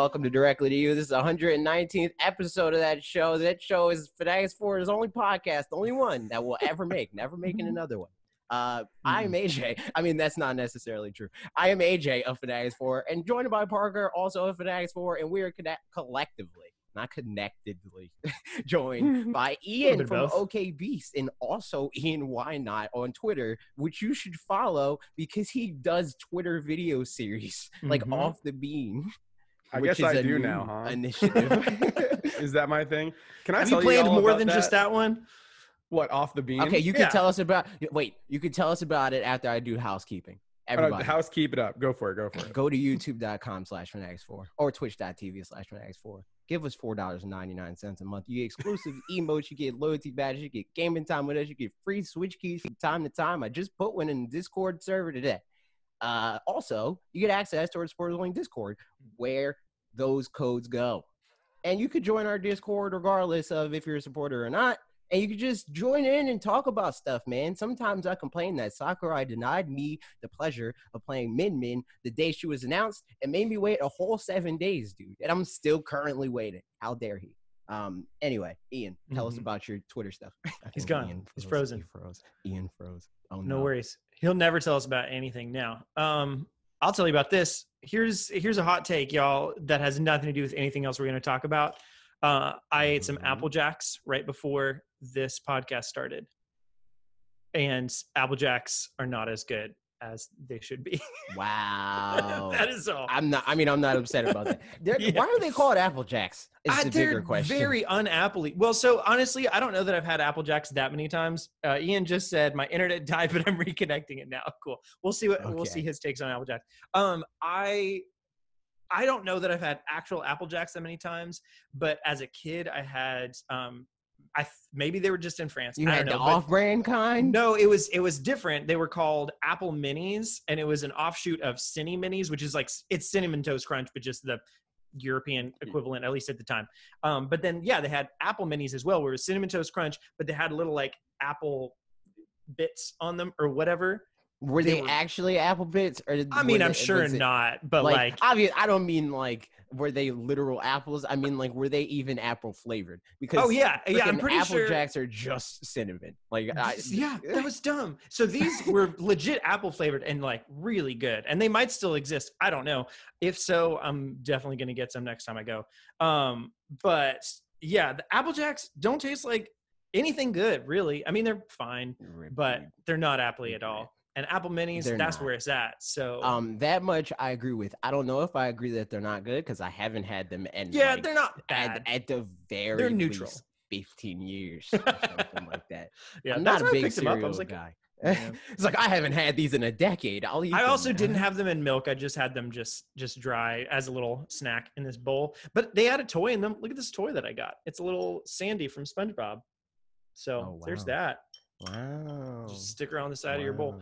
welcome to Directly to You. This is the 119th episode of that show. That show is fanatixfour's only podcast, the only one that we'll ever make, never making another one. I am AJ. I mean, that's not necessarily true. I am AJ of fanatixfour, and joined by Parker, also of fanatixfour, and we are collectively, not connectedly, joined by Ian from OK Beast, and also Ian Why Not on Twitter, which you should follow because he does Twitter video series like Off the Beam. I guess I do now, huh? Initiative. Is that my thing? Can I Have tell you planned all more about than that? just that one? What, Off the Beam? Okay, you can tell us about. Wait, you can tell us about it after I do housekeeping. Everybody, housekeep it up. Go for it. Go to youtube.com/fanatixfour or twitch.tv/fanatixfour. Give us $4.99 a month. You get exclusive emotes, you get loyalty badges, you get gaming time with us, you get free Switch keys from time to time. I just put one in the Discord server today. Also, you get access to our Sports Link Discord where those codes go. And you could join our Discord regardless of if you're a supporter or not. And you could just join in and talk about stuff, man. Sometimes I complain that Sakurai denied me the pleasure of playing Min Min the day she was announced and made me wait a whole 7 days, dude. And I'm still currently waiting. How dare he? Anyway, Ian, tell us about your Twitter stuff. He's gone. He's frozen. Ian froze. Oh, no worries. He'll never tell us about anything now. I'll tell you about this. Here's a hot take, y'all, that has nothing to do with anything else we're going to talk about. I ate some Apple Jacks right before this podcast started, and Apple Jacks are not as good as they should be. Wow. That is all. I'm not upset about that. Why are they called Apple Jacks? Is the bigger question. Very un-Apple-y. Well, so honestly, I don't know that I've had Apple Jacks that many times. Ian just said my internet died, but I'm reconnecting it now. Cool. We'll see we'll see his takes on Apple Jacks. I don't know that I've had actual Apple Jacks that many times, but as a kid, I had maybe they were just in France. You had the off-brand kind? No, it was different. They were called Apple Minis, and it was an offshoot of Cinny Minis, which is like it's Cinnamon Toast Crunch, but just the European equivalent, at least at the time. But then they had Apple Minis as well, where it was Cinnamon Toast Crunch, but they had little like apple bits on them or whatever. Were they actually Apple Bits? Or I'm sure not, but like obvious. I don't mean like were they literal apples. I mean like were they even apple flavored? Because I'm pretty Apple sure Jacks are just cinnamon. Like that was dumb. So these were legit apple flavored and like really good, and they might still exist. I don't know. If so, I'm definitely gonna get some next time I go. But yeah, the Apple Jacks don't taste like anything good, really. I mean, they're fine, but they're not apple-y at all. And Apple Minis, that's where it's at. So that much I agree with. I don't know if I agree that they're not good because I haven't had them. And they're not bad. At the very they're neutral. 15 years or something like that. Yeah, I'm not a big cereal guy. It's like I haven't had these in a decade. I also didn't have them in milk. I just had them just dry as a little snack in this bowl. But they had a toy in them. Look at this toy that I got. It's a little Sandy from SpongeBob. So there's that. Wow. Just stick her on the side of your bowl.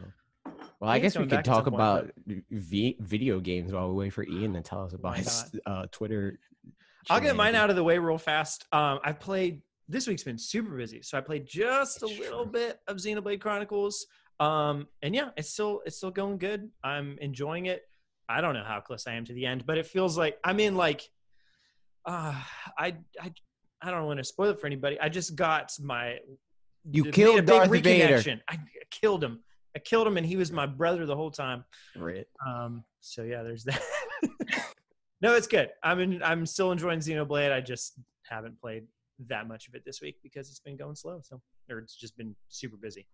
Well, I guess we could talk about video games while we wait for Ian to tell us about his Twitter. I'll get mine out of the way real fast. I've played, this week's been super busy. So I played just a little bit of Xenoblade Chronicles. And yeah, it's still going good. I'm enjoying it. I don't know how close I am to the end, but it feels like I'm in like, I don't want to spoil it for anybody. I just got You killed Darth Vader. I killed him. And he was my brother the whole time. Right. So yeah, there's that. No, it's good. I'm still enjoying Xenoblade. I just haven't played that much of it this week because it's been going slow. Or it's just been super busy.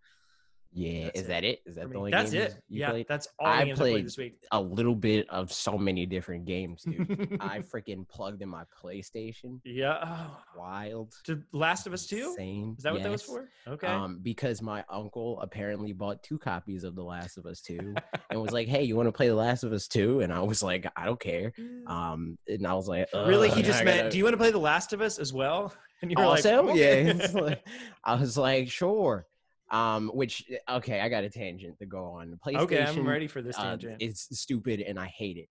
Yeah, is that it? Is that the only game? That's it. Yeah, played? That's all the games I played this week. A little bit of so many different games, dude. I freaking plugged in my PlayStation. Yeah. Oh. Wild. To Last of Us 2? Insane. Is that what that was for? Okay. Because my uncle apparently bought 2 copies of The Last of Us 2 and was like, "Hey, you want to play The Last of Us 2?" And I was like, "I don't care." And I was like, "Really?" He just meant, "Do you want to play The Last of Us as well?" And you were also, like, "Okay." Yeah. I was like, "Sure." I got a tangent to go on. The PlayStation, okay, I'm ready for this tangent. It's stupid and I hate it.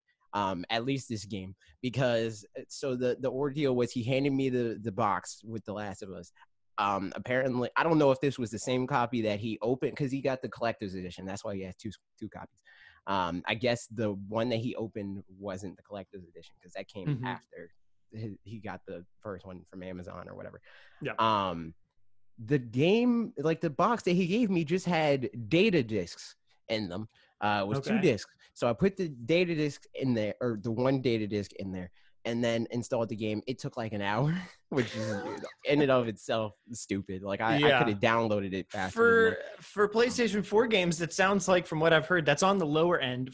At least this game, because so the ordeal was he handed me the box with The Last of Us. Apparently, I don't know if this was the same copy that he opened because he got the collector's edition. That's why he has two copies. I guess the one that he opened wasn't the collector's edition because that came after he got the first one from Amazon or whatever. Yeah. The game, like the box that he gave me, just had data discs in them. It was 2 discs. So I put the data disc in there, or the one data disc in there, and then installed the game. It took like an hour, which is in and of itself stupid. Like I could have downloaded it faster. For PlayStation 4 games, that sounds like, from what I've heard, that's on the lower end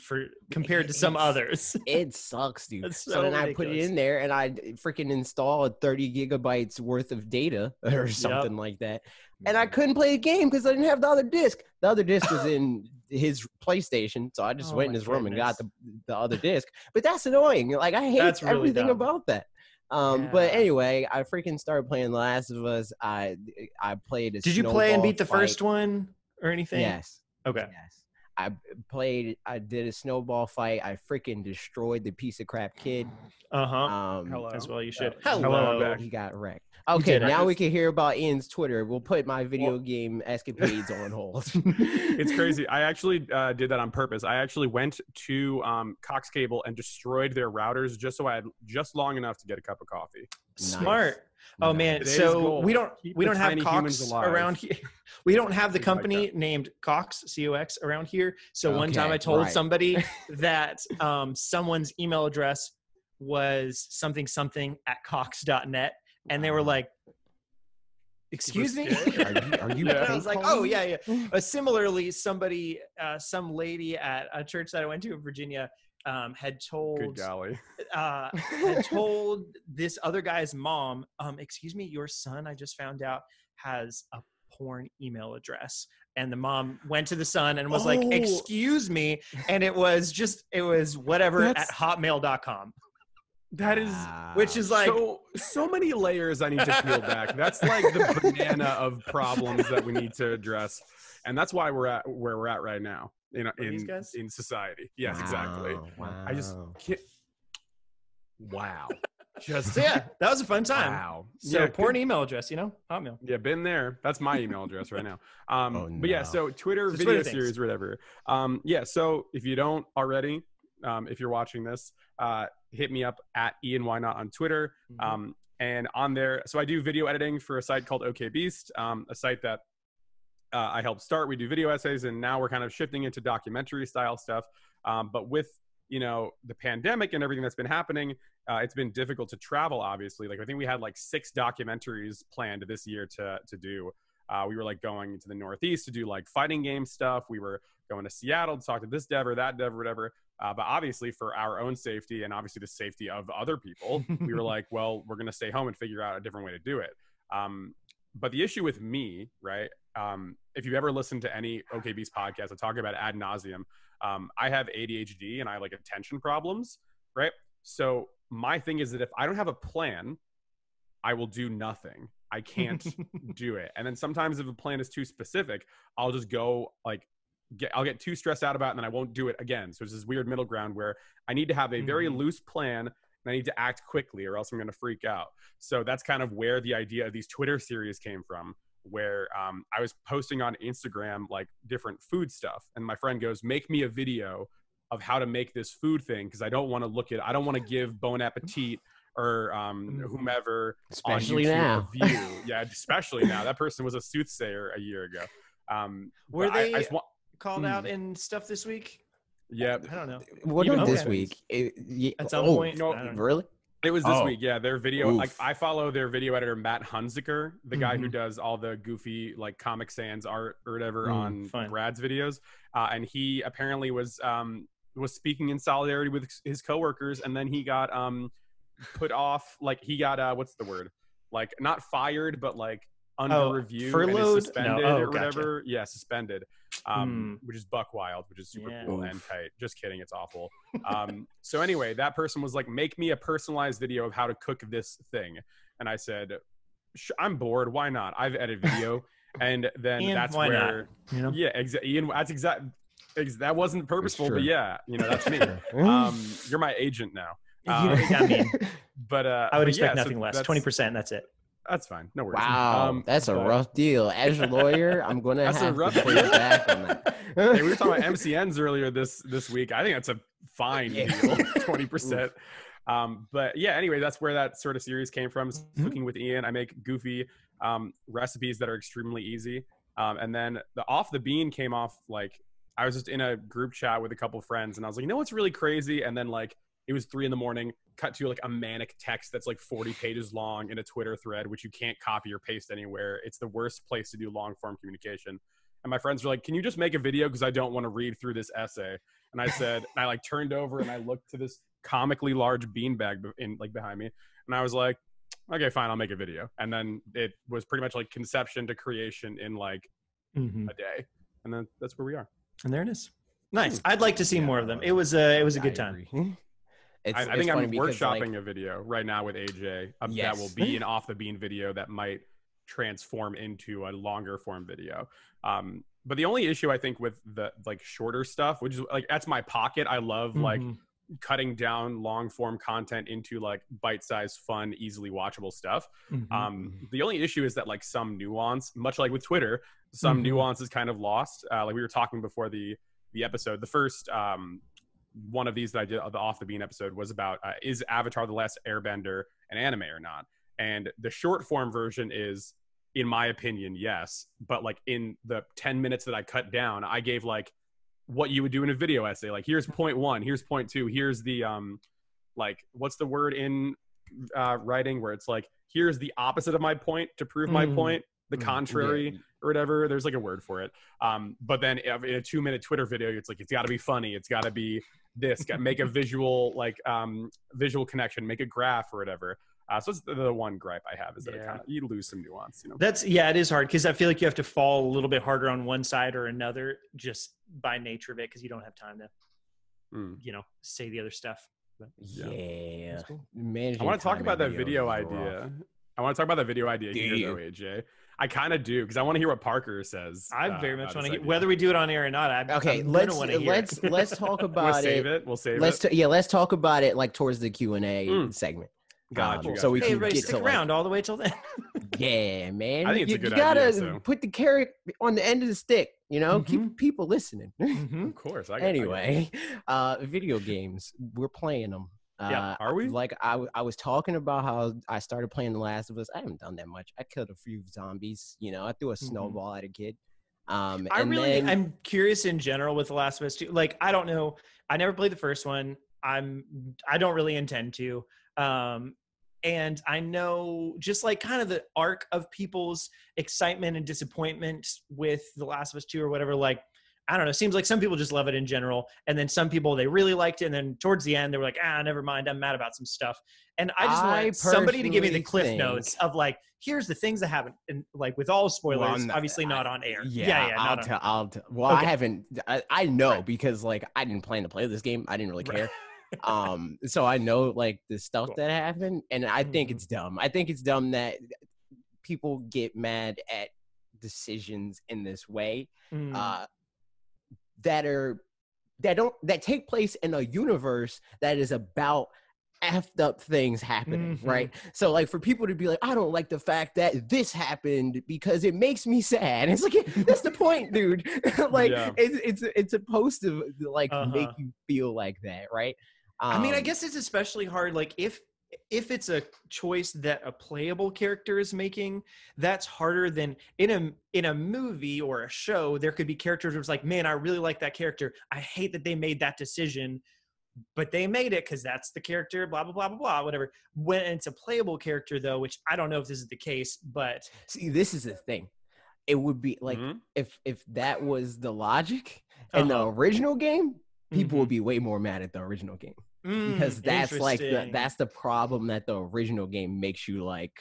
compared to some others. It sucks, dude. So then ridiculous. I put it in there and I freaking installed 30 gigabytes worth of data or something like that. And I couldn't play the game because I didn't have the other disc. The other disc was in his PlayStation, so I just went in his room and got the other disc. But that's annoying. Like, I hate everything about that. But anyway, I freaking started playing The Last of Us. I played a Did you play and beat the first one or anything? Yes. Okay. Yes. I did a snowball fight. I freaking destroyed the piece of crap kid. Hello. As well you should. Hello. Back. He got wrecked. Okay, now we can hear about Ian's Twitter. We'll put my video game escapades on hold. It's crazy. I actually did that on purpose. I actually went to Cox Cable and destroyed their routers just so I had just long enough to get a cup of coffee. Smart. Oh man, so we don't have Cox around here. We don't have the company named Cox, COX, around here. So one time I told somebody that someone's email address was something at cox.net, and they were like, excuse me? Are you I was like, oh yeah. Similarly, somebody, some lady at a church that I went to in Virginia, had told this other guy's mom, excuse me, your son, I just found out, has a porn email address. And the mom went to the son and was like, excuse me. And it was whatever at hotmail.com. That is, which is like so many layers I need to peel back. That's like the banana of problems that we need to address. And that's why we're at where we're at right now. In society. Yes, exactly. Wow. I just can't. Wow. So yeah, that was a fun time. Wow. So yeah, porn email address, Hotmail. Yeah, been there. That's my email address right now. But yeah, so Twitter video series, whatever. Yeah, so if you don't already, if you're watching this, hit me up at Ian Why Not on Twitter. And on there, so I do video editing for a site called OK Beast, a site that I helped start. We do video essays, and now we're kind of shifting into documentary style stuff. But with, the pandemic and everything that's been happening, it's been difficult to travel, obviously. Like, I think we had like 6 documentaries planned this year to do. We were like going to the Northeast to do like fighting game stuff. We were going to Seattle to talk to this dev or that dev or whatever. But obviously for our own safety and obviously the safety of other people, we were like, well, we're going to stay home and figure out a different way to do it. But the issue with me, right? If you've ever listened to any OK Beast podcast, I talk about it ad nauseum. I have ADHD and I have like attention problems, right? So my thing is that if I don't have a plan, I will do nothing. I can't do it. And then sometimes if a plan is too specific, I'll just go like, I'll get too stressed out about it and then I won't do it again. So it's this weird middle ground where I need to have a very loose plan and I need to act quickly or else I'm going to freak out. So that's kind of where the idea of these Twitter series came from, where I was posting on Instagram like different food stuff. And my friend goes, make me a video of how to make this food thing, because I don't want to give Bon Appetit or whomever especially on YouTube now. a view. Yeah, especially now. That person was a soothsayer a year ago. Were they called out in stuff this week? Yeah. I don't know. What Even this week? At some point? No, really? It was this week. Yeah, their video. Like, I follow their video editor, Matt Hunziker, the guy who does all the goofy like Comic Sans art or whatever on Brad's videos. And he apparently was speaking in solidarity with his coworkers, and then he got put off. Like, he got what's the word? Like, not fired, but like under review, furloughed, suspended or whatever. Gotcha. Yeah, suspended. Which is buck wild, which is super cool and tight. Just kidding, it's awful. So anyway, that person was like, make me a personalized video of how to cook this thing. And I said, I'm bored, why not? I've edited video. And then Ian, that's why where not? Yeah, exactly. Ian, that's exactly that wasn't purposeful, but yeah, that's me. You're my agent now. I mean, but I would expect yeah, nothing less. 20%, that's it. That's fine. No worries. Wow, that's a rough deal. As a lawyer, I'm gonna have to push back on that. Hey, we were talking about MCNs earlier this week. I think that's a fine deal, 20%. But yeah, anyway, that's where that sort of series came from. Cooking with Ian. I make goofy recipes that are extremely easy. And then the Off the Bean came off like I was just in a group chat with a couple friends, and I was like, you know what's really crazy? And then like it was 3 a.m, cut to like a manic text that's like 40 pages long in a Twitter thread, which you can't copy or paste anywhere. It's the worst place to do long form communication. And my friends were like, can you just make a video? Because I don't want to read through this essay. And I said, and I like turned over and I looked to this comically large beanbag in like behind me. And I was like, okay, fine, I'll make a video. And then it was pretty much like conception to creation in like a day. And then that's where we are. And there it is. Nice. I'd like to see more of them. It was a good time. I think I'm workshopping a video right now with AJ that will be an Off the Bean video that might transform into a longer form video. But the only issue I think with the like shorter stuff, which is like that's my pocket. I love like cutting down long form content into like bite-sized, fun, easily watchable stuff. The only issue is that like some nuance, much like with Twitter, some nuance is kind of lost. Like we were talking before the episode, the first one of these that I did, the Off the Bean episode, was about is Avatar: The Last Airbender an anime or not? And the short form version is, in my opinion, yes. But like in the 10 minutes that I cut down, I gave like what you would do in a video essay. Like here's point 1, here's point 2, here's the like what's the word in writing where it's like here's the opposite of my point to prove my point, the contrary or whatever. There's like a word for it. But then in a 2-minute Twitter video, it's like it's got to be funny, it's got to be this, make a visual like visual connection, make a graph or whatever. So it's the one gripe I have is that it kind of, you lose some nuance, you know. It is hard because I feel like you have to fall a little bit harder on one side or another just by nature of it because you don't have time to you know, say the other stuff. But, cool. I want to talk about that video idea. I want to talk about that video idea here, though, AJ. I kind of do because I want to hear what Parker says. I very much want to hear whether we do it on air or not. Let's talk about We'll save it. Let's talk about it like towards the Q&A segment. Gotcha. So we can everybody get stick to around all the way till then. Yeah, man. I think it's a good idea. You idea, gotta put the carrot on the end of the stick. You know, keep people listening. Of course. Anyway, video games. We're playing them. Are we? Like I was talking about how I started playing The Last of Us. I haven't done that much. I killed a few zombies. You know, I threw a snowball at a kid. I'm curious in general with The Last of Us too. Like, I don't know. I never played the first one. I don't really intend to. And I know just like kind of the arc of people's excitement and disappointment with The Last of Us 2 or whatever, like, I don't know. It seems like some people just love it in general. And then some people, they really liked it. And then towards the end, they were like, never mind. I'm mad about some stuff. And I just want somebody to give me the cliff notes of like, here's the things that happen. And like with all spoilers, obviously not on air. I haven't, I know because like I didn't plan to play this game. I didn't really care. So I know like the stuff that happened. And I think it's dumb. I think it's dumb that people get mad at decisions in this way. That take place in a universe that is about effed up things happening, right? So like for people to be like, I don't like the fact that this happened because it makes me sad. It's like that's the point, dude. Like it's supposed to like make you feel like that, right? I mean, I guess it's especially hard like if it's a choice that a playable character is making, that's harder than in a movie or a show. There could be characters where it's like, man, I really like that character. I hate that they made that decision, but they made it because that's the character, blah, blah, blah, blah, blah, whatever. When it's a playable character, though, which I don't know if this is the case, but... See, this is the thing. It would be like, if that was the logic in the original game, people would be way more mad at the original game. Because that's like that's the problem that the original game makes you like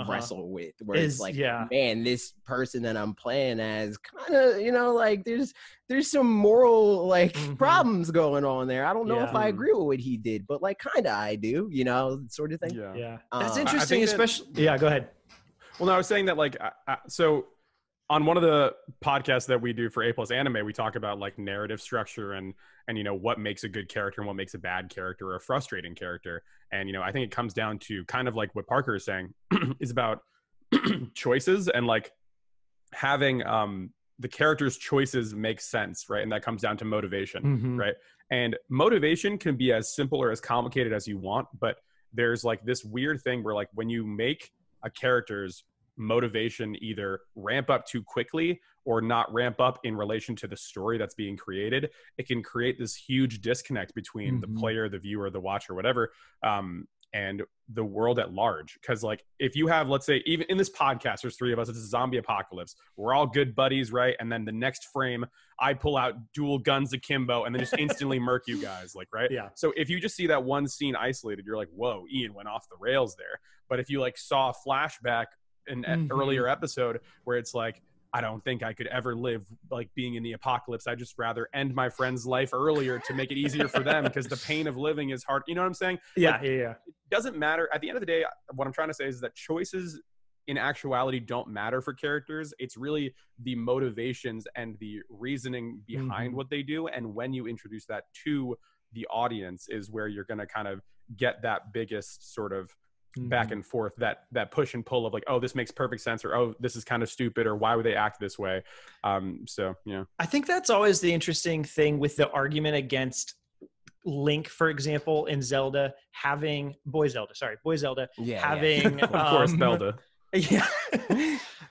wrestle with, where it's like, man, this person that I'm playing as kind of, you know, like there's some moral like problems going on there. I don't know if I agree with what he did, but like kind of I do, you know, sort of thing. That's interesting, especially go ahead. Well, no, I was saying that like so on one of the podcasts that we do for A+ Anime, we talk about like narrative structure and you know what makes a good character and what makes a bad character or a frustrating character. And you know, I think it comes down to kind of like what Parker is saying is about choices and like having the character's choices make sense, right? And that comes down to motivation, right? And motivation can be as simple or as complicated as you want, but there's like this weird thing where like when you make a character's motivation either ramp up too quickly or not ramp up in relation to the story that's being created, it can create this huge disconnect between the player, the viewer, the watcher, whatever, and the world at large. Because like if you have, let's say, even in this podcast, there's 3 of us, it's a zombie apocalypse, we're all good buddies, right? And then the next frame I pull out dual guns akimbo and then just instantly murk you guys, like, right? Yeah. So if you just see that one scene isolated, you're like, whoa, Ian went off the rails there. But if you like saw a flashback in an earlier episode where it's like, I don't think I could ever live like being in the apocalypse. I'd just rather end my friend's life earlier to make it easier for them because the pain of living is hard. You know what I'm saying? Yeah, like, yeah. It doesn't matter. At the end of the day, what I'm trying to say is that choices in actuality don't matter for characters. It's really the motivations and the reasoning behind what they do. And when you introduce that to the audience is where you're going to kind of get that biggest sort of back and forth, that push and pull of like, oh, this makes perfect sense, or oh, this is kind of stupid, or why would they act this way? So yeah, I think that's always the interesting thing with the argument against Link, for example, in Zelda having Zelda, having of course Zelda,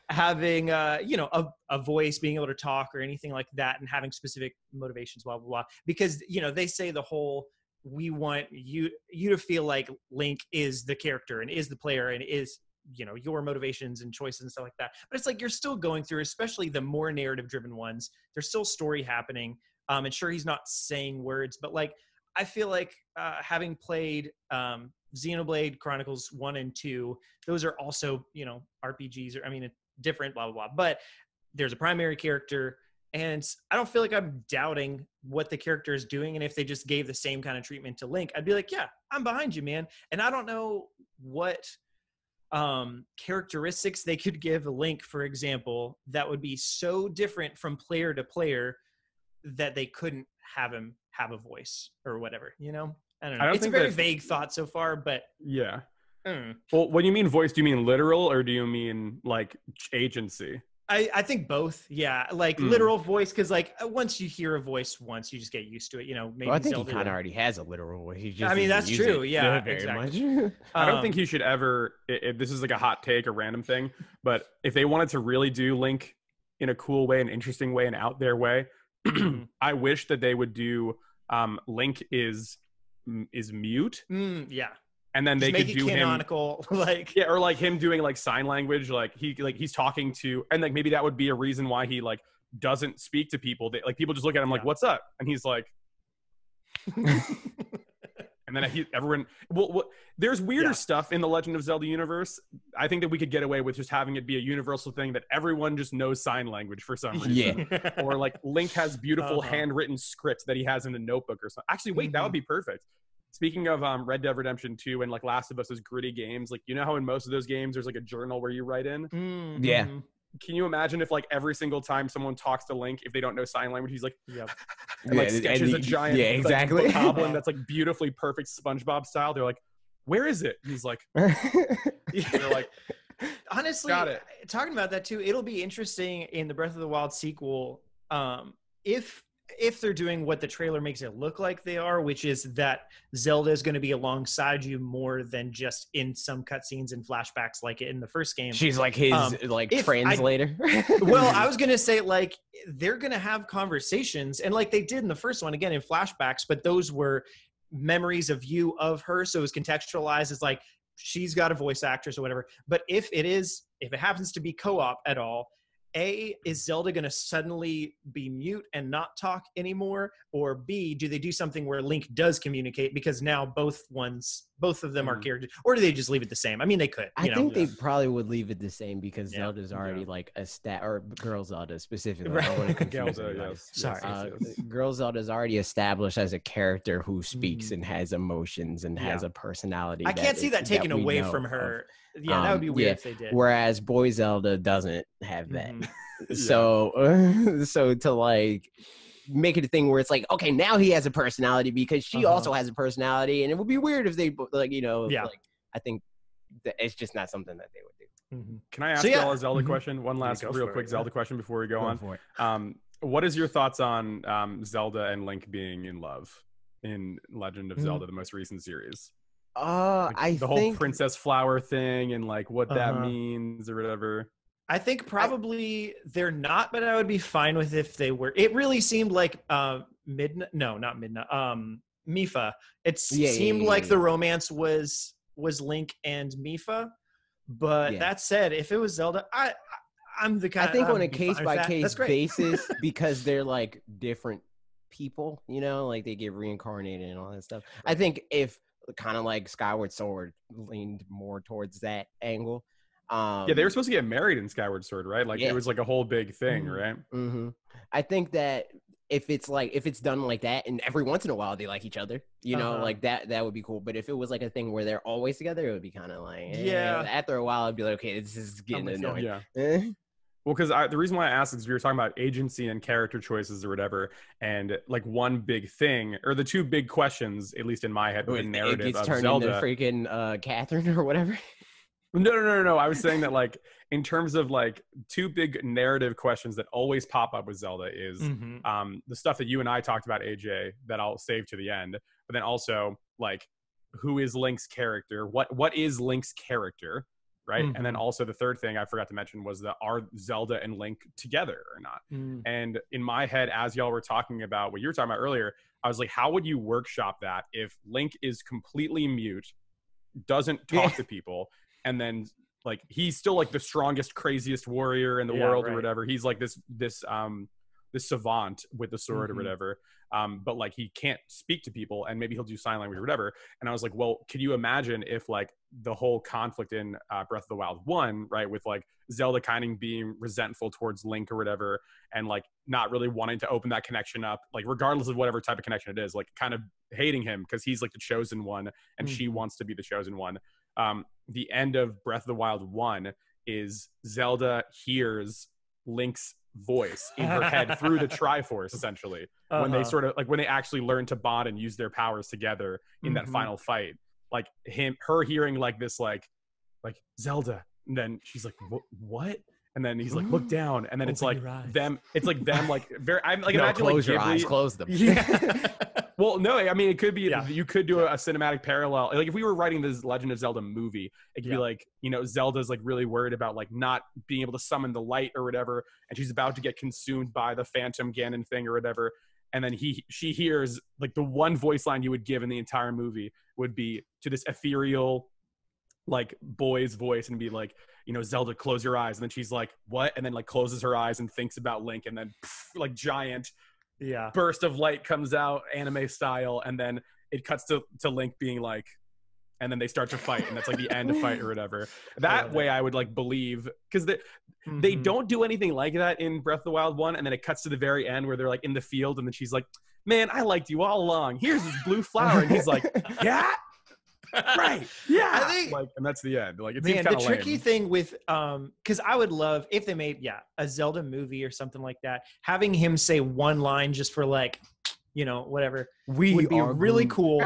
having a voice, being able to talk or anything like that, and having specific motivations, blah blah blah. Because they say the whole, we want you to feel like Link is the character and is the player and is, your motivations and choices and stuff like that. But it's like you're still going through, especially the more narrative driven ones, there's still story happening. And sure, he's not saying words, but like, I feel like having played Xenoblade Chronicles 1 and 2, those are also, RPGs, or different, blah, blah, blah. But there's a primary character, and I don't feel like I'm doubting what the character is doing. And if they just gave the same kind of treatment to Link, I'd be like, yeah, I'm behind you, man. And I don't know what characteristics they could give Link, for example, that would be so different from player to player that they couldn't have him have a voice or whatever, I don't know. It's a very vague thought so far, but yeah. Well, when you mean voice, do you mean literal or do you mean like agency? I think both. Yeah. Like literal voice. Cause like once you hear a voice once, you just get used to it, maybe. Well, I think Zelda, he kind of already has a literal voice. He just that's true. Yeah, exactly. Much. I don't think he should ever, if this is like a hot take or random thing, but if they wanted to really do Link in a cool way, an interesting way, an out there way, I wish that they would do Link is mute. Yeah. And then they could do canonical, him like, yeah, or like him doing like sign language, like he's talking to, and like maybe that would be a reason why he like doesn't speak to people. Like people just look at him like, "What's up?" And he's like, and then everyone. Well, there's weirder stuff in the Legend of Zelda universe. I think that we could get away with just having it be a universal thing that everyone just knows sign language for some reason. Yeah. Or like Link has beautiful handwritten script that he has in a notebook or something. Actually, wait, that would be perfect. Speaking of Red Dead Redemption 2 and like Last of Us is gritty games, like how in most of those games there's like a journal where you write in? Yeah. Can you imagine if like every single time someone talks to Link, if they don't know sign language, he's like, and yeah, like sketches a giant exactly. like, goblin that's like beautifully perfect SpongeBob style. They're like, where is it? And he's like, they're like, honestly, talking about that too, it'll be interesting in the Breath of the Wild sequel, if they're doing what the trailer makes it look like they are, which is that Zelda is going to be alongside you more than just in some cutscenes and flashbacks like in the first game. She's like his translator. Well, I was going to say like they're going to have conversations, and like they did in the first one, again in flashbacks, but those were memories of you of her, so it was contextualized as like she's got a voice actress or whatever. But if it happens to be co-op at all, is Zelda going to suddenly be mute and not talk anymore? Or B, do they do something where Link does communicate because now both of them are characters? Or do they just leave it the same? I mean, they could. I think they probably would leave it the same because Zelda's already like or Girl Zelda specifically. Right. I want to confuse Sorry. Girl Zelda's already established as a character who speaks and has emotions and has a personality. I can't see that taken away from her. Yeah, that would be weird if they did. Whereas Boy Zelda doesn't have that. So to like make it a thing where it's like, okay, now he has a personality because she also has a personality, and it would be weird if they like, like I think it's just not something that they would do. Mm-hmm. Can I ask y'all a Zelda question? One last real quick Zelda question before we go on. What is your thoughts on Zelda and Link being in love in Legend of Zelda, the most recent series? Like the whole Princess Flower thing and like what that means or whatever. I think probably they're not, but I would be fine with if they were. It really seemed like Midna. No, not Midna. Mipha. It seemed like the romance was Link and Mipha. But that said, if it was Zelda, I'm the kind. I think on a case by case basis, because they're like different people, you know, like they get reincarnated and all that stuff. I think if kind of like Skyward Sword leaned more towards that angle. Yeah, they were supposed to get married in Skyward Sword, right? Like it was like a whole big thing, right? Mm-hmm. I think that if it's done like that, and every once in a while they like each other, you know, like that would be cool. But if it was like a thing where they're always together, it would be kind of like, after a while, I'd be like, okay, this is getting annoying. Yeah. Well, because the reason why I asked is we were talking about agency and character choices or whatever, and like one big thing, or the two big questions, at least in my head, with the narrative it gets of turned Zelda. Into freaking Catherine or whatever. No. I was saying that like in terms of like two big narrative questions that always pop up with Zelda is the stuff that you and I talked about, AJ, that I'll save to the end, but then also like who is Link's character? What is Link's character? Right. And then also the third thing I forgot to mention was are Zelda and Link together or not? And in my head, as y'all were talking about what you were talking about earlier, I was like, how would you workshop that if Link is completely mute, doesn't talk to people, and then like he's still like the strongest, craziest warrior in the world or whatever. He's like this savant with the sword or whatever. But like he can't speak to people, and maybe he'll do sign language or whatever. And I was like, well, can you imagine if like the whole conflict in Breath of the Wild 1, right, with like Zelda kind of being resentful towards Link or whatever, and like not really wanting to open that connection up, like regardless of whatever type of connection it is, like kind of hating him because he's like the chosen one and she wants to be the chosen one. The end of Breath of the Wild 1 is Zelda hears Link's voice in her head through the Triforce, essentially, when they sort of like when they actually learn to bond and use their powers together in that final fight. Like her hearing like this, like Zelda, and then she's like, what? And then he's like, look down, and then it's like them like very. I'm like, imagine close like your Ghibli. eyes, close them. Well, no, I mean, it could be, you could do a cinematic parallel. Like if we were writing this Legend of Zelda movie, it could be like, you know, Zelda's like really worried about like not being able to summon the light or whatever. And she's about to get consumed by the Phantom Ganon thing or whatever. And then she hears like the one voice line you would give in the entire movie would be to this ethereal like boy's voice and be like, you know, Zelda, close your eyes. And then she's like, what? And then like closes her eyes and thinks about Link, and then like giant burst of light comes out anime style, and then it cuts to Link being like, and then they start to fight, and that's like the end of fight or whatever. That way I would like believe, because they don't do anything like that in Breath of the Wild 1, and then it cuts to the very end where they're like in the field, and then she's like, man, I liked you all along, here's this blue flower, and he's like, yeah, right, yeah, I think, like, and that's the end. Like, it man, seems the lame. tricky thing with because I would love if they made a Zelda movie or something like that, having him say one line just for like, you know, whatever, would be really cool.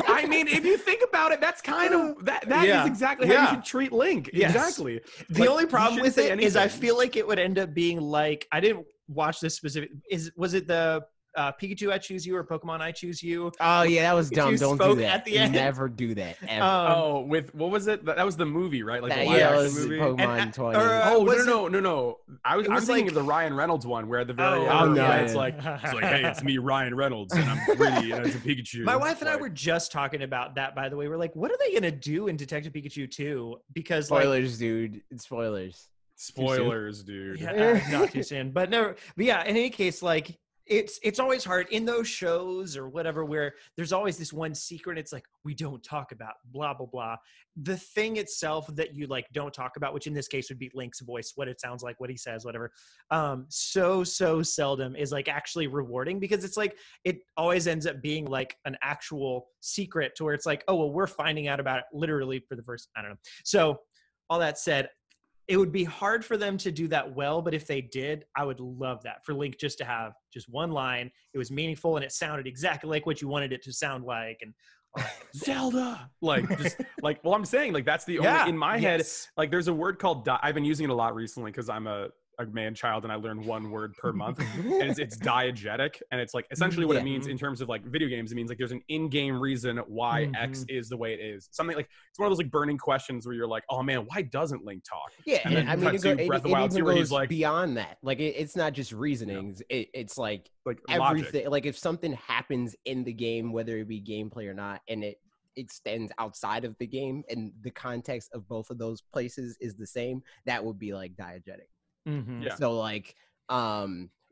I mean, if you think about it, that's kind of that is exactly how you should treat Link. Yes. Exactly. The like, only problem with it is I feel like it would end up being like, I didn't watch this specific. Was it the Pikachu I Choose You or Pokemon I Choose You? Oh yeah, that was dumb. Don't do that. At the end. Never do that. Ever. With what was it? That was the movie, right? Like the that, live action was movie. Pokemon 20. No. I'm thinking of the Ryan Reynolds one where at the very end, it's like, hey, it's me, Ryan Reynolds, and I'm pretty, and it's a Pikachu. My wife and I were just talking about that, by the way. We're like, what are they gonna do in Detective Pikachu 2? Because spoilers, dude. It's spoilers. Spoilers, dude. Yeah, not too soon. But no, but yeah, in any case, like it's always hard in those shows or whatever where there's always this one secret. It's like, we don't talk about blah, blah, blah. The thing itself that you like don't talk about, which in this case would be Link's voice, what it sounds like, what he says, whatever. So seldom is like actually rewarding, because it's like, it always ends up being like an actual secret to where it's like, oh, well, we're finding out about it literally for the first, I don't know. So all that said, it would be hard for them to do that well, but if they did, I would love that for Link just to have just one line. It was meaningful and it sounded exactly like what you wanted it to sound like and Zelda, like just like, well, I'm saying like that's the only in my head. Like there's a word called I've been using it a lot recently because I'm a man child and I learn one word per month, and it's diegetic, and it's like essentially what it means in terms of like video games. It means like there's an in-game reason why X is the way it is. Something like it's one of those like burning questions where you're like, oh man, why doesn't Link talk? Yeah, and then I mean, it even where he's goes like beyond that. Like it's not just reasonings. It's like everything. Logic. Like if something happens in the game, whether it be gameplay or not, and it extends outside of the game, and the context of both of those places is the same, that would be like diegetic. So like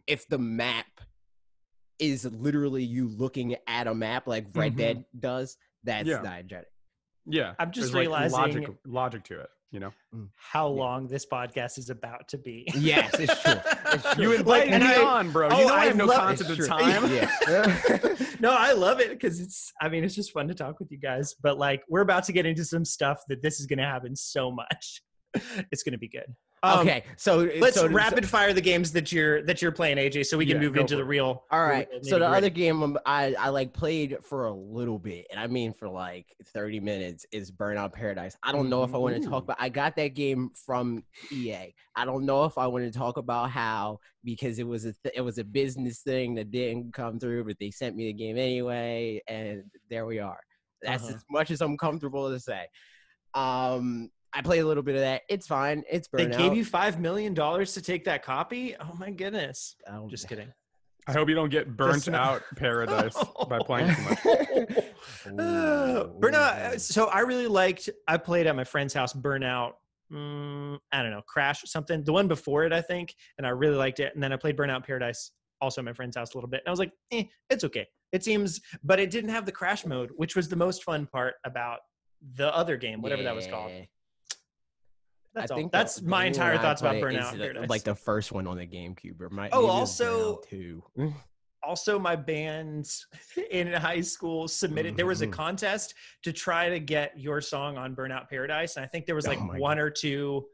if the map is literally you looking at a map like Red Dead does, that's diegetic. I'm just realizing logic to it, you know, how long this podcast is about to be. Yes, it's true. It's true. You invited me on, bro. You know I have no concept of time. No, I love it because it's just fun to talk with you guys. But like, we're about to get into some stuff that this is going to happen so much. It's going to be good. Okay, so let's rapid fire the games that you're playing, AJ, so we can move into the real. All right. So the other game I like played for a little bit, and I mean for like 30 minutes, is Burnout Paradise. I don't know if I want to talk about. I got that game from EA. I don't know if I want to talk about how, because it was a business thing that didn't come through, but they sent me the game anyway, and there we are. That's as much as I'm comfortable to say. I played a little bit of that. It's fine. It's Burnout. They gave you $5 million to take that copy? Oh my goodness. Just kidding. I hope you don't get burnt out Paradise by playing too much. Burnout. So I played at my friend's house Burnout. I don't know, Crash or something. The one before it, I think. And I really liked it. And then I played Burnout Paradise also at my friend's house a little bit. And I was like, it's okay. It seems, but it didn't have the crash mode, which was the most fun part about the other game, whatever that was called. That's my entire thoughts about Burnout. Like the first one on the GameCube. Also my band in high school submitted. There was a contest to try to get your song on Burnout Paradise, and I think there was like one or two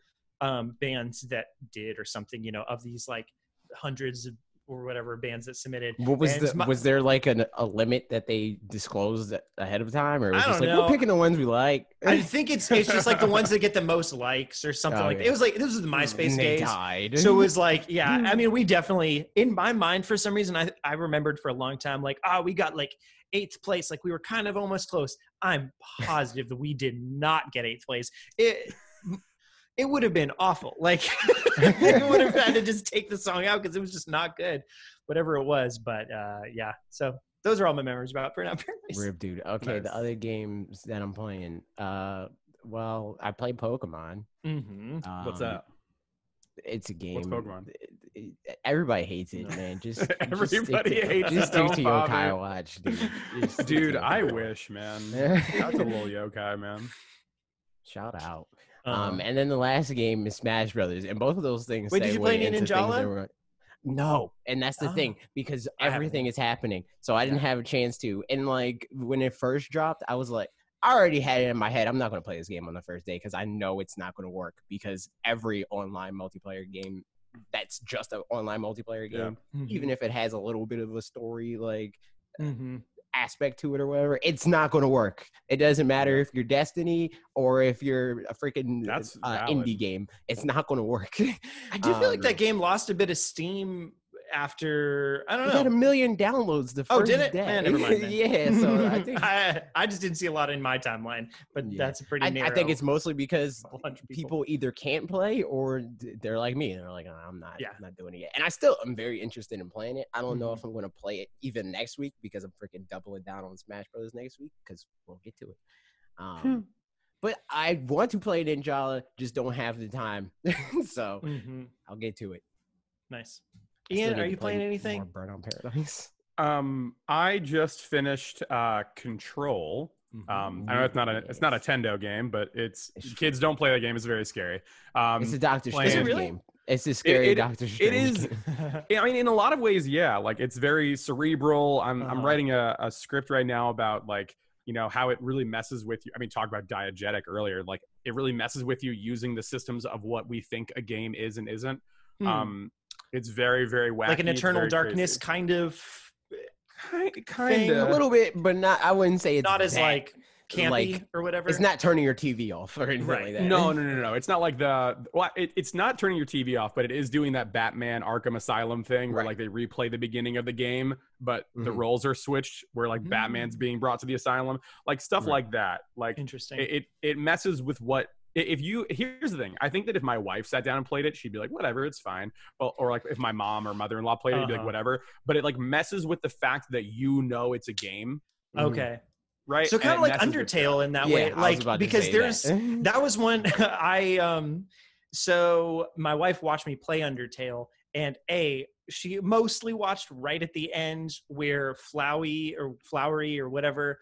bands that did or something. You know, of these like hundreds of or whatever bands that submitted. What was was there like a limit that they disclosed ahead of time, or was it just like we're picking the ones we like? I think it's just like the ones that get the most likes or something like that. It was like, this was the MySpace days. Died. So it was like, I mean, we definitely, in my mind, for some reason, I remembered for a long time, like, we got like 8th place. Like we were kind of almost close. I'm positive that we did not get 8th place. It would have been awful. Like it would have had to just take the song out because it was just not good, whatever it was. But so those are all my memories about Burnout Paradise. Rip, dude. Okay, nice. The other games that I'm playing. Well, I play Pokemon. What's that? It's a game. What's Pokemon? Everybody hates it, man. Everybody hates it. Just stick to Yokai Watch, dude. Dude, I wish, man. That's a little yokai, man. Shout out. And then the last game is Smash Brothers, and both of those things. Wait, did you play Ninjala? No, and that's the thing, because everything is happening, so I didn't have a chance to. And like when it first dropped, I was like, I already had it in my head, I'm not going to play this game on the first day because I know it's not going to work, because every online multiplayer game that's just an online multiplayer game, even if it has a little bit of a story like aspect to it or whatever, it's not going to work. It doesn't matter if you're Destiny or if you're a freaking indie game, it's not going to work. I do feel like that game lost a bit of steam after, I don't know. It had 1 million downloads the first day. Did it? Man, never mind then. Yeah, so I think I just didn't see a lot in my timeline, but that's a pretty narrow. I think it's mostly because people either can't play or they're like me. They're like, I'm not doing it yet. And I still am very interested in playing it. I don't know if I'm going to play it even next week, because I'm freaking doubling down on Smash Brothers next week, because we'll get to it. But I want to play Ninjala, just don't have the time. So I'll get to it. Nice. Ian, are you playing anything? Burnout Paradise. I just finished Control. I know it's not a Tendo game, but kids don't play that game. It's very scary. It's a Doctor Strange game. It's a scary Doctor Strange. It is. I mean, in a lot of ways, yeah. Like it's very cerebral. I'm writing a script right now about like, you know, how it really messes with you. I mean, talk about diegetic earlier. Like it really messes with you using the systems of what we think a game is and isn't. It's very, very wacky. Like an Eternal Darkness crazy. Kind of Kind A of. little bit, but not. I wouldn't say it's not as that, like campy like, or whatever. It's not turning your TV off or anything like that. No. It's not like it's not turning your TV off, but it is doing that Batman Arkham Asylum thing where like they replay the beginning of the game, but the roles are switched where like Batman's being brought to the asylum, like stuff like that. Like interesting. It messes with what. Here's the thing. I think that if my wife sat down and played it, she'd be like, whatever, it's fine. Well, or like if my mom or mother-in-law played it, it'd be like, whatever. But it like messes with the fact that it's a game. Okay. Right. So kind of like Undertale in that way. Like, because that was one so my wife watched me play Undertale, and she mostly watched right at the end where Flowery or whatever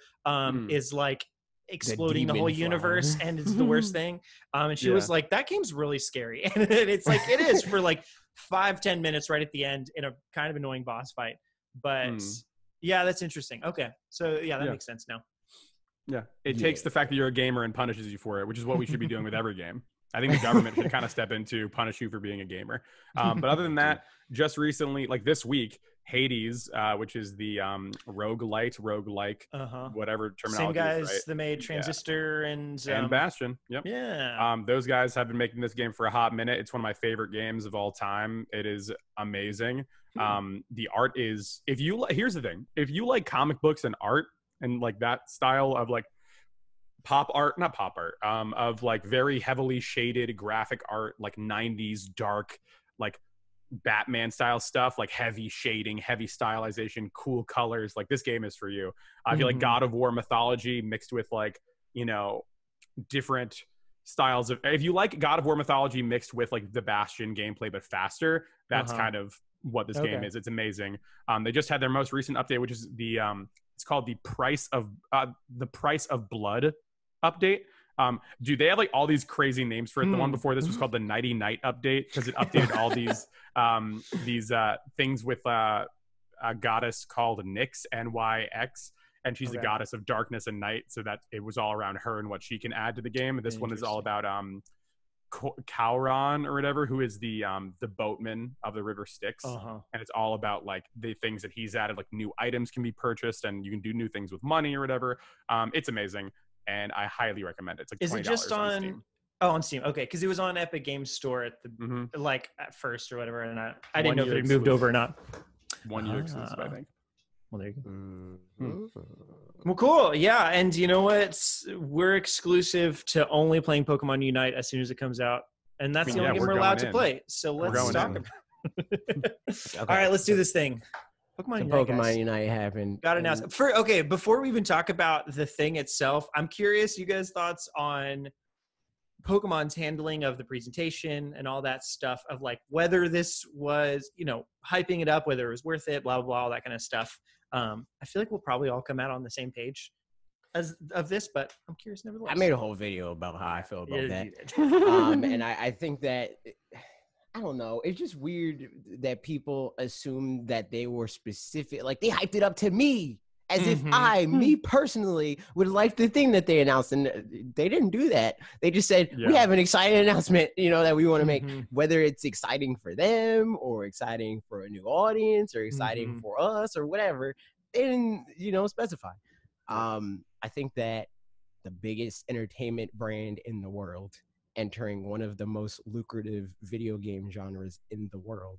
is like exploding the whole universe and it's the worst thing. And she was like, that game's really scary. And it's like, it is for like 5-10 minutes right at the end in a kind of annoying boss fight. But yeah, that's interesting. Okay. So yeah, that makes sense now. Yeah. It takes the fact that you're a gamer and punishes you for it, which is what we should be doing with every game. I think the government should kind of step in to punish you for being a gamer. But other than that, just recently, like this week, Hades, which is the roguelike, whatever terminology. Same guys right? that made Transistor and Bastion. Yep. Yeah. Those guys have been making this game for a hot minute. It's one of my favorite games of all time. It is amazing. The art is, here's the thing. If you like comic books and art and like that style of like of like very heavily shaded graphic art, like 90s dark, like Batman style stuff, like heavy shading, heavy stylization, cool colors, like this game is for you. I feel like God of War mythology mixed with like, different styles of, if you like God of War mythology mixed with like the Bastion gameplay but faster, that's kind of what this game is. It's amazing. They just had their most recent update, which is the it's called the Price of Blood update. Dude, they have like all these crazy names for it. The one before this was called the Nighty Night update because it updated all these things with a goddess called Nyx, NYX, and she's the goddess of darkness and night. So that it was all around her and what she can add to the game. And this one is all about Kauron or whatever, who is the boatman of the River Styx, and it's all about like the things that he's added, like new items can be purchased and you can do new things with money or whatever. It's amazing. And I highly recommend it. It's like $20 is it just on Steam. Oh, on Steam. Okay, because it was on Epic Games Store at the like at first or whatever, and I didn't know if it moved over or not. 1 year exclusive, I think. Well, there you go. Well, cool. Yeah, and you know what? We're exclusive to only playing Pokemon Unite as soon as it comes out, and that's the only game we're allowed to play. So let's talk about it. All right, let's do this thing. Pokemon Unite happened. Got announced. Before we even talk about the thing itself, I'm curious you guys' thoughts on Pokemon's handling of the presentation and all that stuff of like whether this was, hyping it up, whether it was worth it, blah, blah, blah, all that kind of stuff. I feel like we'll probably all come out on the same page of this, but I'm curious nevertheless. I made a whole video about how I feel about that. And I think that... I don't know. It's just weird that people assume that they were specific. Like they hyped it up to me as if me personally would like the thing that they announced. And they didn't do that. They just said, we have an exciting announcement, that we want to make, whether it's exciting for them or exciting for a new audience or exciting for us or whatever. They didn't, specify. I think that the biggest entertainment brand in the world entering one of the most lucrative video game genres in the world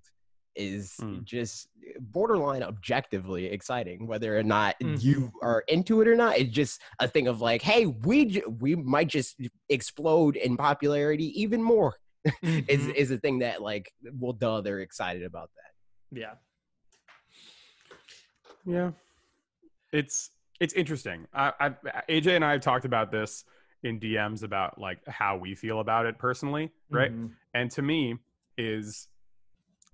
is just borderline objectively exciting, whether or not you are into it or not. It's just a thing of like, hey, we might just explode in popularity even more. is a thing that like, well, duh, they're excited about that. Yeah. It's interesting. AJ and I have talked about this in DMs about like how we feel about it personally, right? And to me is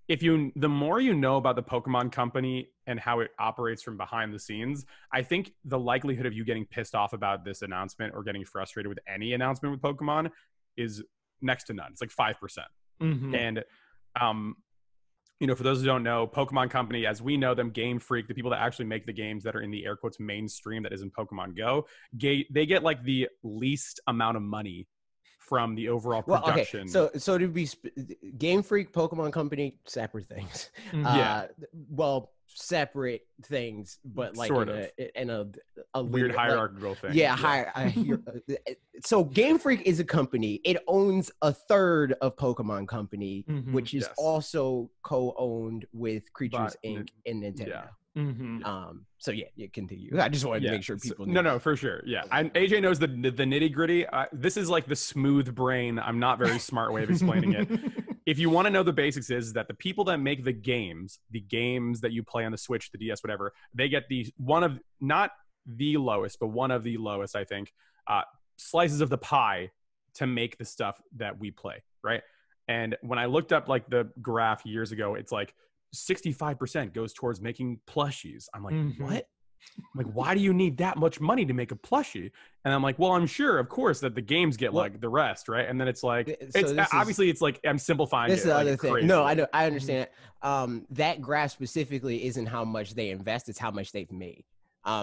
the more you know about the Pokemon company and how it operates from behind the scenes, I think the likelihood of you getting pissed off about this announcement or getting frustrated with any announcement with Pokemon is next to none. It's like 5%. And for those who don't know, Pokemon Company, as we know them, Game Freak, the people that actually make the games that are in the air quotes mainstream that isn't Pokemon Go, they get like the least amount of money from the overall production. Okay. So to be Game Freak, Pokemon Company, separate things. Yeah. Well, separate things, but like in a weird hierarchical thing. Yeah. So Game Freak is a company. It owns a third of Pokemon Company, which is also co-owned with Creatures Inc. and Nintendo. Yeah. So yeah, continue. I just wanted to make sure people knew. No, for sure. Yeah. AJ knows the nitty gritty. This is like the smooth brain. I'm not very smart way of explaining it. If you want to know the basics, is that the people that make the games that you play on the Switch, the DS, whatever, they get not the lowest, but one of the lowest, I think, slices of the pie to make the stuff that we play. Right. And when I looked up like the graph years ago, it's like 65% goes towards making plushies. I'm like, what? Like, why do you need that much money to make a plushie? And I'm like, well, I'm sure, of course, that the games get like the rest, right? And then it's like, it's like I'm simplifying. This is the other thing. Crazy. No, I understand. That graph specifically isn't how much they invest; it's how much they've made.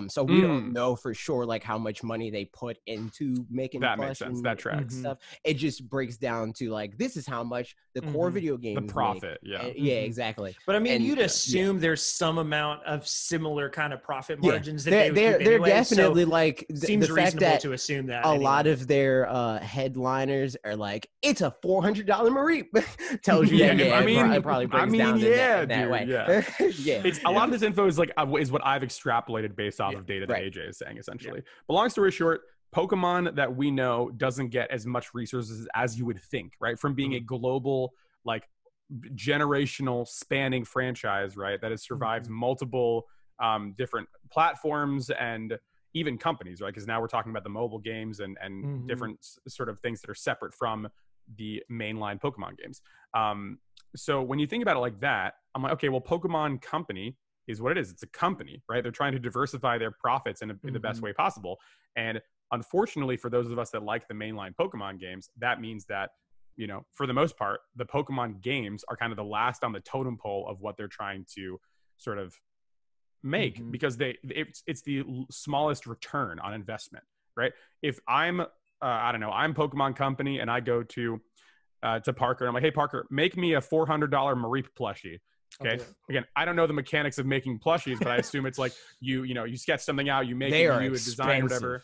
So we don't know for sure like how much money they put into making that makes sense. That tracks stuff. It just breaks down to like this is how much the core video games the profit make. Yeah, exactly. But I mean, you'd assume there's some amount of similar kind of profit margins that they're anyway, definitely so like seems the reasonable fact that to assume that a lot of their headliners are like it's a $400 Mareep tells you that. I mean, it probably breaks down in that way. Yeah. It's a lot of this info is like is what I've extrapolated based off of data that AJ is saying essentially. But long story short, Pokemon that we know doesn't get as much resources as you would think, right? From being a global, like generational spanning franchise, right? That has survived multiple different platforms and even companies, right? Because now we're talking about the mobile games and different sort of things that are separate from the mainline Pokemon games. So when you think about it like that, I'm like, okay, well, Pokemon Company is what it is. It's a company, right? They're trying to diversify their profits in the best way possible. And unfortunately, for those of us that like the mainline Pokemon games, that means that, you know, for the most part, the Pokemon games are kind of the last on the totem pole of what they're trying to sort of make because it's the smallest return on investment, right? If I'm, I don't know, I'm Pokemon Company and I go to Parker and I'm like, hey, Parker, make me a $400 Mareep plushie. Okay. Again, I don't know the mechanics of making plushies, but I assume it's like you sketch something out, you make it, you design whatever.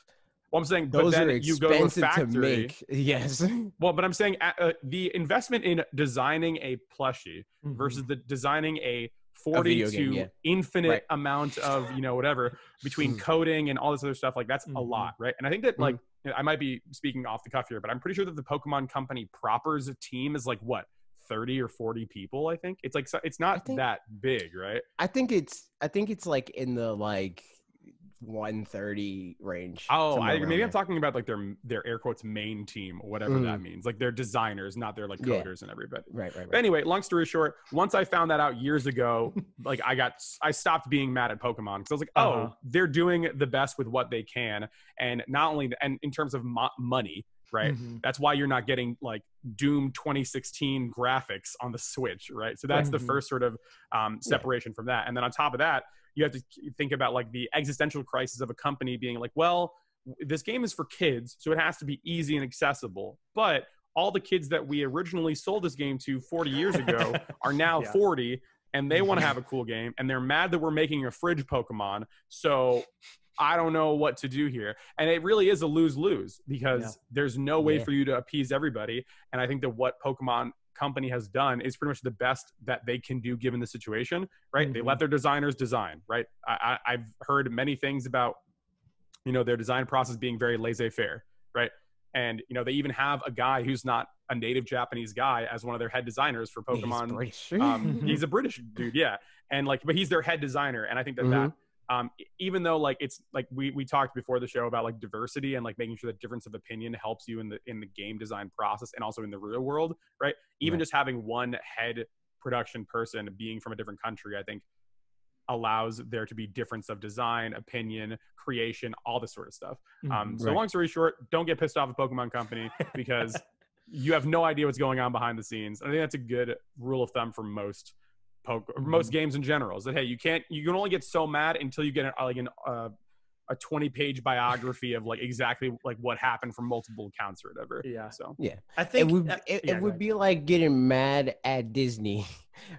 Well, I'm saying, those but then are you go to a factory. To make. Yes. Well, but I'm saying the investment in designing a plushie versus the designing a 40 to infinite amount of, you know, whatever between coding and all this other stuff, like that's a lot, right? And I think that like I might be speaking off the cuff here, but I'm pretty sure that the Pokemon Company proper's team is like what? 30 or 40 people. I think it's like it's not that big, right? I think it's like in the like 130 range. Oh, maybe I'm talking about like their air quotes main team, whatever that means. Like their designers, not their like coders and everybody. Right. But anyway, long story short, once I found that out years ago, like I stopped being mad at Pokemon because I was like, oh, they're doing the best with what they can, and not only and in terms of money. Right. That's why you're not getting like Doom 2016 graphics on the Switch. Right. So that's the first sort of separation from that. And then on top of that, you have to think about like the existential crisis of a company being like, well, this game is for kids, so it has to be easy and accessible. But all the kids that we originally sold this game to 40 years ago are now 40 and they want to have a cool game. And they're mad that we're making a fridge Pokemon. So I don't know what to do here. And it really is a lose-lose because there's no way for you to appease everybody. And I think that what Pokemon Company has done is pretty much the best that they can do given the situation, right? They let their designers design, right? I've heard many things about, you know, their design process being very laissez-faire, right? And, you know, they even have a guy who's not a native Japanese guy as one of their head designers for Pokemon. He's a British dude, and like, but he's their head designer. And I think that even though like it's like we talked before the show about like diversity and like making sure that difference of opinion helps you in the game design process and also in the real world, right? Even just having one head production person being from a different country, I think allows there to be difference of design, opinion, creation, all this sort of stuff. So long story short, don't get pissed off at Pokemon Company because you have no idea what's going on behind the scenes. I think that's a good rule of thumb for most games in general, is that hey, you can only get so mad until you get a 20-page biography of like exactly like what happened from multiple accounts or whatever. Yeah. So yeah, I think it would be like getting mad at Disney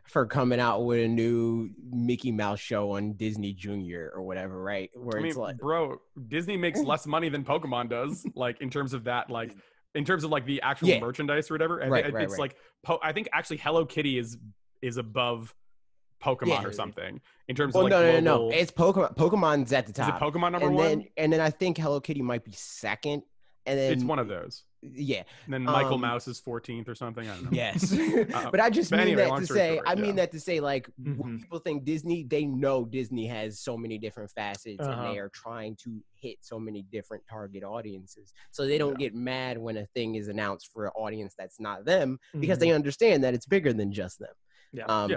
for coming out with a new Mickey Mouse show on Disney Junior or whatever, right? Where it's like, bro, Disney makes less money than Pokemon does, like in terms of that, like in terms of like the actual merchandise or whatever. It's like I think actually Hello Kitty is above Pokemon or something in terms of like no. It's Pokemon. Pokemon's at the top. Is it Pokemon number one? And then I think Hello Kitty might be second. And then it's one of those. Yeah. And then Michael Mouse is 14th or something. I don't know. Yes. But I just mean that to say, that to say, like, when people think Disney, they know Disney has so many different facets and they are trying to hit so many different target audiences. So they don't get mad when a thing is announced for an audience that's not them because they understand that it's bigger than just them.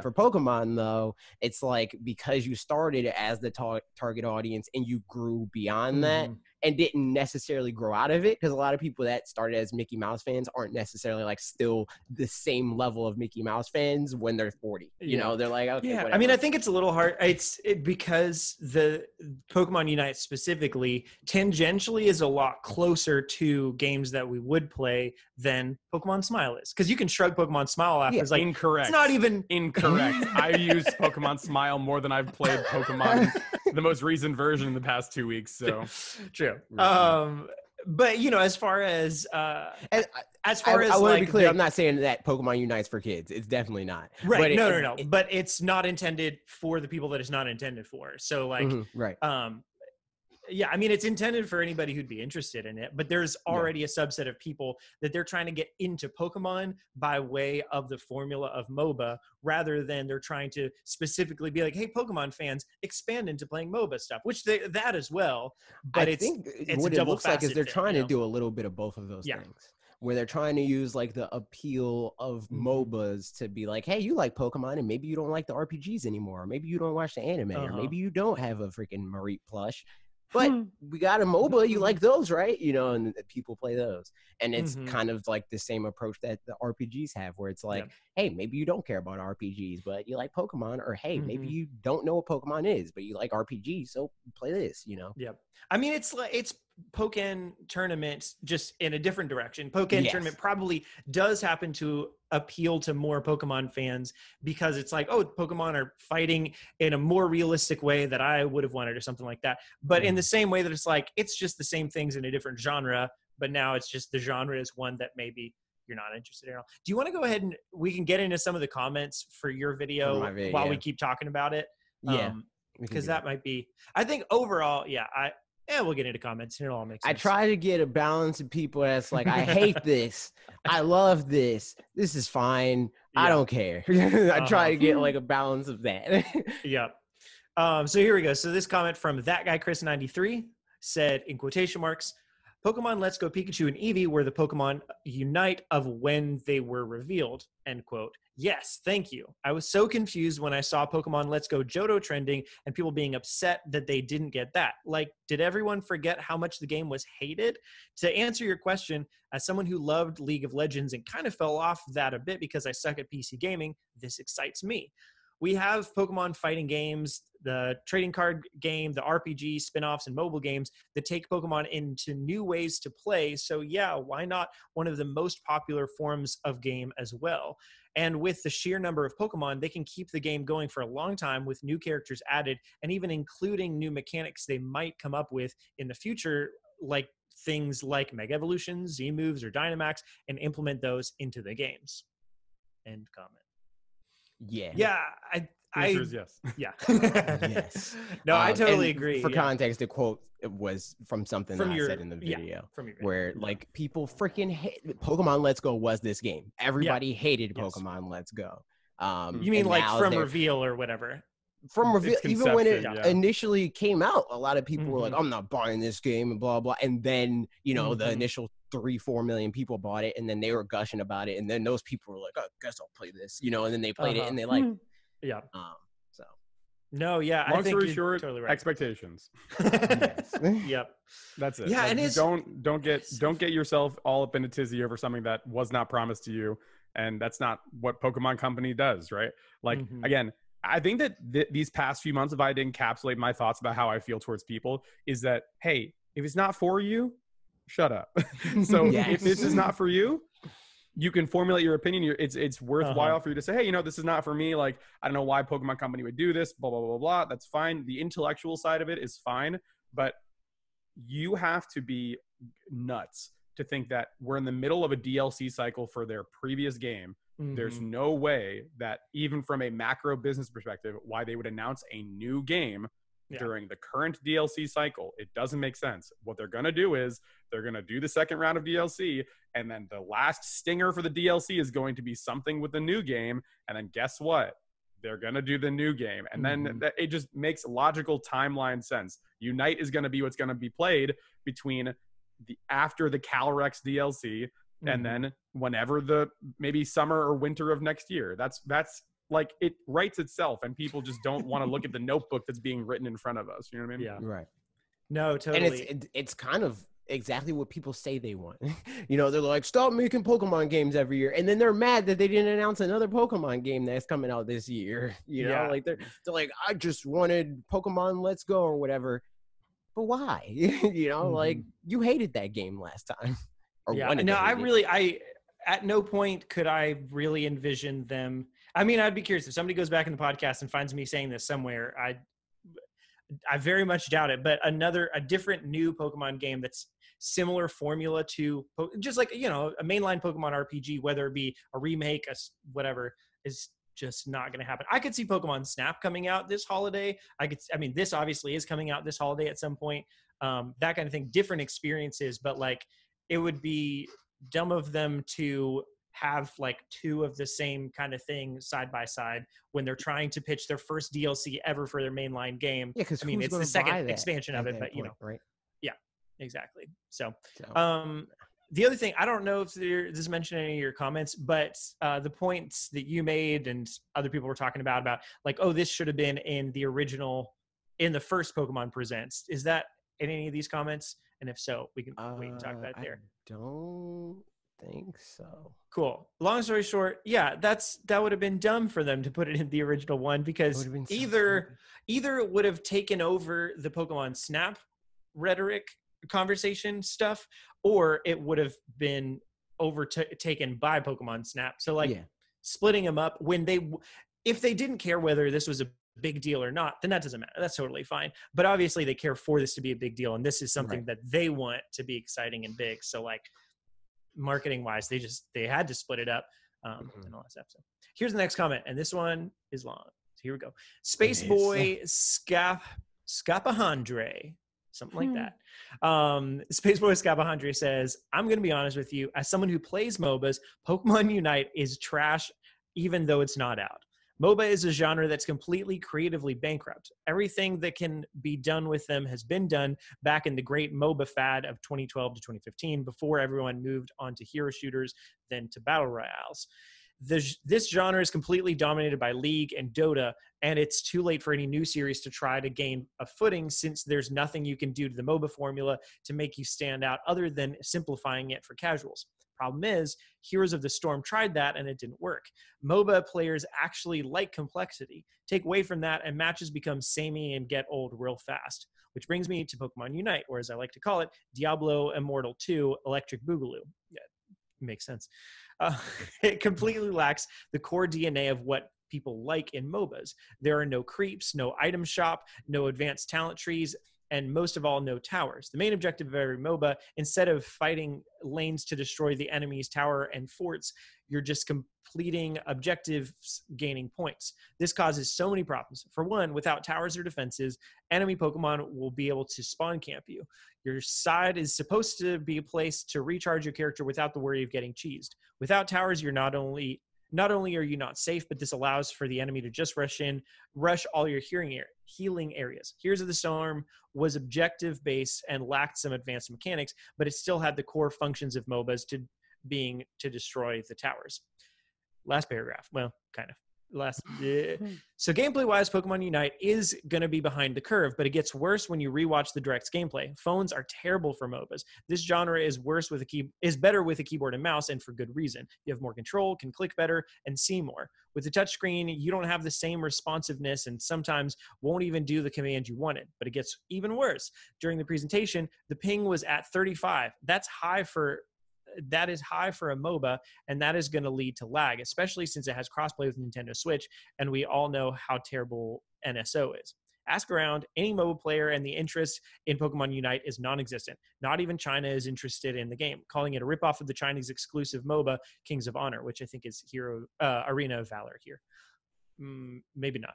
For Pokemon, though, it's like because you started as the target audience and you grew beyond that and didn't necessarily grow out of it, because a lot of people that started as Mickey Mouse fans aren't necessarily like still the same level of Mickey Mouse fans when they're 40. You know, they're like, okay, whatever. I mean, I think it's a little hard. Because the Pokemon Unite specifically tangentially is a lot closer to games that we would play than Pokemon Smile is. Because you can shrug Pokemon Smile off. It's like, incorrect. It's not even incorrect. I use Pokemon Smile more than I've played Pokemon, the most recent version in the past 2 weeks. So true. But you know, as far as I want to be clear, I'm not saying that Pokemon Unite's for kids. It's definitely not. Right. But no. But it's not intended for the people that it's not intended for. So like, yeah, I mean, it's intended for anybody who'd be interested in it, but there's already a subset of people that they're trying to get into Pokemon by way of the formula of MOBA, rather than they're trying to specifically be like, hey, Pokemon fans, expand into playing MOBA stuff, which that as well. But I think what it looks like is they're trying to do a little bit of both of those things, where they're trying to use like the appeal of MOBAs to be like, hey, you like Pokemon and maybe you don't like the RPGs anymore. Or maybe you don't watch the anime or maybe you don't have a freaking Mareep plush. But we got a MOBA, you like those, right? You know, and people play those. And it's kind of like the same approach that the RPGs have, where it's like, hey, maybe you don't care about RPGs, but you like Pokemon. Or, hey, maybe you don't know what Pokemon is, but you like RPGs, so play this, you know? Yep. I mean, it's Pokken Tournament just in a different direction. Pokken Tournament probably does happen to appeal to more Pokemon fans because it's like, oh, Pokemon are fighting in a more realistic way that I would have wanted or something like that. But in the same way that it's like, it's just the same things in a different genre, but now it's just the genre is one that maybe you're not interested in. Do you want to go ahead and we can get into some of the comments for your video while we keep talking about it? Because that might be, I think overall, we'll get into comments. It all makes sense. I try to get a balance of people that's like, I hate this. I love this. This is fine. I don't care. I try to get like a balance of that. So here we go. So this comment from that guy, Chris93, said, in quotation marks, Pokemon Let's Go Pikachu and Eevee were the Pokemon Unite of when they were revealed, end quote. Yes, thank you. I was so confused when I saw Pokemon Let's Go Johto trending and people being upset that they didn't get that. Like, did everyone forget how much the game was hated? To answer your question, as someone who loved League of Legends and kind of fell off that a bit because I suck at PC gaming, this excites me. We have Pokemon fighting games, the trading card game, the RPG spin-offs and mobile games that take Pokemon into new ways to play. So yeah, why not one of the most popular forms of game as well? And with the sheer number of Pokemon, they can keep the game going for a long time with new characters added and even including new mechanics they might come up with in the future, like things like Mega Evolutions, Z-Moves, or Dynamax, and implement those into the games. End comment. Yeah. The answer is yes. Yeah. Yes. No, I totally agree. For context, the quote was from something that I said in the video, where like people freaking hate Pokemon Let's Go was this game. Everybody hated Pokemon Let's Go. You mean like from reveal or whatever? From reveal, even when it initially came out, a lot of people were like, I'm not buying this game and blah, blah. And then, you know, the initial 3-4 million people bought it and then they were gushing about it. And then those people were like, I guess I'll play this, you know, and then they played it and they like, so. No, yeah. Long story short, totally right. Expectations. Yep. That's it. Yeah. Like, and it's don't get yourself all up in a tizzy over something that was not promised to you. And that's not what Pokemon Company does, right? Like, again, I think that these past few months, if I had to encapsulate my thoughts about how I feel towards people, is that, hey, if it's not for you, shut up. So if this is not for you, you can formulate your opinion. It's worthwhile for you to say, hey, this is not for me. Like, I don't know why Pokemon Company would do this, blah, blah, blah, blah. That's fine. The intellectual side of it is fine. But you have to be nuts to think that we're in the middle of a DLC cycle for their previous game. There's no way that, even from a macro business perspective, why they would announce a new game during the current DLC cycle. It doesn't make sense. What they're going to do is they're going to do the second round of DLC, and then the last stinger for the DLC is going to be something with the new game. And then guess what? They're going to do the new game. And then it just makes logical timeline sense. Unite is going to be what's going to be played between after the Calyrex DLC and then whenever maybe summer or winter of next year. That's like, it writes itself, and people just don't want to look at the notebook that's being written in front of us. You know what I mean? Yeah. Right. No, totally. And it's kind of exactly what people say they want. They're like, stop making Pokemon games every year, and then they're mad that they didn't announce another Pokemon game that's coming out this year. Like they're like, I just wanted Pokemon Let's Go or whatever. But why? Like, you hated that game last time. I at no point could I really envision them. I mean, I'd be curious if somebody goes back in the podcast and finds me saying this somewhere. I very much doubt it, but a different new Pokemon game that's similar formula to just like, a mainline Pokemon RPG, whether it be a remake, whatever, is just not going to happen. I could see Pokemon Snap coming out this holiday. This obviously is coming out this holiday at some point. That kind of thing, different experiences, but like, it would be dumb of them to have like two of the same kind of thing side by side when they're trying to pitch their first DLC ever for their mainline game. Yeah, because it's the second expansion of it, but right? Yeah, exactly. So, the other thing, I don't know if this is mentioned in any of your comments, but the points that you made and other people were talking about like, oh, this should have been in the first Pokemon Presents. Is that in any of these comments? And if so, we can wait and talk about it there. I don't think so. Cool. Long story short, yeah, that would have been dumb for them to put it in the original one, because either it would have taken over the Pokemon Snap rhetoric conversation stuff, or it would have been overtaken by Pokemon Snap. So splitting them up if they didn't care whether this was a big deal or not, then that doesn't matter. That's totally fine. But obviously they care for this to be a big deal, and this is something that they want to be exciting and big. So like, marketing wise, they had to split it up and all that stuff. So here's the next comment, and this one is long. So here we go. Space Boy Scapahandre, something like that. Space Boy Scapahandre says, I'm going to be honest with you. As someone who plays MOBAs, Pokemon Unite is trash, even though it's not out. MOBA is a genre that's completely creatively bankrupt. Everything that can be done with them has been done back in the great MOBA fad of 2012 to 2015, before everyone moved on to hero shooters, then to battle royales. This genre is completely dominated by League and Dota, and it's too late for any new series to try to gain a footing, since there's nothing you can do to the MOBA formula to make you stand out other than simplifying it for casuals. Problem is, Heroes of the Storm tried that and it didn't work. MOBA players actually like complexity. Take away from that and matches become samey and get old real fast. Which brings me to Pokemon Unite, or as I like to call it, Diablo Immortal 2 Electric Boogaloo. Yeah, makes sense. It completely lacks the core DNA of what people like in MOBAs. There are no creeps, no item shop, no advanced talent trees, and most of all, no towers. The main objective of every MOBA, instead of fighting lanes to destroy the enemy's tower and forts, you're just completing objectives, gaining points. This causes so many problems. For one, without towers or defenses, enemy Pokemon will be able to spawn camp you. Your side is supposed to be a place to recharge your character without the worry of getting cheesed. Without towers, you're not only are you not safe, but this allows for the enemy to just rush all your healing areas. Heroes of the Storm was objective-based and lacked some advanced mechanics, but it still had the core functions of MOBAs to destroy the towers. Last paragraph. Well, kind of. So gameplay wise, Pokemon Unite is going to be behind the curve, but it gets worse when you rewatch the direct gameplay. Phones are terrible for MOBAs. This genre is better with a keyboard and mouse, and for good reason. You have more control, can click better, and see more. With the touchscreen, you don't have the same responsiveness and sometimes won't even do the command you wanted, but it gets even worse. During the presentation, the ping was at 35. That is high for a MOBA, and that is going to lead to lag, especially since it has crossplay with Nintendo Switch, and we all know how terrible NSO is. Ask around any MOBA player, and the interest in Pokemon Unite is non-existent. Not even China is interested in the game, calling it a ripoff of the Chinese exclusive MOBA Kings of Honor, which I think is Arena of Valor here. Maybe not.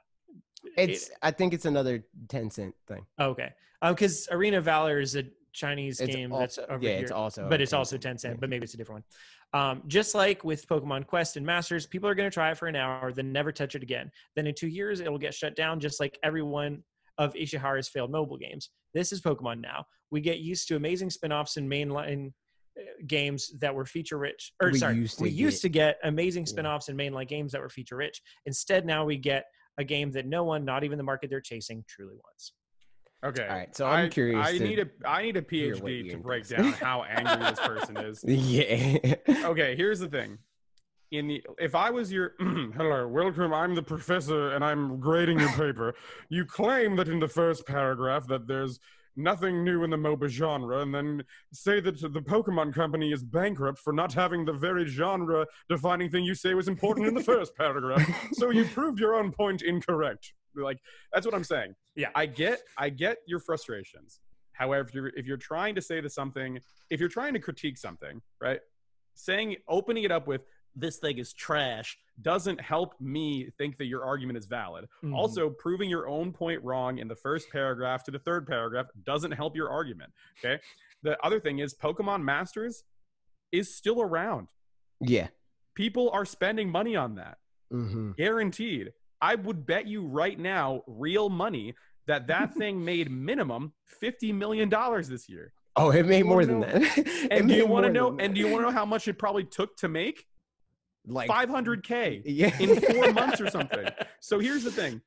I think it's another Tencent thing. Okay, because Arena of Valor is a Chinese game that's over here. It's also, but it's also Tencent, but maybe it's a different one. Just like with Pokemon Quest and Masters, people are going to try it for an hour, then never touch it again. Then in 2 years, it'll get shut down, just like every one of Ishihara's failed mobile games. This is Pokemon now. We get used to amazing spin-offs and mainline games that were feature rich. We used to get amazing spin-offs and mainline games that were feature rich. Instead, now we get a game that no one, not even the market they're chasing, truly wants. Okay. All right. So I'm curious. I need a PhD to break down how angry this person is. Yeah. Okay. Here's the thing. If I was your hello, welcome. I'm the professor, and I'm grading your paper. You claim that in the first paragraph that there's nothing new in the MOBA genre, and then say that the Pokemon Company is bankrupt for not having the very genre-defining thing you say was important in the first paragraph. So you proved your own point incorrect. Like, that's what I'm saying. Yeah, I get your frustrations. However, if you're trying to say something, if you're trying to critique something, right, opening it up with this thing is trash doesn't help me think that your argument is valid. Mm-hmm. Also, proving your own point wrong in the first paragraph to the third paragraph doesn't help your argument. Okay. The other thing is Pokemon Masters is still around. Yeah. People are spending money on that. Mm-hmm. Guaranteed. I would bet you right now, real money, that thing made minimum $50 million this year. Oh, it made more than that. And do you want to know how much it probably took to make? Like $500K in 4 months or something. So here's the thing.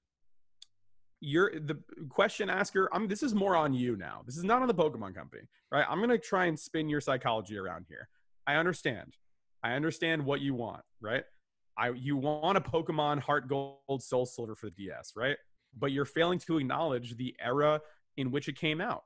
You're the question asker. This is more on you now. This is not on the Pokemon Company, right? I'm going to try and spin your psychology around here. I understand what you want, right? You want a Pokemon Heart Gold, Soul Silver for the DS, right? But you're failing to acknowledge the era in which it came out.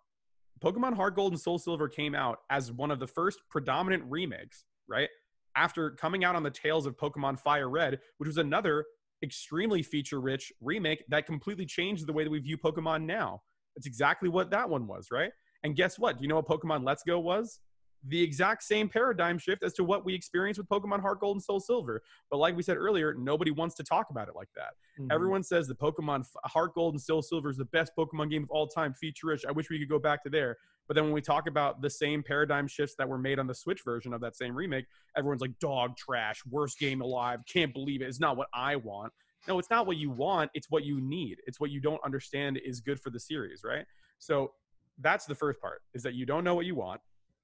Pokemon Heart Gold and Soul Silver came out as one of the first predominant remakes, right? After coming out on the tails of Pokemon Fire Red, which was another extremely feature-rich remake that completely changed the way that we view Pokemon now. That's exactly what that one was, right? And guess what? Do you know what Pokemon Let's Go was? The exact same paradigm shift as to what we experienced with Pokemon Heart Gold and Soul Silver. But like we said earlier, nobody wants to talk about it like that. Mm-hmm. Everyone says the Pokemon Heart Gold and Soul Silver is the best Pokemon game of all time, feature-rich. I wish we could go back to there. But then when we talk about the same paradigm shifts that were made on the Switch version of that same remake, everyone's like, dog trash, worst game alive, can't believe it. It's not what I want. No, it's not what you want. It's what you need. It's what you don't understand is good for the series, right? So that's the first part, is that you don't know what you want.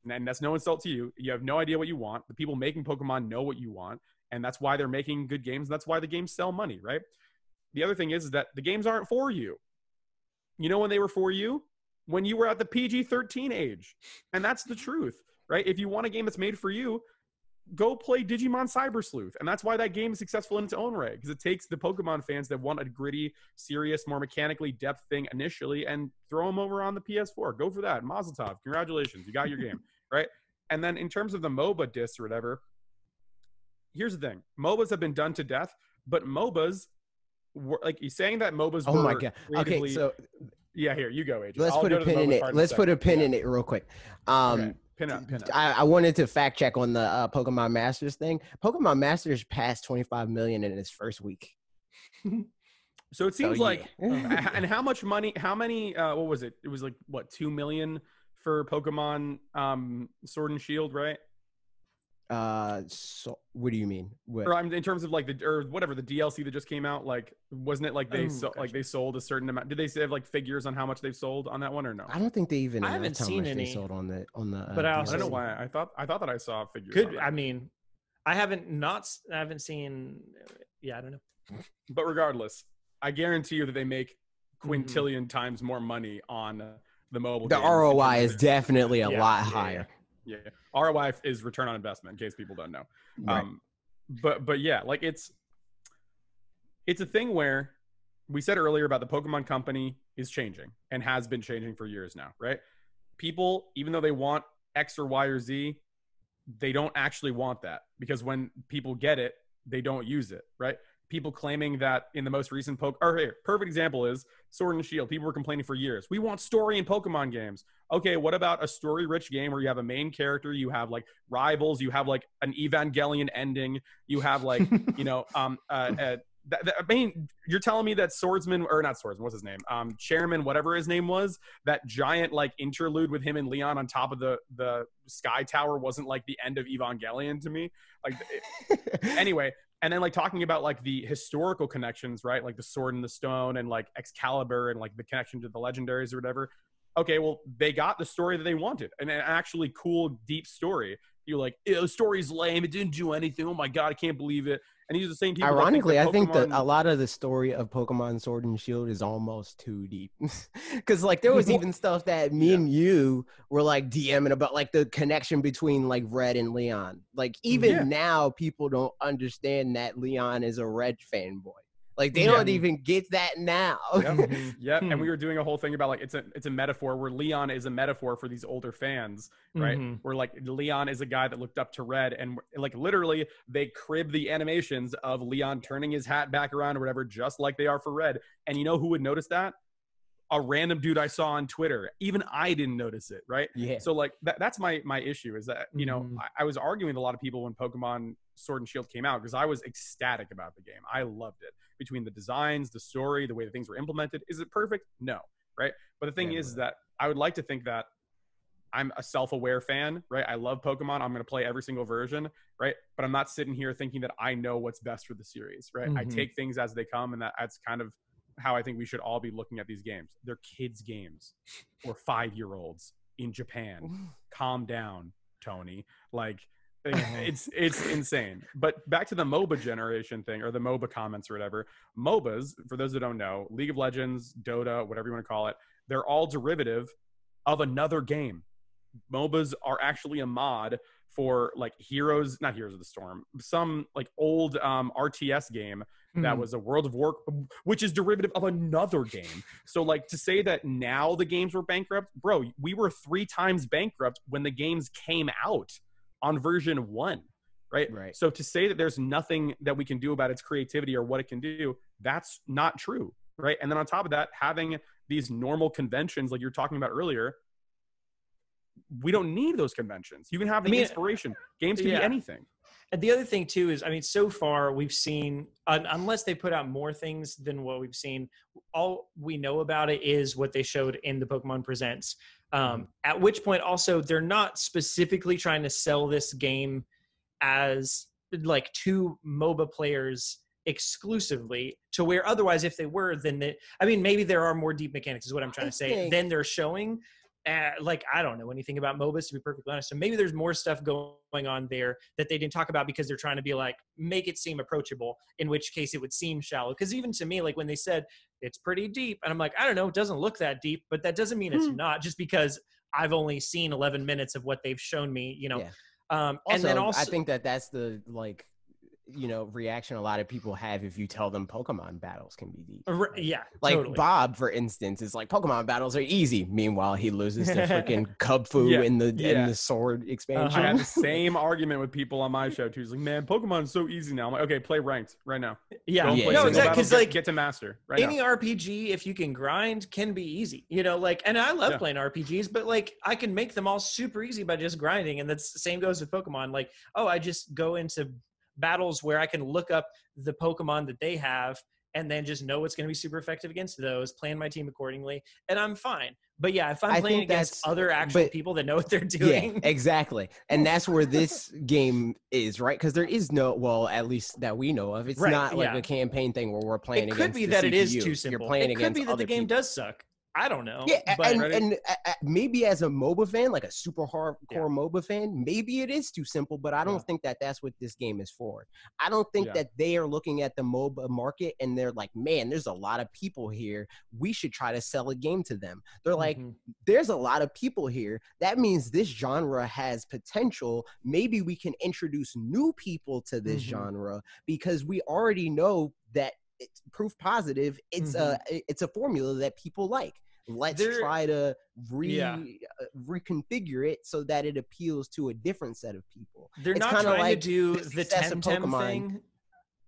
And that's no insult to you. You have no idea what you want. The people making Pokemon know what you want. And that's why they're making good games. And that's why the games sell money, right? The other thing is that the games aren't for you. You know when they were for you? When you were at the PG-13 age. And that's the truth, right? If you want a game that's made for you, go play Digimon Cyber Sleuth. And that's why that game is successful in its own right. Because it takes the Pokemon fans that want a gritty, serious, more mechanically depth thing initially and throw them over on the PS4. Go for that. Mazel tov. Congratulations. You got your game, right? And then in terms of the MOBA diss or whatever, here's the thing. MOBAs have been done to death, but MOBAs were, like, you're saying that MOBAs were... Oh my God. Okay, so... Yeah, here, you go, AJ. Let's put a pin in it. Let's put a pin in it real quick. Okay. Pin up. I wanted to fact check on the Pokemon Masters thing. Pokemon Masters passed 25 million in its first week. So it seems like, and how much money, how many, what was it? It was like, what, 2 million for Pokemon Sword and Shield, right? So what do you mean? What? Or in terms of like or whatever, the DLC that just came out, like, wasn't it like they they sold a certain amount? Did they have like figures on how much they've sold on that one or no? I don't think they even. I haven't seen any. They sold on the. But I don't know why. I thought that I saw figures. I mean, I haven't seen. Yeah, I don't know. But regardless, I guarantee you that they make quintillion times more money on the mobile. The ROI is definitely a lot higher. Yeah. ROI is return on investment, in case people don't know. Right. But yeah, like it's a thing where we said earlier about the Pokemon Company is changing and has been changing for years now, right? People, even though they want X or Y or Z, they don't actually want that, because when people get it, they don't use it, right? People claiming that in the most recent perfect example is Sword and Shield. People were complaining for years, we want story in Pokemon games. Okay, what about a story-rich game where you have a main character, you have like rivals, you have like an Evangelion ending, you have like I mean, you're telling me that Swordsman, or not Swordsman, what's his name? Chairman, whatever his name was, that giant like interlude with him and Leon on top of the Sky Tower wasn't like the end of Evangelion to me. Like, anyway, and then like talking about like the historical connections, right? Like the Sword and the Stone and like Excalibur and like the connection to the legendaries or whatever. Okay, well, they got the story that they wanted, and an actually cool, deep story. You're like, the story's lame. It didn't do anything. Oh my God, I can't believe it. And these are the same people. Ironically, I think that a lot of the story of Pokemon Sword and Shield is almost too deep. Because like there was even stuff that me and you were like DMing about, like the connection between like Red and Leon. Like even now, people don't understand that Leon is a Red fanboy. Like they don't even get that now. Yep. And we were doing a whole thing about like it's a metaphor where Leon is a metaphor for these older fans, right? Where like Leon is a guy that looked up to Red, and like literally they crib the animations of Leon turning his hat back around or whatever, just like they are for Red. And you know who would notice that? A random dude I saw on Twitter. Even I didn't notice it, right? Yeah. So like that's my issue is that, you know, I was arguing with a lot of people when Pokemon Sword and Shield came out because I was ecstatic about the game. I loved it. Between the designs, the story, the way that things were implemented. Is it perfect? No, right? But the thing is that I would like to think that I'm a self-aware fan, right? I love Pokemon. I'm going to play every single version, right? But I'm not sitting here thinking that I know what's best for the series, right? I take things as they come, and that's kind of how I think we should all be looking at these games. They're kids' games or 5-year-olds in Japan. Calm down, Tony. Like, it's insane. But back to the MOBA generation thing, or the MOBA comments or whatever. MOBAs, for those that don't know, League of Legends, Dota, whatever you want to call it, they're all derivative of another game. MOBAs are actually a mod for like not Heroes of the Storm, some like old RTS game that was a World of Warcraft, which is derivative of another game. So like to say that now the games were bankrupt, bro, we were 3 times bankrupt when the games came out on version 1, right? So to say that there's nothing that we can do about its creativity or what it can do, that's not true, right? And then on top of that, having these normal conventions like you're talking about earlier, we don't need those conventions. You can have the inspiration. Games can be anything. And the other thing too is, I mean, so far we've seen, unless they put out more things than what we've seen, all we know about it is what they showed in the Pokemon Presents. At which point also they're not specifically trying to sell this game as like to MOBA players exclusively, to where otherwise if they were, then maybe there are more deep mechanics is what I'm trying to say. Then they're showing. Like, I don't know anything about MOBAs, to be perfectly honest. So maybe there's more stuff going on there that they didn't talk about because they're trying to be like, make it seem approachable, in which case it would seem shallow. Because even to me, like when they said it's pretty deep, and I'm like, I don't know, it doesn't look that deep, but that doesn't mean it's not, just because I've only seen 11 minutes of what they've shown me, you know. Also, and then also, I think that's the like, you know, reaction a lot of people have if you tell them Pokemon battles can be deep. Yeah, like totally. Bob, for instance, is like, Pokemon battles are easy. Meanwhile, he loses to freaking Cubfu in the Sword expansion. I had the same argument with people on my show too. He's like, man, Pokemon's so easy now. I'm like, okay, play ranked right now. No, exactly. Because like, get to master any RPG, if you can grind, can be easy. You know, like, and I love playing RPGs, but like, I can make them all super easy by just grinding. And that's the same goes with Pokemon. Like, I just go into battles where I can look up the Pokemon that they have and then just know what's going to be super effective against those, plan my team accordingly, and I'm fine. But yeah, if I'm playing against other actual people that know what they're doing. Yeah, exactly. And that's where this game is, right? Because there is no, well, at least that we know of, it's not like a campaign thing where we're playing against the CPU. It could be that it is too simple. You're playing it could be that the game does suck. I don't know. Yeah, but and maybe as a MOBA fan, like a super hardcore MOBA fan, maybe it is too simple, but I don't think that that's what this game is for. I don't think that they are looking at the MOBA market and they're like, man, there's a lot of people here. We should try to sell a game to them. They're like, there's a lot of people here. That means this genre has potential. Maybe we can introduce new people to this genre because we already know that it's proof positive. It's a formula that people like. Let's try to reconfigure it so that it appeals to a different set of people. They're not trying to do the Temtem thing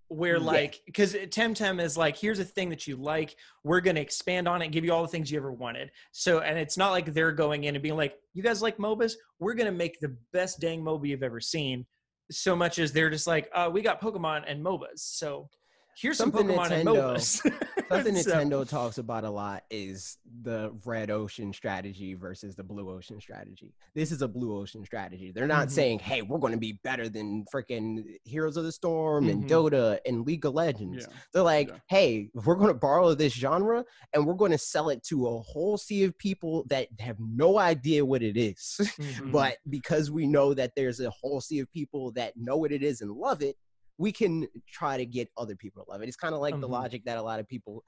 where like, because Temtem is like, here's a thing that you like, we're going to expand on it and give you all the things you ever wanted. So, and it's not like they're going in and being like, you guys like MOBAs? We're going to make the best dang MOBA you've ever seen. So much as they're just like, we got Pokemon and MOBAs. So here's something some Pokemon and MOBAs. Something Nintendo talks about a lot is the red ocean strategy versus the blue ocean strategy. This is a blue ocean strategy. They're not saying, hey, we're going to be better than freaking Heroes of the Storm and Dota and League of Legends. They're like, hey, we're going to borrow this genre and we're going to sell it to a whole sea of people that have no idea what it is. But because we know that there's a whole sea of people that know what it is and love it, we can try to get other people to love it. It's kind of like the logic that a lot of people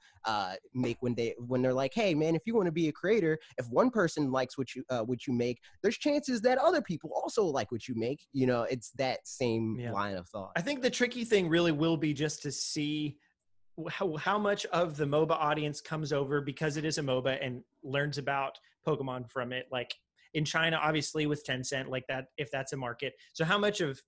make when they're like, hey man, if you want to be a creator, if one person likes what you make, there's chances that other people also like what you make. You know, it's that same line of thought. I think the tricky thing really will be just to see how much of the MOBA audience comes over because it is a MOBA and learns about Pokemon from it. Like in China, obviously with Tencent, like that, if that's a market. So how much of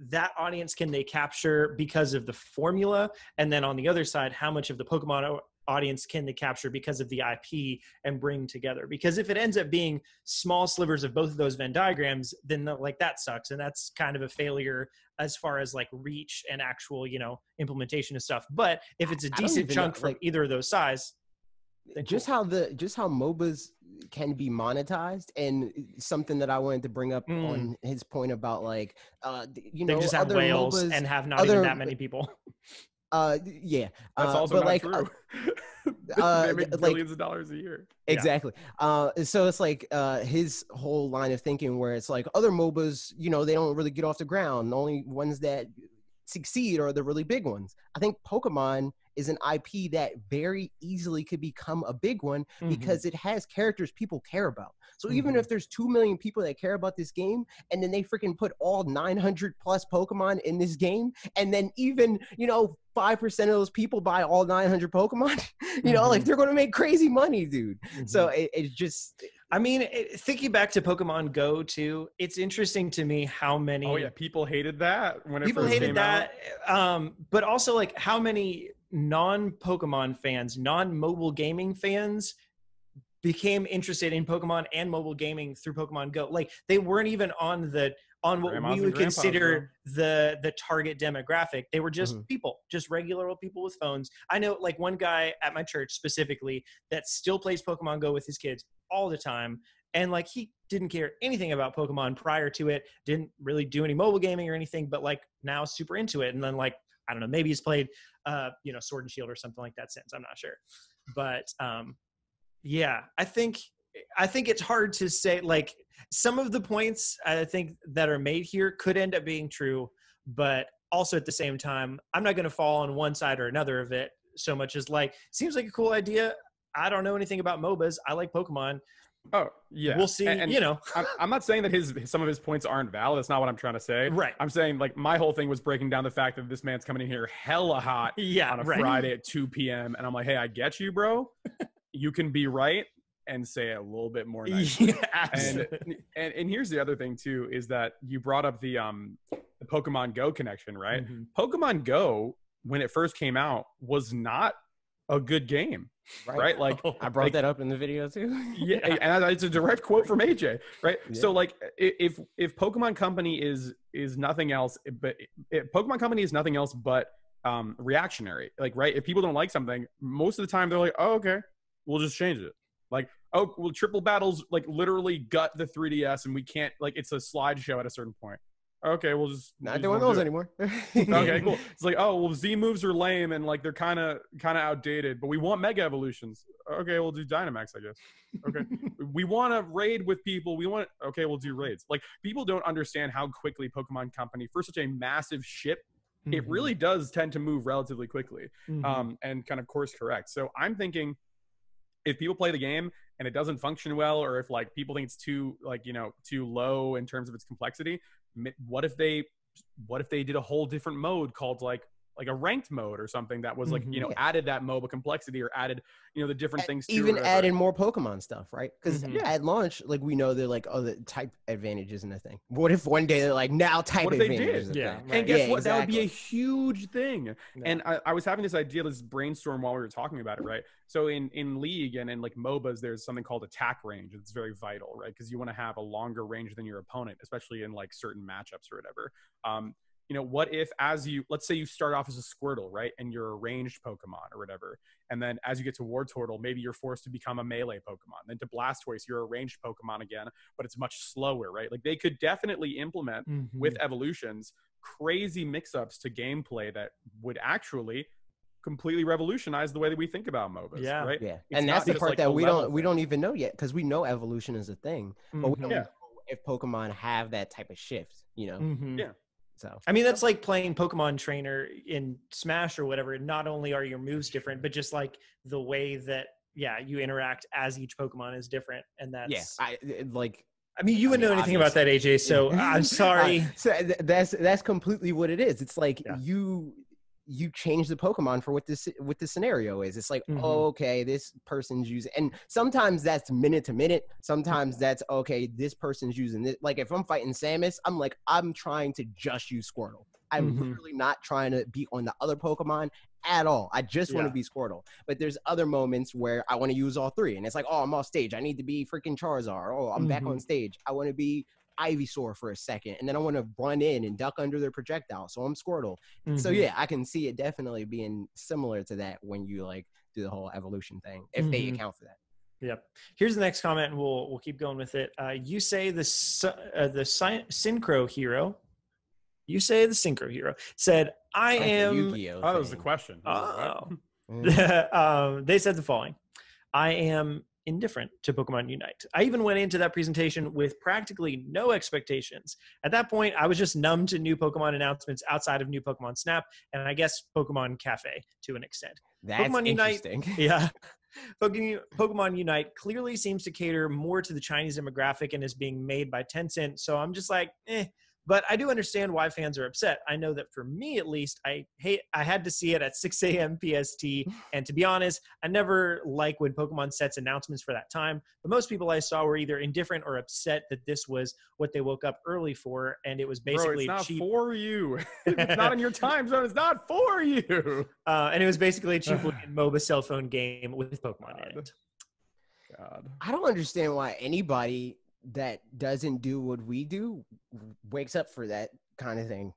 that audience can they capture because of the formula? And then on the other side, how much of the Pokemon audience can they capture because of the IP and bring together? Because if it ends up being small slivers of both of those Venn diagrams, then like that sucks. And that's kind of a failure as far as like reach and actual, you know, implementation of stuff. But if it's a decent chunk from either of those sides, just how MOBAs can be monetized, and something that I wanted to bring up on his point about like you know, they just have whales MOBAs, and have not even that many people. That's also not like, true. They make billions of dollars a year. Exactly. So it's like his whole line of thinking where it's like other MOBAs, you know, they don't really get off the ground. The only ones that succeed are the really big ones. I think Pokemon is an IP that very easily could become a big one because it has characters people care about. So even if there's 2 million people that care about this game, and then they freaking put all 900 plus Pokemon in this game, and then even, you know, 5% of those people buy all 900 Pokemon, you know, like they're going to make crazy money, dude. So it's just... I mean, thinking back to Pokemon Go too, it's interesting to me how many... Oh yeah, people hated that when it people first hated came that, out. But also like how many non-Pokemon fans, non-mobile gaming fans became interested in Pokemon and mobile gaming through Pokemon Go. Like they weren't even on what we would consider the target demographic. They were just people, just regular old people with phones. I know like one guy at my church specifically that still plays Pokemon Go with his kids all the time. And like, he didn't care anything about Pokemon prior to it, didn't really do any mobile gaming or anything, but like now super into it. And then like, I don't know, maybe he's played, you know, Sword and Shield or something like that since, I'm not sure. But yeah, I think it's hard to say, like some of the points I think that are made here could end up being true, but also at the same time, I'm not going to fall on one side or another of it so much as like, seems like a cool idea. I don't know anything about MOBAs. I like Pokemon. Oh yeah, we'll see. And you know, I'm not saying that some of his points aren't valid. That's not what I'm trying to say. Right. I'm saying like my whole thing was breaking down the fact that this man's coming in here hella hot on a Friday at 2 p.m. And I'm like, hey, I get you, bro. You can be right and say it a little bit more nicely. Yeah, and here's the other thing too, is that you brought up the Pokemon Go connection, right? Pokemon Go, when it first came out, was not a good game. Right? Like I brought that up in the video too. Yeah, and it's a direct quote from AJ, right? Yeah. So like if Pokemon Company is nothing else, but Pokemon Company is nothing else but reactionary. Like, right? If people don't like something, most of the time they're like, oh, okay, we'll just change it. Like, oh, well, Triple Battles like literally gut the 3DS and we can't, like, it's a slideshow at a certain point. Okay, we'll just not doing those anymore. Okay, cool. It's like, oh well, Z moves are lame and like they're kind of outdated, but we want mega evolutions. Okay, we'll do Dynamax, I guess. Okay, we want to raid with people. Okay, we'll do raids. Like, people don't understand how quickly Pokemon Company, for such a massive ship, it really does tend to move relatively quickly, and kind of course correct. So I'm thinking, if people play the game and it doesn't function well, or if like people think it's too too low in terms of its complexity, what if they did a whole different mode called like a ranked mode or something that was like added that MOBA complexity, or added the different things to even added more Pokemon stuff, right? Because at launch, like, we know they're like, oh, the type advantage isn't a thing. What if one day they're like, now type advantage is a thing? Right. And guess what? Exactly. That would be a huge thing. Yeah. And I was having this idea, this brainstorm while we were talking about it, right? So in League and in like MOBAs, there's something called attack range. It's very vital, right? Because you want to have a longer range than your opponent, especially in like certain matchups or whatever. What if, let's say you start off as a Squirtle, right? And you're a ranged Pokemon or whatever. And then as you get to Wartortle, maybe you're forced to become a melee Pokemon. Then to Blastoise, you're a ranged Pokemon again, but it's much slower, right? Like, they could definitely implement with evolutions crazy mix-ups to gameplay that would actually completely revolutionize the way that we think about MOBAs, right? Yeah. And that's the part that we don't even know yet, because we know evolution is a thing, but we don't know if Pokemon have that type of shift, Yeah. So I mean, that's like playing Pokemon Trainer in Smash or whatever. Not only are your moves different, but just like the way that you interact as each Pokemon is different, and that's I mean, you wouldn't know anything about that, AJ. So I'm sorry. So that's completely what it is. It's like you change the Pokemon for what the scenario is. It's like, oh, okay, this person's using, and sometimes that's minute to minute. Sometimes that's, okay, this person's using this. Like, if I'm fighting Samus, I'm like, I'm trying to just use Squirtle. I'm literally not trying to be on the other Pokemon at all. I just want to be Squirtle. But there's other moments where I want to use all three, and it's like, oh, I'm off stage, I need to be freaking Charizard. Oh, I'm back on stage, I want to be Ivysaur for a second, and then I want to run in and duck under their projectile, so I'm Squirtle. So yeah, I can see it definitely being similar to that when you like do the whole evolution thing, if they account for that. Yep. Here's the next comment, and we'll keep going with it. You say the Synchro Hero. You say the Synchro Hero said, "I am." Oh, that was the question. Oh. They said the following: "I am indifferent to Pokemon Unite. I even went into that presentation with practically no expectations. At that point, I was just numb to new Pokemon announcements outside of new Pokemon Snap, and I guess Pokemon Cafe to an extent. That's Pokemon interesting. Unite, yeah. Pokemon Unite clearly seems to cater more to the Chinese demographic and is being made by Tencent, so I'm just like, But I do understand why fans are upset. I know that for me, at least, I had to see it at 6 a.m. PST. And to be honest, I never like when Pokemon sets announcements for that time. But most people I saw were either indifferent or upset that this was what they woke up early for. And it was basically it's not cheap for you. It's not in your time zone. It's not for you. And it was basically a cheap MOBA cell phone game with Pokemon in it. God. I don't understand why anybody that doesn't do what we do wakes up for that kind of thing.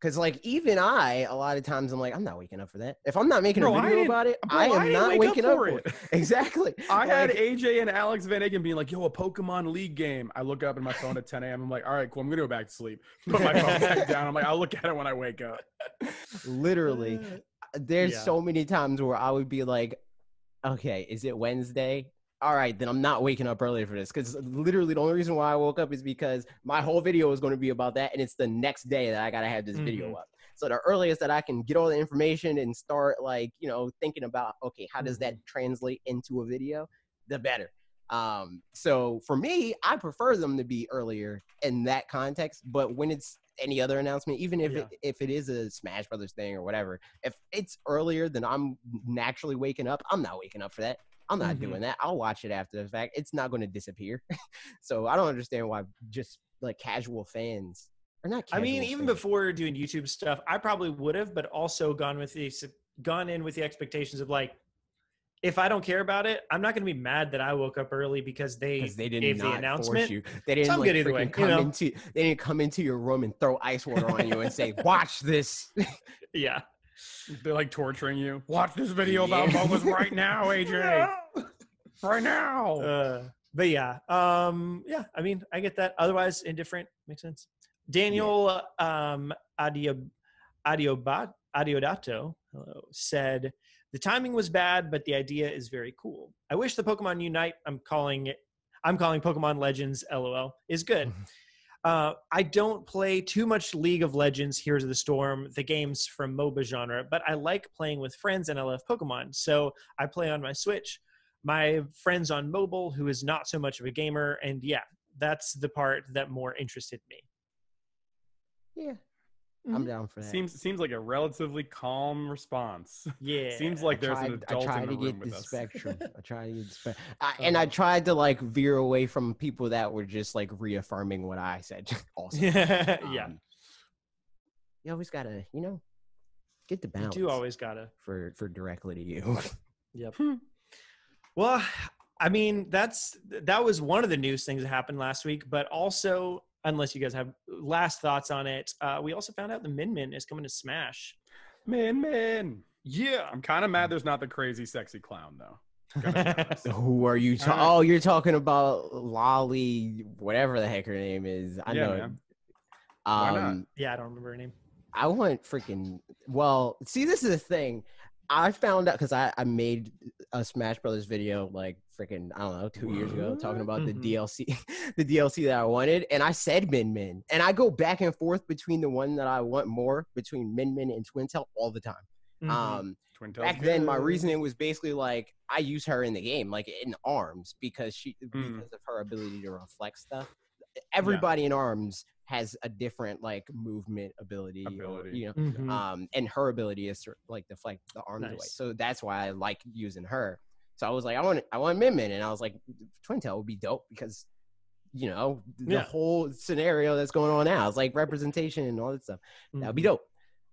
Because like, even a lot of times I'm like, I'm not waking up for that. If I'm not making a video about it, I am not waking up for it. Exactly. I had AJ and Alex Van Eggen being like, yo, a Pokemon League game. I look up at my phone at 10 a.m. I'm like, all right, cool, I'm gonna go back to sleep. Put my phone back down. I'm like, I'll look at it when I wake up. Literally. There's so many times where I would be like, okay, is it Wednesday? All right, then I'm not waking up early for this, because literally the only reason why I woke up is because my whole video is going to be about that, and it's the next day that I got to have this video up. So the earliest that I can get all the information and start, like, thinking about, okay, how does that translate into a video, the better. So for me, I prefer them to be earlier in that context, but when it's any other announcement, even if if it is a Smash Brothers thing or whatever, if it's earlier than I'm naturally waking up, I'm not waking up for that. I'm not doing that. I'll watch it after the fact. It's not going to disappear. So I don't understand why just like casual fans are not. I mean, even before doing YouTube stuff, I probably would have, but also gone in with the expectations of like, if I don't care about it, I'm not going to be mad that I woke up early because they gave the announcement. Force you. They didn't like either way, they didn't come into your room and throw ice water on you and say, "Watch this." Yeah. They're like torturing you. Watch this video about MOBAs right now, AJ. Right now. But I mean, I get that. Otherwise, indifferent makes sense. Daniel Adiodato said, the timing was bad, but the idea is very cool. I wish the Pokemon Unite, I'm calling Pokemon Legends, LOL, is good. I don't play too much League of Legends, Heroes of the Storm, the games from MOBA genre, but I like playing with friends and I love Pokemon. So I play on my Switch. My friend's on mobile who is not so much of a gamer. And yeah, that's the part that more interested me. Yeah. I'm down for that. Seems like a relatively calm response. Yeah. Seems like there's an adult in the room with us. Spectrum. I tried to get the spectrum. And I tried to like veer away from people that were just like reaffirming what I said also. Yeah. You always gotta, get the balance. You do always gotta. For directly to you. Yep. Well, I mean, that was one of the news things that happened last week, but also, unless you guys have last thoughts on it, we also found out the Min Min is coming to Smash. Min Min. Yeah. I'm kind of mad there's not the crazy sexy clown though. Who are you talking? Oh, you're talking about Lolly, whatever the heck her name is. I know. Man. Why not? Yeah, I don't remember her name. I want freaking. Well, see, this is the thing. I found out because I made a Smash Brothers video like freaking, I don't know, 2 years ago talking about the DLC, the DLC that I wanted. And I said Min Min. And I go back and forth between the one that I want more between Min Min and Twintail all the time. Back then, my reasoning was basically like, I use her in the game, like in ARMS, because because of her ability to reflect stuff. Everybody in ARMS has a different like movement ability. Or, and her ability is to like deflect the arms away. So that's why I like using her. So I was like, I want Min Min, and I was like, Twintail would be dope because the whole scenario that's going on now is like representation and all that stuff. That would be dope.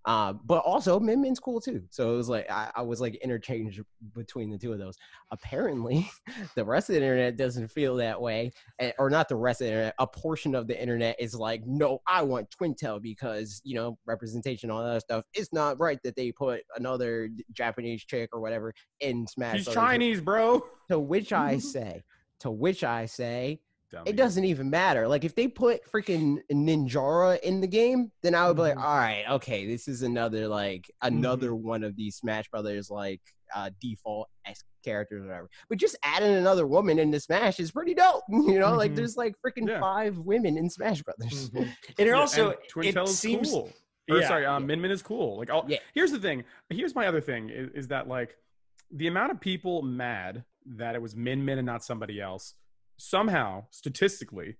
But also Min Min's cool too. So it was like I was like interchange between the two of those. Apparently, the rest of the internet doesn't feel that way, or not the rest of the internet. A portion of the internet is like, no, I want Twintail because representation, all that stuff. It's not right that they put another Japanese chick or whatever in Smash. She's Chinese, bro. To which I say. Dummy. It doesn't even matter. Like if they put freaking Ninjara in the game, then I would be like, all right, okay, this is another one of these Smash Brothers like default characters or whatever. But just adding another woman into Smash is pretty dope. Like there's like freaking 5 women in Smash Brothers. And it also Twintail seems cool. Min Min is cool. Like here's the thing. Here's my other thing is that like the amount of people mad that it was Min Min and not somebody else somehow statistically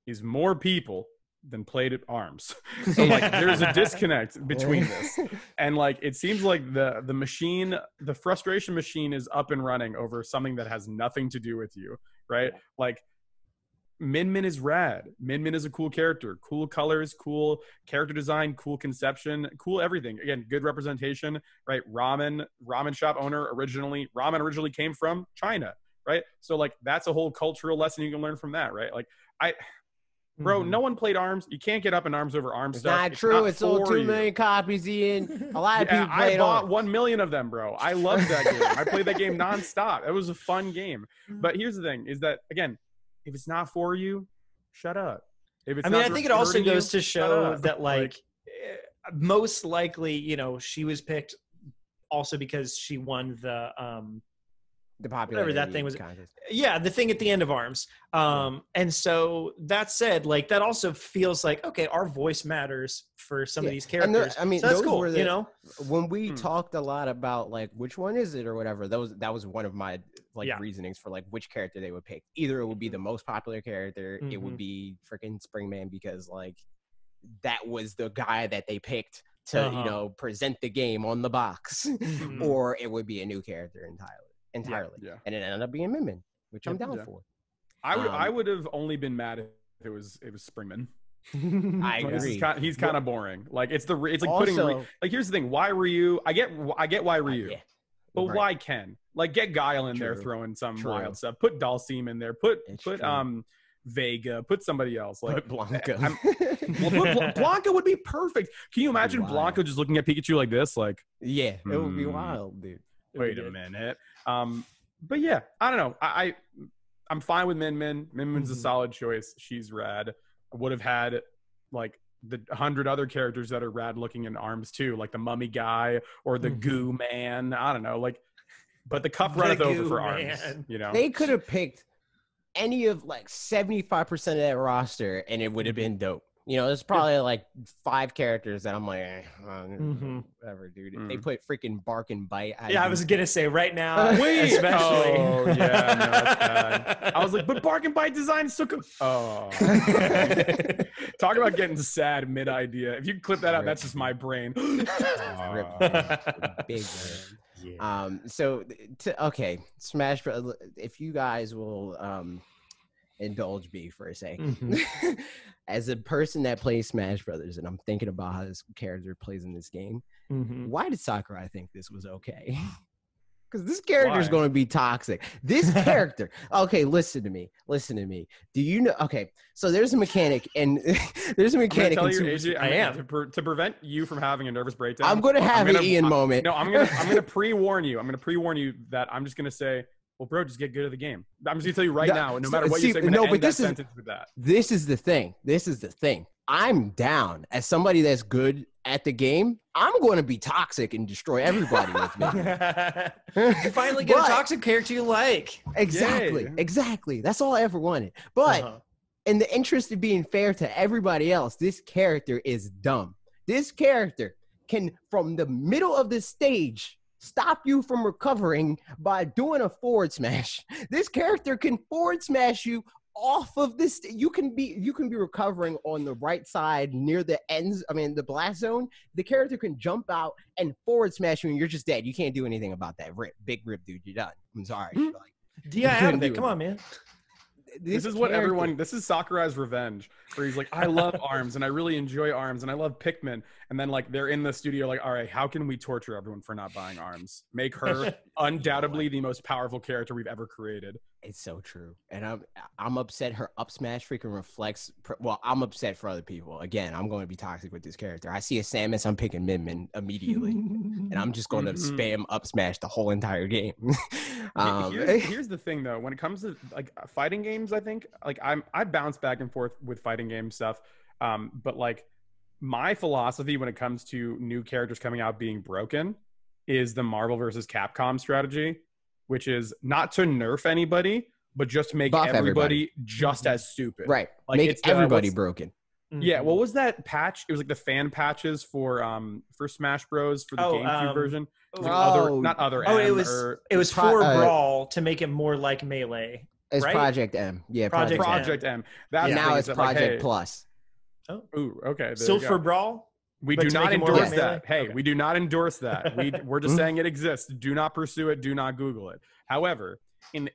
is more people than played at ARMS. So like there's a disconnect between this, and like it seems like the machine, the frustration machine is up and running over something that has nothing to do with you, right? Like Min Min is rad. Min Min is a cool character, cool colors, cool character design, cool conception, cool everything. Again, good representation, right? Ramen shop owner originally came from China. Right. So like that's a whole cultural lesson you can learn from that. Right. Like bro, no one played ARMS. You can't get up in ARMS over ARMS stuff. Not true. It's sold 2 million copies, Ian. A lot of people played I bought 1 million of them, bro. I loved that game. I played that game nonstop. It was a fun game. But here's the thing is that, again, if it's not for you, shut up. If it's I think it also goes to show that like most likely, she was picked also because she won the popularity, whatever that thing was contest. The thing at the end of ARMS. And so that said, like that also feels like, okay, our voice matters for some of these characters. I mean, so that's cool. When we talked a lot about like which one is it or whatever, that was one of my reasonings for like which character they would pick. Either it would be the most popular character, it would be freaking Springman because like that was the guy that they picked to present the game on the box, or it would be a new character entirely. And it ended up being Min Min, which I'm down for. I would have only been mad if it was Springman. I agree. He's kind of boring. Like it's like also, putting like here's the thing. Why Ryu? I get why Ryu, but why Ken? Like get Guile in there throwing some wild stuff. Put Dalsim in there. Put Vega. Put somebody else. Like Blanca. Blanca would be perfect. Can you imagine Blanca just looking at Pikachu like this? Like it would be wild, dude. Wait a minute. But yeah, I don't know. I'm fine with Min Min. Min Min's a solid choice. She's rad. I would have had like the 100 other characters that are rad looking in arms too, like the mummy guy or the goo man. I don't know, like, but the cup runneth over for arms. You know, they could have picked any of like 75% of that roster, and it would have been dope. You know, there's probably like 5 characters that I'm like, whatever, dude. If they put freaking Bark and Bite. I was gonna say right now, especially. Oh yeah, no, that's bad. I was like, but Bark and Bite design is so good. Oh, talk about getting sad mid idea. If you clip that out, that's just my brain. Big man. So okay, Smash Bros. If you guys will indulge me for a second. As a person that plays Smash Brothers, and I'm thinking about how this character plays in this game, why did Sakurai think this was okay? Because this character is going to be toxic. This character, okay, listen to me. Do you know? Okay, so there's a mechanic, and there's a mechanic. To prevent you from having a nervous breakdown. I'm going to have an Ian moment. No, I'm going to pre-warn you. I'm going to pre-warn you that I'm just going to say, well, bro, just get good at the game. I'm just gonna tell you right now, no matter what you say, this is the thing. This is the thing. I'm down as somebody that's good at the game. I'm going to be toxic and destroy everybody with me. You finally get a toxic character you like. Exactly. That's all I ever wanted. But in the interest of being fair to everybody else, this character is dumb. This character can, from the middle of the stage, stop you from recovering by doing a forward smash. This character can forward smash you off of this. You can be recovering on the right side near the ends. I mean, the blast zone. The character can jump out and forward smash you, and you're just dead. You can't do anything about that. Big rip, dude. You're done. I'm sorry. Come on, man. This is Sakurai's revenge, where he's like, I love ARMS and I really enjoy ARMS and I love Pikmin, and then like they're in the studio like, all right, how can we torture everyone for not buying ARMS? Make her undoubtedly the most powerful character we've ever created. It's so true, and I'm upset her up smash freaking reflects. Well, I'm upset for other people. Again, I'm going to be toxic with this character. I see a Samus, I'm picking Min immediately, and I'm just going to spam up smash the whole entire game. Here's the thing though, when it comes to like fighting games, I think like I bounce back and forth with fighting game stuff, but like my philosophy when it comes to new characters coming out being broken is the Marvel versus Capcom strategy, which is not to nerf anybody, but just to make everybody just as stupid. Right. Like make everybody broken. Yeah. What was that patch? It was like the fan patches for Smash Bros. For the GameCube version. It was for Brawl to make it more like Melee. It's right? Project M. Yeah, Project M. That's now it's Project Plus. Oh. Ooh, okay. Still for Brawl? We do not endorse that. Hey, we do not endorse that. We're just saying it exists. Do not pursue it. Do not Google it. However, in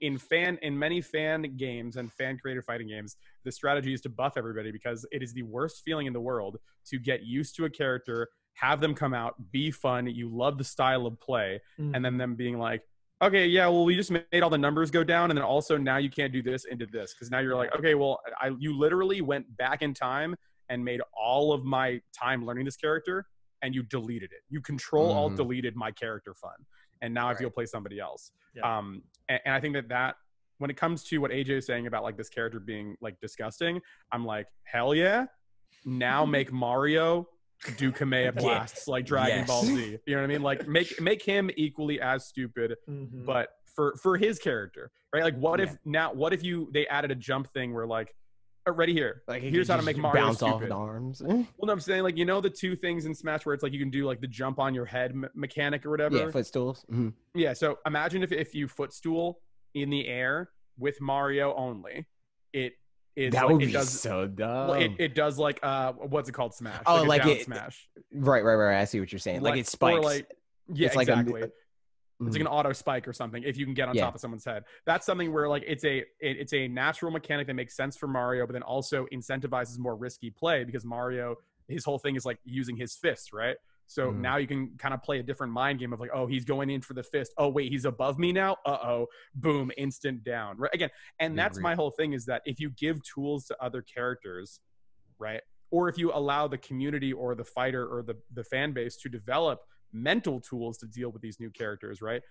many fan games and fan created fighting games, the strategy is to buff everybody because it is the worst feeling in the world to get used to a character, have them come out, be fun, you love the style of play, and then them being like, okay, yeah, well, we just made all the numbers go down, and then also now you can't do this into this because now you're like, okay, well, you literally went back in time and made all of my time learning this character, and you deleted it. You Control-Alt deleted my character fun, and now I feel play somebody else. Yeah. And I think that when it comes to what AJ is saying about like this character being like disgusting, I'm like, hell yeah! Now make Mario do Kamea blasts like Dragon Ball Z. You know what I mean? Like make him equally as stupid, but for his character, right? Like what if they added a jump thing where like, ready here. Like here's how to make Mario bounce stupid. Off the arms. Well, no, I'm saying like the two things in Smash where it's like you can do like the jump on your head mechanic or whatever. Yeah, footstools. Yeah, so imagine if you footstool in the air with Mario only, it is that like, would it be does, so dumb. Well, it does like what's it called? Smash. Oh, like it smash. Right. I see what you're saying. Like it spikes. It's exactly. It's like an auto spike or something if you can get on top of someone's head. That's something where like it's a natural mechanic that makes sense for Mario, but then also incentivizes more risky play because Mario, his whole thing is like using his fist, right? So now you can kind of play a different mind game of like, oh, he's going in for the fist. Oh, wait, he's above me now? Uh-oh. Boom, instant down. Right? Again, and that's my whole thing is that if you give tools to other characters, right? Or if you allow the community or the fighter or the fan base to develop mental tools to deal with these new characters, right?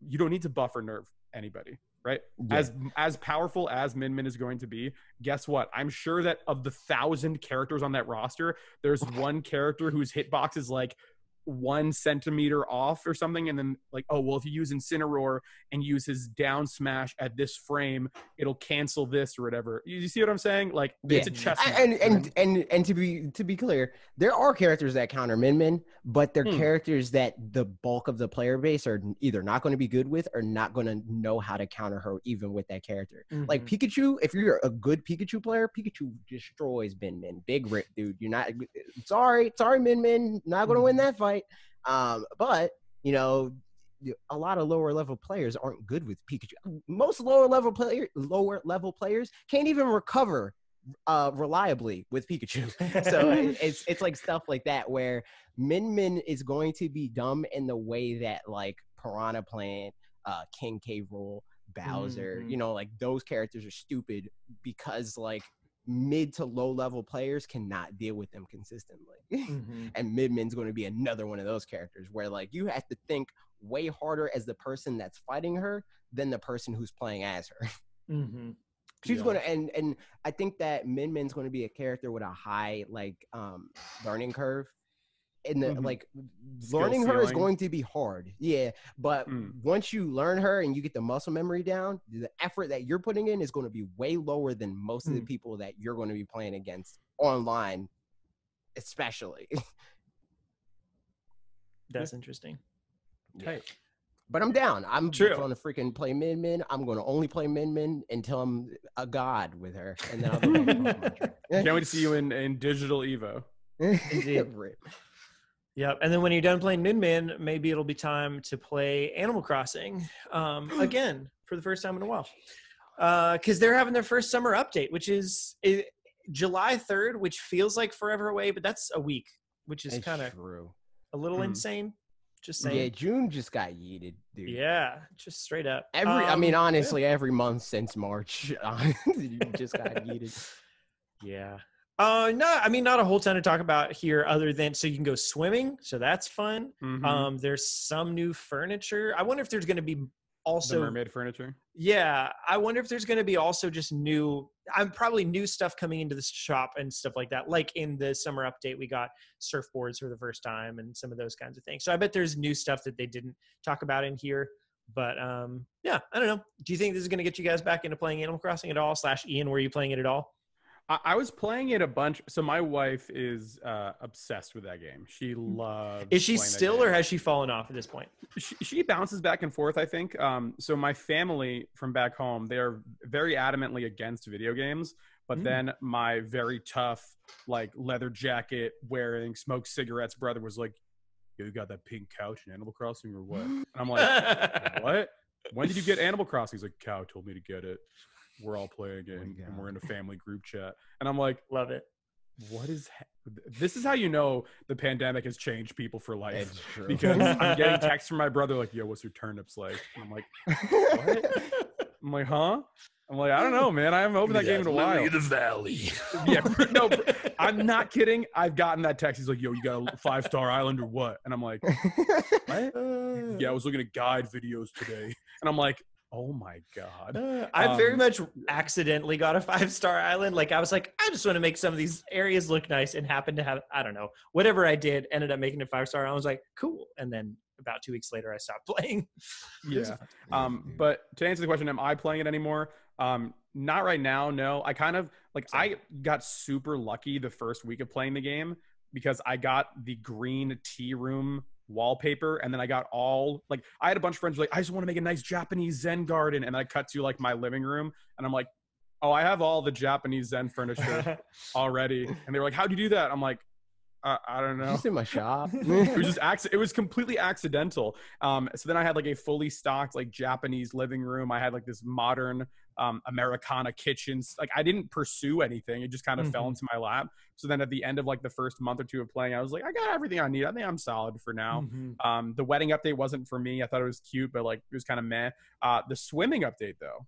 you don't need to buff or nerf anybody, right? Yeah. As powerful as Min Min is going to be, guess what? I'm sure that of the 1,000 characters on that roster, there's one character whose hitbox is like 1 centimeter off or something, and then like, oh well, if you use Incineroar and use his down smash at this frame, it'll cancel this or whatever. You see what I'm saying? Like, it's a chess match. And to be clear, there are characters that counter Min Min, but they're characters that the bulk of the player base are either not going to be good with or not going to know how to counter her even with that character. Like Pikachu, if you're a good Pikachu player, Pikachu destroys Min Min. Big rip, dude. You're not sorry Min Min, not going to win that fight. But you know, a lot of lower level players aren't good with Pikachu. Most lower level players can't even recover reliably with Pikachu. So it's like stuff like that where Min Min is going to be dumb in the way that like Piranha Plant, King K. Rool, Bowser, you know, like those characters are stupid because like mid to low level players cannot deal with them consistently. And Min Min's going to be another one of those characters where like you have to think way harder as the person that's fighting her than the person who's playing as her. She's going to, and I think that Min Min's going to be a character with a high like learning curve. And the like learning her is going to be hard. Yeah. But once you learn her and you get the muscle memory down, the effort that you're putting in is going to be way lower than most of the people that you're going to be playing against online, especially. That's interesting. Right. But I'm down. I'm going to freaking play Min Min. I'm going to only play Min Min until I'm a god with her. And then I'll go back to Pokemon Trainer. Can't wait to see you in Digital Evo. Indeed. Yep. And then when you're done playing Min Min, maybe it'll be time to play Animal Crossing again for the first time in a while. Because they're having their first summer update, which is July 3rd, which feels like forever away, but that's a week, which is kind of a little insane. Just saying. Yeah, June just got yeeted, dude. Yeah, just straight up. I mean, honestly, every month since March, you just got yeeted. Yeah. No, I mean, not a whole ton to talk about here other than, so you can go swimming. So that's fun. There's some new furniture. I wonder if there's going to be also the mermaid furniture. Yeah. I wonder if there's going to be also just probably new stuff coming into the shop and stuff like that. Like in the summer update, we got surfboards for the first time and some of those kinds of things. So I bet there's new stuff that they didn't talk about in here. But yeah, I don't know. Do you think this is going to get you guys back into playing Animal Crossing at all? / Ian, were you playing it at all? I was playing it a bunch. So my wife is obsessed with that game. She loves. Is she still, or has she fallen off at this point? She bounces back and forth, I think. So my family from back home, they are very adamantly against video games. But then my very tough, like leather jacket wearing, smokes cigarettes brother was like, "You got that pink couch in Animal Crossing or what?" And I'm like, "What? When did you get Animal Crossing?" He's like, "Cow told me to get it. We're all playing it, and we're in a family group chat." And I'm like, love it. What is this? Is how you know the pandemic has changed people for life. It's true. Because I'm getting texts from my brother like, "Yo, what's your turnips like?" And I'm like, "What?" I'm like, "Huh?" I'm like, "I don't know, man. I haven't opened that game in a while." Lily of the Valley. Yeah, no, I'm not kidding. I've gotten that text. He's like, "Yo, you got a 5-star island or what?" And I'm like, "What?" Yeah, I was looking at guide videos today, and I'm like, oh my God. I very much accidentally got a 5-star island. Like I was like, I just want to make some of these areas look nice, and happened to have, I don't know, whatever I did ended up making a 5-star. I was like, cool. And then about 2 weeks later I stopped playing. Yeah. But to answer the question, am I playing it anymore? Not right now. No, I kind of like, I got super lucky the first week of playing the game because I got the green tea room wallpaper, and then I got I had a bunch of friends like, I just want to make a nice Japanese Zen garden, and I cut to like my living room, and I'm like, oh, I have all the Japanese Zen furniture already. And they were like, how'd you do that? I'm like, I don't know. Just in my shop. It was just it was completely accidental. So then I had like a fully stocked like Japanese living room. I had like this modern Americana kitchen. Like I didn't pursue anything. It just kind of fell into my lap. So then at the end of like the first month or two of playing, I was like, I got everything I need. I think I'm solid for now. The wedding update wasn't for me. I thought it was cute, but like it was kind of meh. The swimming update though.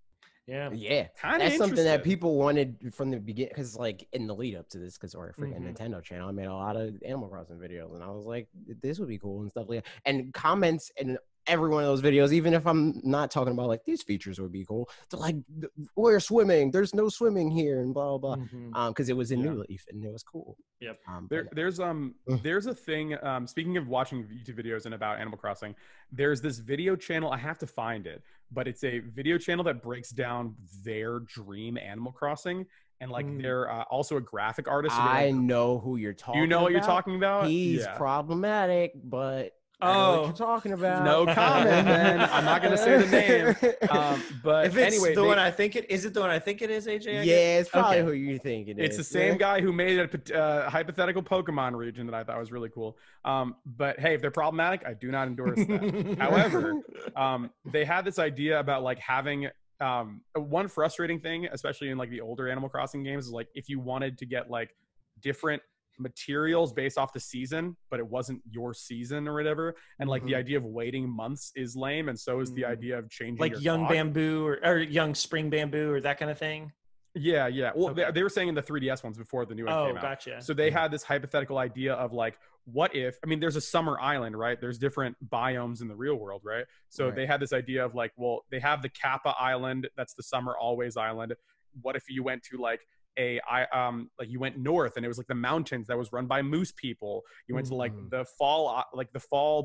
Yeah. That's something that people wanted from the beginning, because like in the lead up to this, because we're a freaking Nintendo channel, I made a lot of Animal Crossing videos, and I was like, this would be cool and stuff like that. And comments and every one of those videos, even if I'm not talking about like these features would be cool. They're like, we're swimming. There's no swimming here and blah blah blah. Because it was in New Leaf and it was cool. Yep. There's a thing. Speaking of watching YouTube videos and about Animal Crossing, there's this video channel. I have to find it, but it's a video channel that breaks down their dream Animal Crossing. And like they're also a graphic artist. So I know who you're talking about. You know what you're talking about? He's problematic, but I know what you're talking about. No comment, man. I'm not going to say the name. But if it's anyway, the one I think it is, it the one I think it is, AJ? Yeah, it's probably who you think it is. It's the same guy who made a hypothetical Pokemon region that I thought was really cool. But hey, if they're problematic, I do not endorse that. However, they had this idea about like having one frustrating thing, especially in like the older Animal Crossing games, is like if you wanted to get like different materials based off the season, but it wasn't your season or whatever, and like the idea of waiting months is lame, and so is the idea of changing like your young clock. Bamboo or young Spring Bamboo or that kind of thing. Yeah. Well, they were saying in the 3DS ones before the new one came out. Gotcha. So they had this hypothetical idea of like, what if, I mean, there's a summer island, right? There's different biomes in the real world, right? So they had this idea of like, well, they have the Kappa Island. That's the summer always island. What if you went to like like you went north and it was like the mountains that was run by moose people. You went to like the fall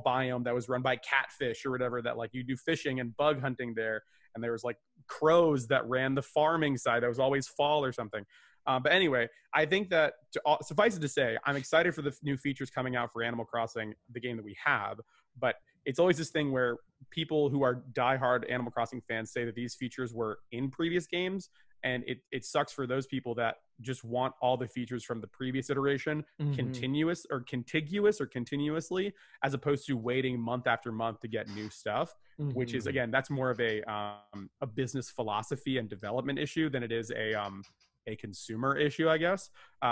biome that was run by catfish or whatever, that like you do fishing and bug hunting there. And there was like crows that ran the farming side that was always fall or something. But anyway, I think that suffice it to say, I'm excited for the new features coming out for Animal Crossing, the game that we have. But it's always this thing where people who are diehard Animal Crossing fans say that these features were in previous games. And it sucks for those people that just want all the features from the previous iteration contiguously, as opposed to waiting month after month to get new stuff, which is, again, that's more of a business philosophy and development issue than it is a consumer issue, I guess,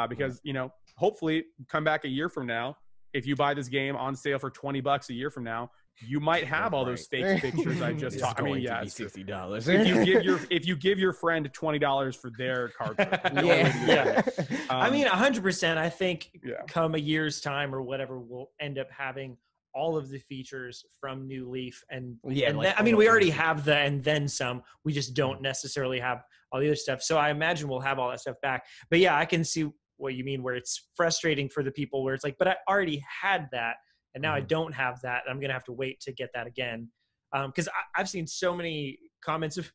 because, you know, hopefully come back a year from now, if you buy this game on sale for $20 a year from now, you might have all those fake pictures I just talked. I mean, yeah, $60. If you give your friend $20 for their card, I mean, 100%. I think come a year's time or whatever, we'll end up having all of the features from New Leaf, and I mean, we already have the and then some. We just don't necessarily have all the other stuff. So I imagine we'll have all that stuff back. But yeah, I can see what you mean, where it's frustrating for the people where it's like, but I already had that. And now I don't have that. I'm going to have to wait to get that again. Because I've seen so many comments of,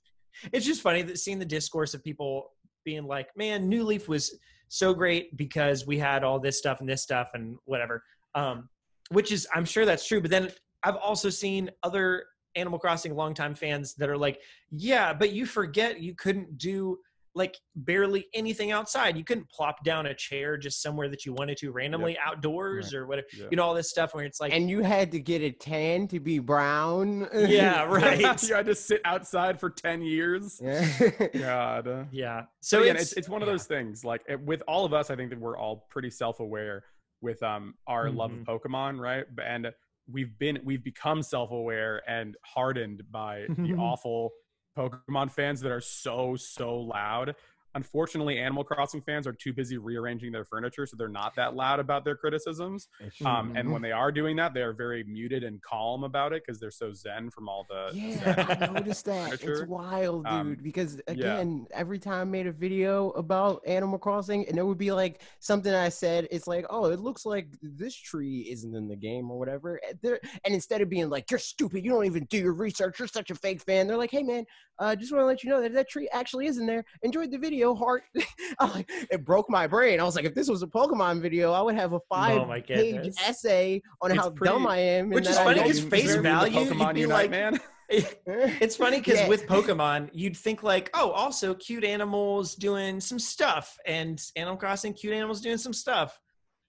it's just funny that seeing the discourse of people being like, man, New Leaf was so great because we had all this stuff and whatever. Which is, I'm sure that's true. But then I've also seen other Animal Crossing longtime fans that are like, yeah, but you forget you couldn't do like barely anything outside. You couldn't plop down a chair just somewhere that you wanted to randomly outdoors or whatever, you know, all this stuff where it's like, and you had to get a tan to be brown. Yeah. Right. You had to sit outside for 10 years. God. Yeah. So again, it's one of those things, like with all of us, I think that we're all pretty self-aware with our love of Pokemon. Right. And we've become self-aware and hardened by the awful Pokemon fans that are so loud. Unfortunately, Animal Crossing fans are too busy rearranging their furniture, so they're not that loud about their criticisms. And when they are doing that, they are very muted and calm about it because they're so zen from all the I noticed that. Furniture. It's wild, dude. Because again, every time I made a video about Animal Crossing, and it would be like something I said, it's like, oh, it looks like this tree isn't in the game or whatever. And instead of being like, you're stupid, you don't even do your research, you're such a fake fan, they're like, hey man, just want to let you know that tree actually is in there. Enjoyed the video. Heart. It broke my brain. I was like, if this was a Pokemon video, I would have a 5-page essay on how dumb I am. Which is funny because face value, Pokemon you'd be Unite, like, man. It's funny because with Pokemon, you'd think like, oh, also cute animals doing some stuff, and Animal Crossing, cute animals doing some stuff.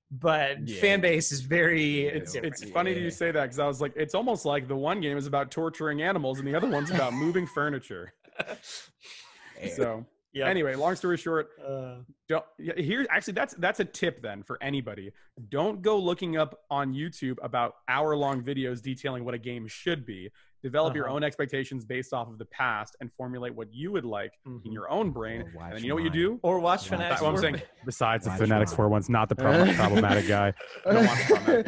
But fan base is very. It's funny that you say that, because I was like, it's almost like the one game is about torturing animals and the other one's about moving furniture. So. Yep. Anyway, long story short, that's a tip then for anybody. Don't go looking up on YouTube about hour-long videos detailing what a game should be. Develop your own expectations based off of the past and formulate what you would like in your own brain. And then you know what you do? Or watch Fanatics. I'm saying, besides the fanatixfour one's not the problematic guy. Don't watch problematic.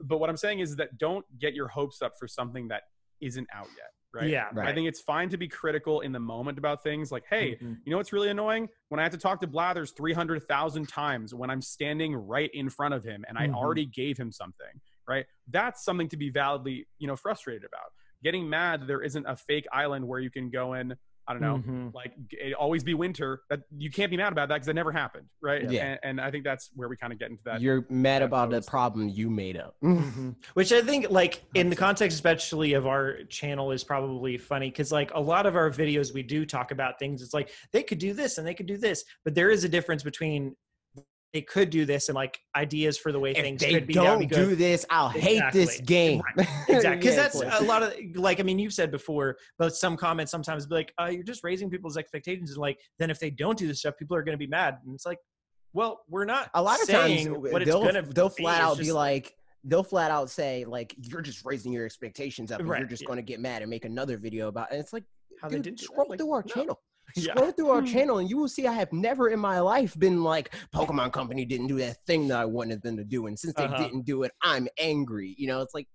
But what I'm saying is that don't get your hopes up for something that isn't out yet. Right. Yeah. Right. I think it's fine to be critical in the moment about things like, hey, you know what's really annoying? When I have to talk to Blathers 300,000 times when I'm standing right in front of him and I already gave him something, right? That's something to be validly, you know, frustrated about. Getting mad that there isn't a fake island where you can go in, I don't know, like it always be winter. That you can't be mad about that because it never happened, right? Yeah. And I think that's where we kind of get into that. You're mad about the problem you made up. Which I think, like, in the context especially of our channel is probably funny because, like, a lot of our videos we do talk about things. It's like they could do this and they could do this, but there is a difference between they could do this and like ideas for the way things could be. Don't do this, I'll hate this game. Right. Exactly, because that's a lot of, like, I mean, you've said before, but some comments sometimes be like, you're just raising people's expectations, and like, then if they don't do this stuff, people are going to be mad, and it's like, well, we're not. A lot of times they'll flat out be like, they'll flat out say like, you're just raising your expectations up, and you're just going to get mad and make another video about it. And it's like, how they did scroll through our channel. Scroll through our channel and you will see I have never in my life been like, Pokemon Company didn't do that thing that I wanted them to do, and since they didn't do it, I'm angry. You know, it's like,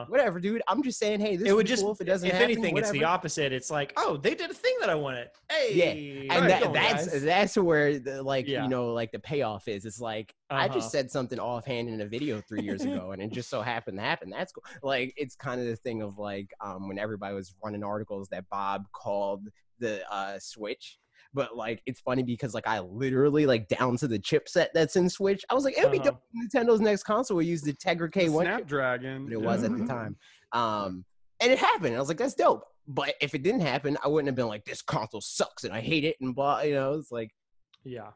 whatever, dude. I'm just saying, hey, this would just cool if it doesn't happen. If anything, it's the opposite. It's like, oh, they did a thing that I wanted. Hey, yeah, and that's where the, like, you know, like the payoff is. It's like I just said something offhand in a video 3 years ago, and it just so happened to happen. That's cool. Like, it's kind of the thing of like when everybody was running articles that Bob called the Switch, but like it's funny because like I literally like down to the chipset that's in Switch, I was like, it'd be dope if Nintendo's next console will use the Tegra K1 Snapdragon, but it was at the time, and it happened. I was like, that's dope. But if it didn't happen, I wouldn't have been like, this console sucks and I hate it and blah, you know. It's like,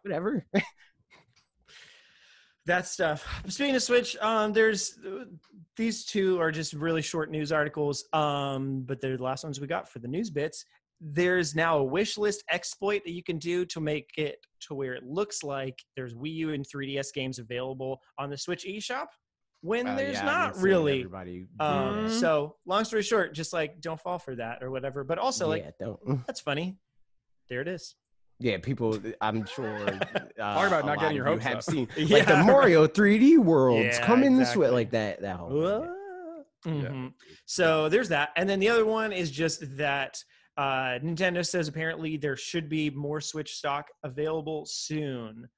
whatever. That stuff. Speaking of Switch, there's these two are just really short news articles, but they're the last ones we got for the news bits. There's now a wish list exploit that you can do to make it to where it looks like there's Wii U and 3DS games available on the Switch eShop when there's not really. So long story short, just like don't fall for that or whatever. But also that's funny. There it is. Yeah, people, I'm sure. Talk about not getting your hopes up. Seen like the Mario 3D worlds come in this way, like that whole thing. So there's that, and then the other one is just that Nintendo says apparently there should be more Switch stock available soon,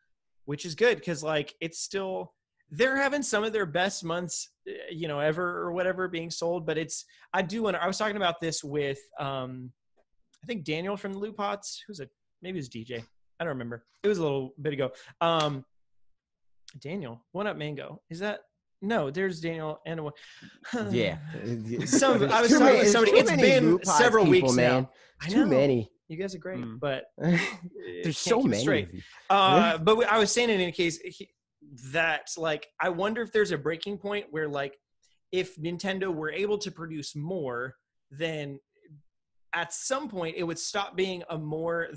which is good because like it's still, they're having some of their best months, you know, ever or whatever being sold. But it's, I was talking about this with I think Daniel from the Loot Pots, maybe it was DJ. I don't remember. It was a little bit ago. Daniel, One Up Mango. Is that? No, there's Daniel and one. Yeah. I was talking with somebody. It's been several weeks now. Too many. You guys are great, but there's so many. But I was saying in any case that like I wonder if there's a breaking point where like if Nintendo were able to produce more, then at some point it would stop being more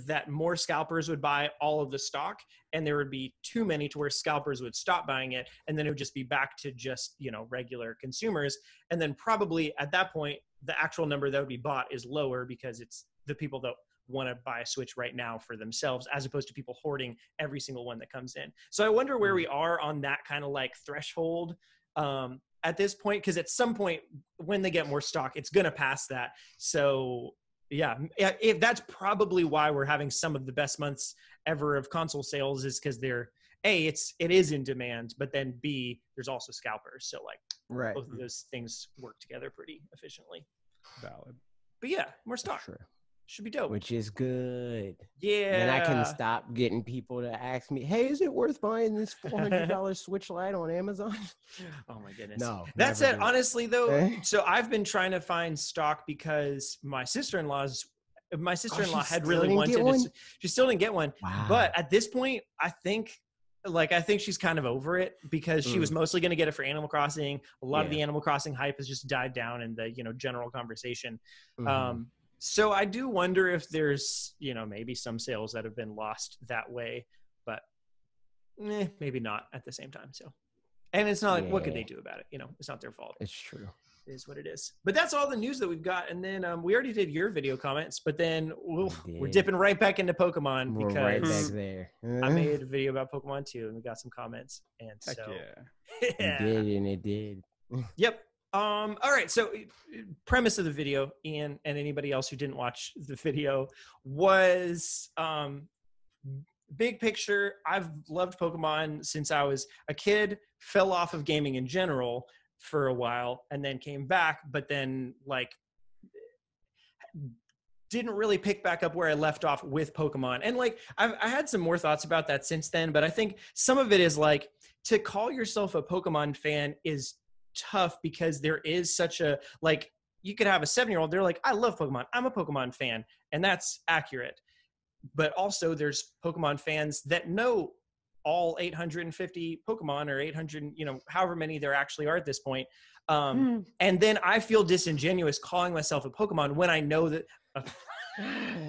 scalpers would buy all of the stock, and there would be too many to where scalpers would stop buying it, and then it would just be back to just, you know, regular consumers. And then probably at that point the actual number that would be bought is lower because it's the people that want to buy a Switch right now for themselves, as opposed to people hoarding every single one that comes in. So I wonder where we are on that kind of like threshold at this point, because at some point when they get more stock, it's going to pass that. So yeah, if that's probably why we're having some of the best months ever of console sales, is because they're it is in demand, but then B, there's also scalpers. So like both of those things work together pretty efficiently. Valid. But yeah, more stock. Should be dope. Which is good. Yeah. Then I can stop getting people to ask me, hey, is it worth buying this $400 Switch Lite on Amazon? Oh my goodness. No. That said, honestly though, so I've been trying to find stock because my sister-in-law had really wanted it. She still didn't get one. Wow. But at this point, I think she's kind of over it because she was mostly going to get it for Animal Crossing. A lot of the Animal Crossing hype has just died down in the, you know, general conversation. So I do wonder if there's, you know, maybe some sales that have been lost that way, but maybe not at the same time. So, and it's not like, what could they do about it? You know, it's not their fault. It's true. It is what it is. But that's all the news that we've got. And then we already did your video comments, but then we're dipping right back into Pokemon because right back there. I made a video about Pokemon too, and we got some comments. And Heck so it did, and it did. Yep. All right. So premise of the video, Ian, and anybody else who didn't watch the video, was big picture. I've loved Pokemon since I was a kid, fell off of gaming in general for a while, and then came back, but then like didn't really pick back up where I left off with Pokemon. And like, I had some more thoughts about that since then, but I think some of it is like, to call yourself a Pokemon fan is tough because there is such a, like, you could have a 7-year-old, they're like, I love Pokemon, I'm a Pokemon fan, and that's accurate. But also there's Pokemon fans that know all 850 Pokemon, or 800, you know, however many there actually are at this point. And then I feel disingenuous calling myself a Pokemon when I know that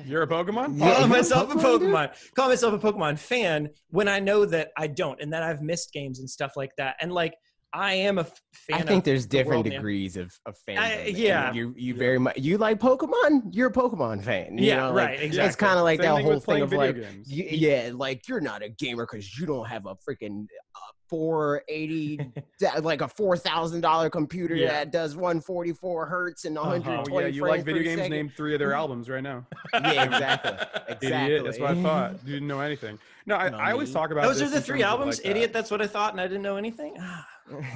you're a Pokemon? Calling myself a Pokemon fan when I know that I don't, and that I've missed games and stuff like that. And like, I am a fan. I think there's different degrees of fandom. Yeah, you very much, you like Pokemon, you're a Pokemon fan. You know, like, right, exactly. It's kind of like that whole thing of like, games. like you're not a gamer because you don't have a freaking 480, like a $4,000 computer that does 144 hertz and 120 yeah, you like video games? Second. Name 3 of their albums right now. Yeah, exactly. Idiot. That's what I thought. You didn't know anything. No, I always talk about those are the 3 albums. Like idiot. That's what I thought, and I didn't know anything.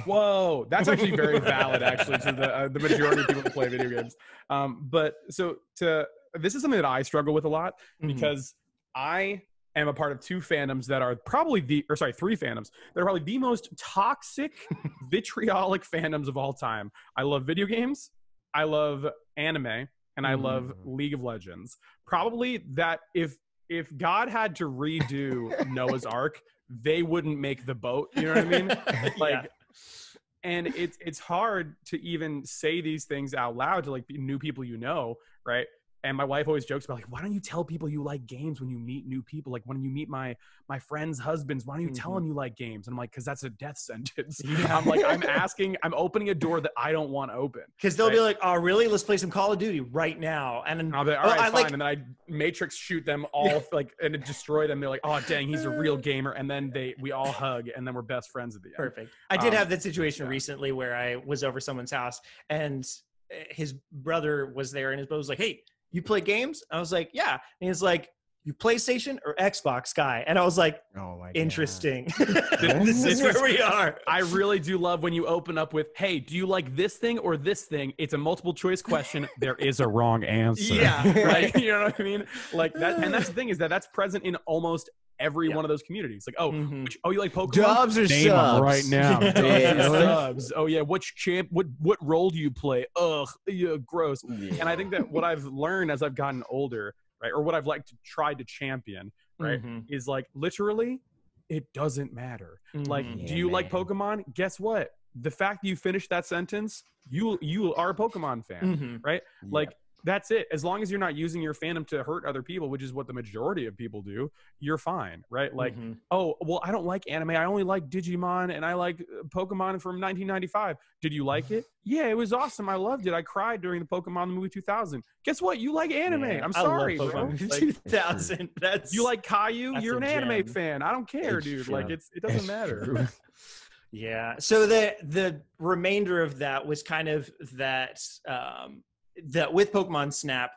Whoa, that's actually very valid, actually, to the majority of people who play video games. But so this is something that I struggle with a lot because I am a part of 2 fandoms that are probably 3 fandoms that are probably the most toxic, vitriolic fandoms of all time. I love video games, I love anime, and I love League of Legends. Probably that if God had to redo Noah's Ark, they wouldn't make the boat. You know what I mean? Like, and it's hard to even say these things out loud to like new people, you know, right? And my wife always jokes about like, why don't you tell people you like games when you meet new people? Like when you meet my friends' husbands, why don't you tell them you like games? And I'm like, because that's a death sentence. Yeah. I'm like, I'm opening a door that I don't want to open. Because they'll be like, oh, really? Let's play some Call of Duty right now. And then I'll be like, all right, fine. And then I Matrix shoot them all like and destroy them. They're like, oh, dang, he's a real gamer. And then we all hug and then we're best friends at the end. Perfect. I did have that situation recently where I was over someone's house and his brother was there and his brother was like, hey, you play games? I was like, yeah. And he's like, you PlayStation or Xbox guy? And I was like, oh my God. Interesting. This is where we are. I really do love when you open up with, hey, do you like this thing or this thing? It's a multiple choice question. There is a wrong answer. Yeah. Right. You know what I mean? Like that. And that's the thing is that's present in almost every one of those communities. Like, you like Pokemon? Dubs or Name subs? Right now. Subs. Oh yeah. What role do you play? Ugh. Yeah, gross. Yeah. And I think that what I've learned as I've gotten older, right, or what I've tried to champion, right, is like literally, it doesn't matter. Like, do you like Pokemon? Guess what? The fact that you finished that sentence, you are a Pokemon fan, right? Yeah. Like. That's it. As long as you're not using your fandom to hurt other people, which is what the majority of people do, you're fine, right? Like, oh, well, I don't like anime. I only like Digimon and I like Pokemon from 1995. Did you like it? Yeah, it was awesome. I loved it. I cried during the Pokemon movie 2000. Guess what? You like anime. Yeah, I'm sorry, I love Pokemon movie 2000. You like Caillou? You're an anime fan. I don't care, dude. Like, it doesn't matter. Yeah. So the remainder of that was kind of that that with Pokemon Snap,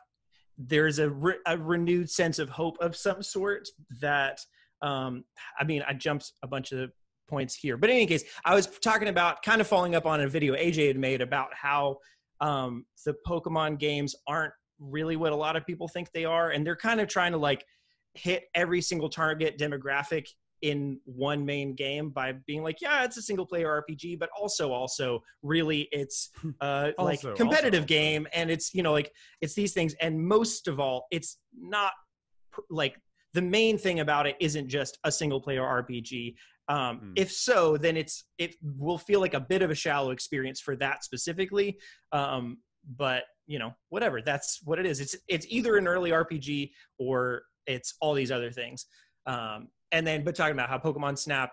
there's a renewed sense of hope of some sort that, I mean, I jumped a bunch of points here, but in any case, I was talking about kind of following up on a video AJ had made about how the Pokemon games aren't really what a lot of people think they are. And they're kind of trying to like hit every single target demographic in one main game by being like, yeah, it's a single player RPG, but also really it's like competitive game. And it's, you know, like it's these things. And most of all, it's not like the main thing about it isn't just a single player RPG. If so, then it will feel like a bit of a shallow experience for that specifically. But you know, whatever, that's what it is. It's either an early RPG or it's all these other things. But talking about how Pokemon Snap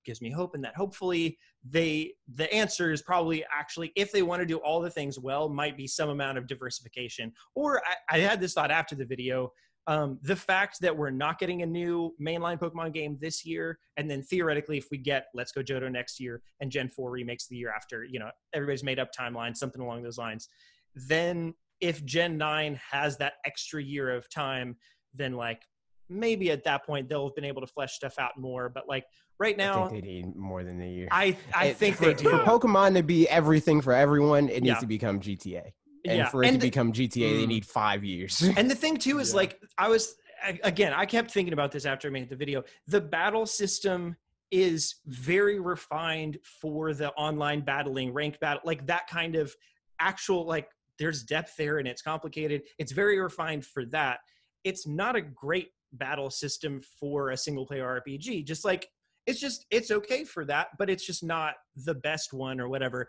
gives me hope, and that hopefully the answer is probably actually, if they want to do all the things well, might be some amount of diversification. Or I had this thought after the video, The fact that we're not getting a new mainline Pokemon game this year, and then theoretically, if we get Let's Go Johto next year and Gen 4 remakes the year after, you know, everybody's made up timeline, something along those lines. Then if Gen 9 has that extra year of time, then like maybe at that point they'll have been able to flesh stuff out more. But like right now, I think they need more than a year. I think they do. For Pokemon to be everything for everyone, it needs to become GTA. And for it to become GTA, they need 5 years. And the thing too is like, I kept thinking about this after I made the video. The battle system is very refined for the online battling, ranked battle, like that kind of actual, like there's depth there and it's complicated. It's very refined for that. It's not a great battle system for a single player RPG. Just like, it's okay for that, but it's just not the best one or whatever.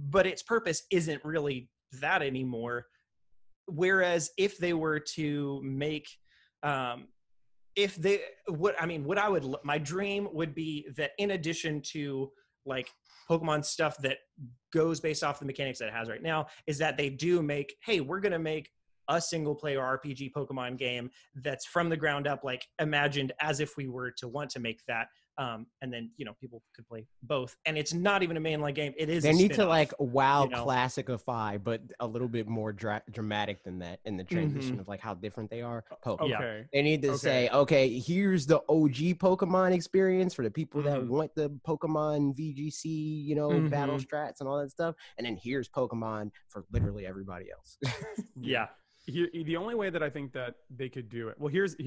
But its purpose isn't really that anymore. Whereas if they were to make, my dream would be that in addition to like Pokemon stuff that goes based off the mechanics that it has right now, is that they do make, hey, we're going to make a single player RPG Pokemon game that's from the ground up, like imagined as if we were to want to make that. And then, you know, people could play both. And it's not even a mainline game. It is. They need to like classify, but a little bit more dramatic than that in the transition of like how different they are. Okay. They need to say, okay, here's the OG Pokemon experience for the people that want the Pokemon VGC, you know, battle strats and all that stuff. And then here's Pokemon for literally everybody else. Yeah. The only way that I think that they could do it. Well, here's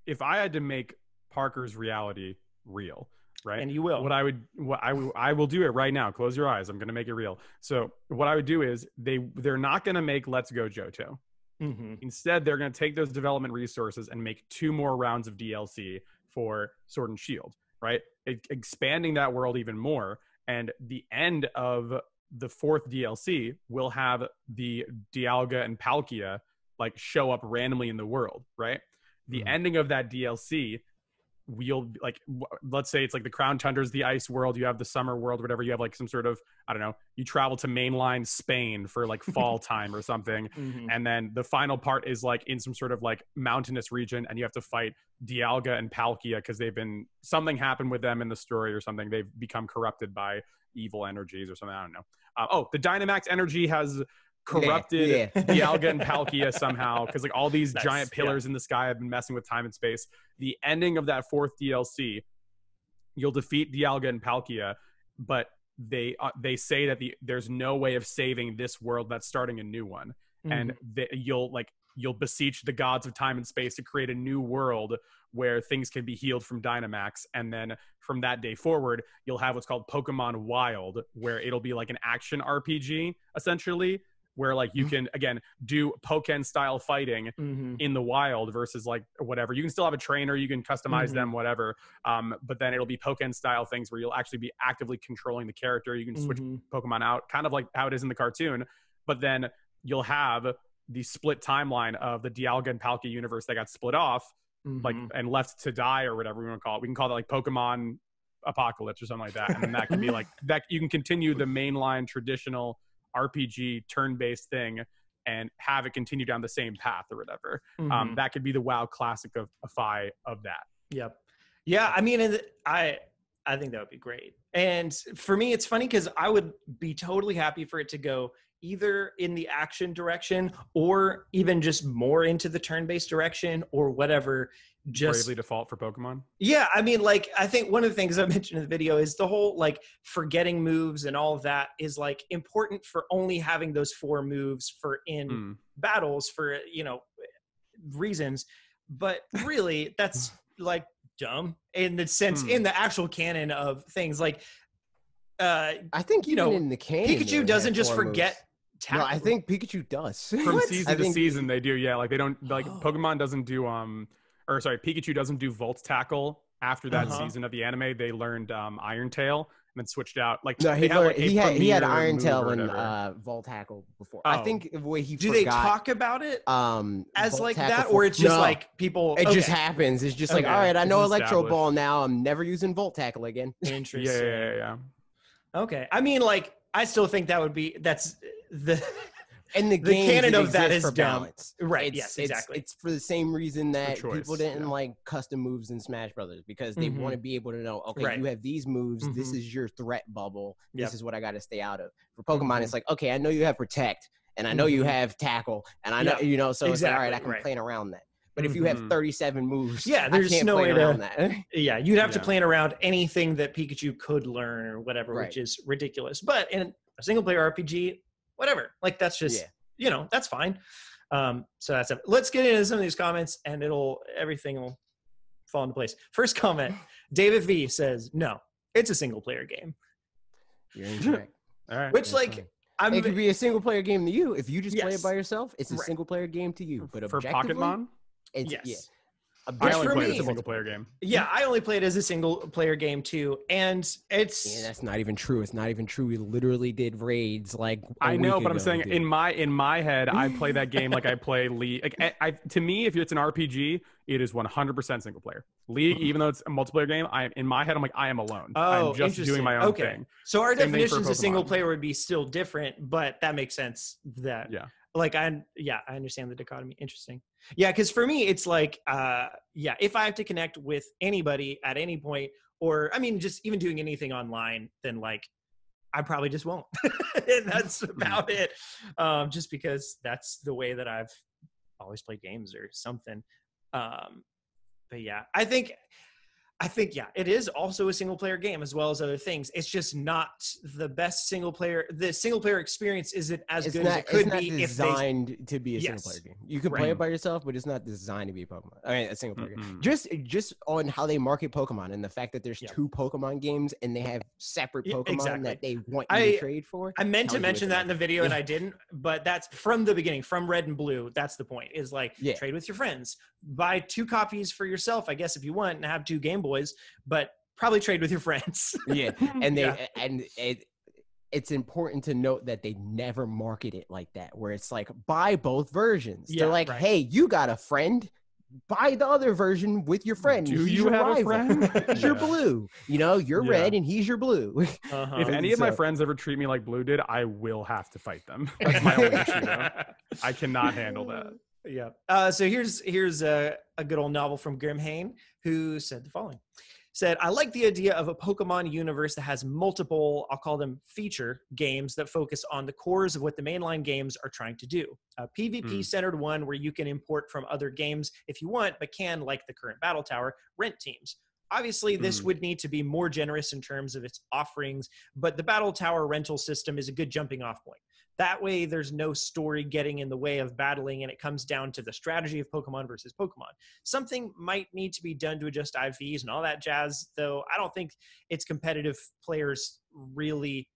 if I had to make Parker's reality real, right? And you will. I will do it right now. Close your eyes. I'm going to make it real. So what I would do is they're not going to make Let's Go Johto. Instead, they're going to take those development resources and make 2 more rounds of DLC for Sword and Shield, right? Expanding that world even more. And the end of the 4th DLC will have the Dialga and Palkia like show up randomly in the world, right? The ending of that DLC, we'll like, let's say it's like the Crown Tundra's the ice world, you have the summer world, whatever, you have like some sort of, I don't know, you travel to mainline Spain for like fall time or something. And then the final part is like in some sort of like mountainous region, and you have to fight Dialga and Palkia because something happened with them in the story or something. They've become corrupted by evil energies or something. I don't know. The Dynamax energy has corrupted Dialga and Palkia somehow, because like all these giant pillars in the sky have been messing with time and space. The ending of that 4th DLC, you'll defeat Dialga and Palkia, but they say that there's no way of saving this world that's starting a new one, and you'll beseech the gods of time and space to create a new world where things can be healed from Dynamax. And then from that day forward, you'll have what's called Pokemon Wild, where it'll be like an action RPG essentially, where like you can again do Pokken style fighting in the wild versus like whatever. You can still have a trainer, you can customize them, whatever. But then it'll be Pokken style things where you'll actually be actively controlling the character. You can switch Pokemon out, kind of like how it is in the cartoon. But then you'll have the split timeline of the Dialga and Palkia universe that got split off, like and left to die or whatever we want to call it. We can call it like Pokemon Apocalypse or something like that. And then that can be like that. You can continue the mainline traditional RPG turn-based thing and have it continue down the same path or whatever. That could be the WoW classic of that. Yep. Yeah, I mean, I think that would be great. And for me, it's funny because I would be totally happy for it to go either in the action direction or even just more into the turn-based direction or whatever. Just bravely default for Pokemon. Yeah, I mean, like, I think one of the things I mentioned in the video is the whole like forgetting moves and all of that is like important for only having those 4 moves for in battles for, you know, reasons. But really, that's like dumb in the sense in the actual canon of things. Like, I think you know, in the canon, Pikachu doesn't just forget. No, I think Pikachu does. From season to season, they do. Yeah, like they don't like Pokemon doesn't do Pikachu doesn't do Volt Tackle after that season of the anime. They learned Iron Tail and then switched out. Like no, he had Iron Tail and Volt Tackle before. I think the way he do they talk about it as like that, or it's just like people? It just happens. It's just like, all right, I know Electro Ball now. I'm never using Volt Tackle again. Interesting. Yeah. Okay, I mean, like I still think that's the And the canon of that is for dumb. balance. Right. Yes, exactly. It's for the same reason that choice, people didn't like custom moves in Smash Brothers, because they want to be able to know, okay, Right. you have these moves. This is your threat bubble. This is what I got to stay out of. For Pokemon, Mm-hmm. it's like, okay, I know you have Protect, and I know you have Tackle, and I know, so it's like, all right, I can plan around that. But if you have 37 moves, there's I can't no plan way around that. Yeah, you'd have to plan around anything that Pikachu could learn or whatever, which is ridiculous. But in a single player RPG, whatever, like that's just that's fine. So that's it. Let's get into some of these comments, and everything will fall into place. First comment, David V says, "No, it's a single player game." You're incorrect. All right, which it could be a single player game to you if you just play it by yourself. It's a single player game to you, but for Pokémon, it's I only played it as a single player game. Yeah, I only played it as a single player game too, and that's not even true. It's not even true. We literally did raids like I know, but I'm saying in my head, I play that game like I play League. Like to me, if it's an RPG, it is 100% single player. League, even though it's a multiplayer game, in my head, I'm like, I am alone. Oh, I'm just doing my own thing. So our definitions of single player would be still different, but that makes sense. That like I understand the dichotomy. Interesting. Yeah, because for me, it's like if I have to connect with anybody at any point, or I mean, just even doing anything online, then like I probably just won't. And that's about it. Just because that's the way that I've always played games or something. But yeah, I think it is also a single player game as well as other things. It's just not the best single player. The single player experience isn't as good as it could be. It's not designed to be a single player game. You can play it by yourself, but it's not designed to be Pokemon. I mean, a single player game. Just on how they market Pokemon and the fact that there's 2 Pokemon games and they have separate Pokemon that they want you to trade for. I meant to mention that in the video and I didn't, but that's from the beginning, from Red and Blue. That's the point. Is like trade with your friends, buy 2 copies for yourself, I guess, if you want, and have 2 Game Boys, but probably trade with your friends. And it's important to note that they never market it like that, where it's like buy both versions. They're like, hey, you got a friend, buy the other version with your friend. Do you have a friend? He's your blue. You're red and he's your blue. If any of my friends ever treat me like Blue did, I will have to fight them. That's my only issue, though. I cannot handle that. Yeah. So here's a good old novel from Grimhain, who said the following. Said, I like the idea of a Pokemon universe that has multiple, I'll call them feature games that focus on the cores of what the mainline games are trying to do. A PvP-centered one where you can import from other games if you want, but can, like the current Battle Tower, rent teams. Obviously, this would need to be more generous in terms of its offerings, but the Battle Tower rental system is a good jumping off point. That way, there's no story getting in the way of battling, and it comes down to the strategy of Pokemon versus Pokemon. Something might need to be done to adjust IVs and all that jazz, though I don't think its competitive players really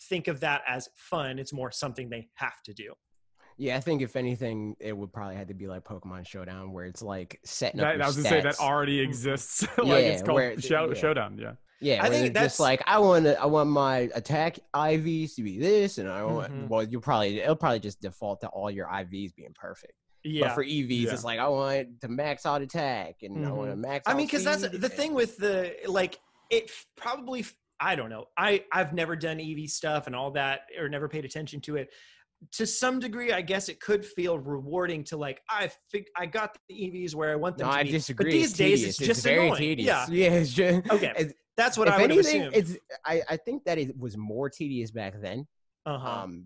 think of that as fun. It's more something they have to do. Yeah, I think if anything, it would probably have to be like Pokemon Showdown, where it's like setting up. I was gonna say that already exists. It's called Showdown. Yeah, I think that's just like I want my attack IVs to be this, and I want it'll probably just default to all your IVs being perfect. Yeah. But for EVs, it's like I want to max out attack, and I want to max. I mean, because that's the thing with it probably. I don't know. I've never done EV stuff and all that, or never paid attention to it. To some degree, I guess it could feel rewarding to like I got the EVs where I want them to be. I disagree. But these days, it's just very annoying. tedious. Yeah, it's just okay. That's what I would assume. I think that it was more tedious back then,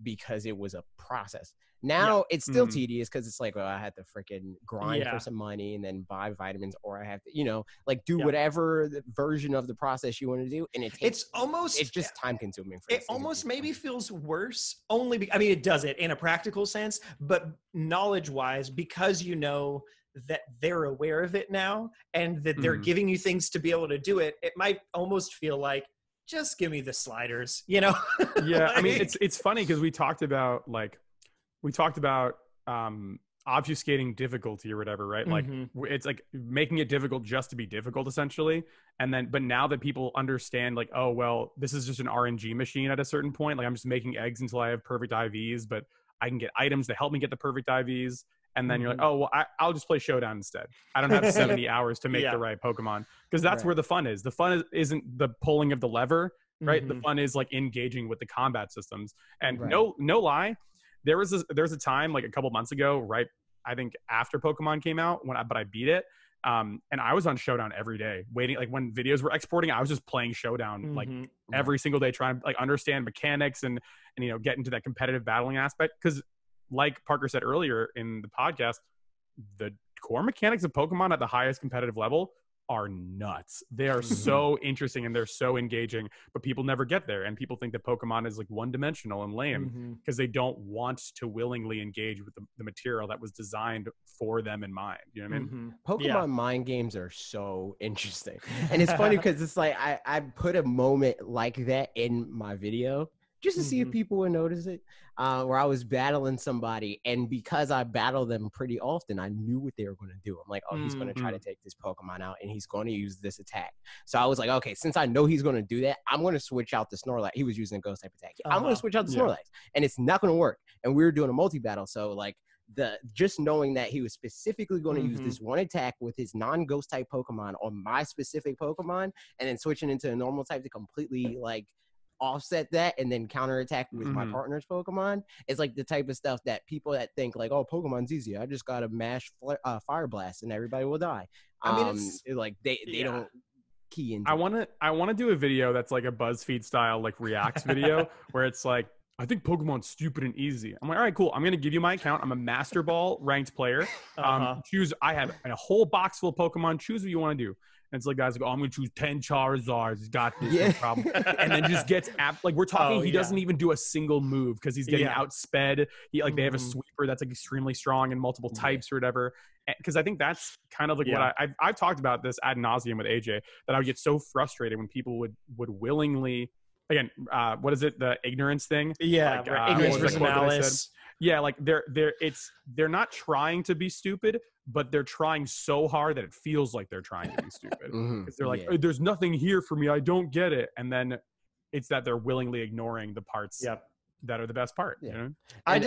because it was a process. Now it's still tedious because it's like, well, I had to freaking grind for some money and then buy vitamins, or I have to, do whatever the version of the process you want to do, and it's just time consuming. It almost maybe feels worse only. I mean, it does it in a practical sense, but knowledge wise, because that they're aware of it now and that they're giving you things to be able to do it. It might almost feel like, just give me the sliders, Yeah, I mean, it's funny because we talked about obfuscating difficulty or whatever, right? Like it's like making it difficult just to be difficult, essentially. But now that people understand, like, oh well, this is just an RNG machine at a certain point. Like I'm just making eggs until I have perfect IVs, but I can get items to help me get the perfect IVs. And then you're like, oh, well, I'll just play Showdown instead. I don't have 70 hours to make the right Pokemon, because that's where the fun is. The fun isn't the pulling of the lever, right? The fun is like engaging with the combat systems. And no lie, there was a time like a couple months ago, right? I think after Pokemon came out, but I beat it. And I was on Showdown every day, waiting. Like when videos were exporting, I was just playing Showdown like every single day, trying to like understand mechanics and get into that competitive battling aspect. Because like Parker said earlier in the podcast, the core mechanics of Pokemon at the highest competitive level are nuts. They are so interesting and they're so engaging, but people never get there. And people think that Pokemon is like one-dimensional and lame because they don't want to willingly engage with the material that was designed for them in mind. You know what I mean? Pokemon mind games are so interesting. And it's funny because it's like I put a moment like that in my video just to see if people would notice it, where I was battling somebody, and because I battle them pretty often, I knew what they were going to do. I'm like, oh, he's going to try to take this Pokemon out, and he's going to use this attack. So I was like, okay, since I know he's going to do that, I'm going to switch out the Snorlax. He was using a ghost type attack. I'm going to switch out the Snorlax, and it's not going to work. And we were doing a multi-battle, so like just knowing that he was specifically going to use this one attack with his non-ghost type Pokemon on my specific Pokemon, and then switching into a normal type to completely like offset that and then counterattack with my partner's Pokemon. It's like the type of stuff that people that think like, oh, Pokemon's easy, I just gotta mash Fire Blast and everybody will die. I mean, it's like they don't key into I want to do a video that's like a BuzzFeed style like reacts video where it's like, I think Pokemon's stupid and easy. I'm like, all right, cool. I'm going to give you my account. I'm a Master Ball ranked player. I have a whole box full of Pokemon. Choose what you want to do. And it's like guys go, oh, I'm going to choose 10 Charizards. He's got this no problem. And then just gets like we're talking. He doesn't even do a single move because he's getting outsped. He like they have a sweeper that's like extremely strong in multiple types or whatever. Because I think that's kind of like what I've talked about this ad nauseum with AJ, that I would get so frustrated when people would willingly. Again, what is it? The ignorance thing? Yeah, like, ignorance versus malice. Yeah, like they're not trying to be stupid, but they're trying so hard that it feels like they're trying to be stupid. Because they're like, there's nothing here for me, I don't get it, and then it's that they're willingly ignoring the parts that are the best part. You know? I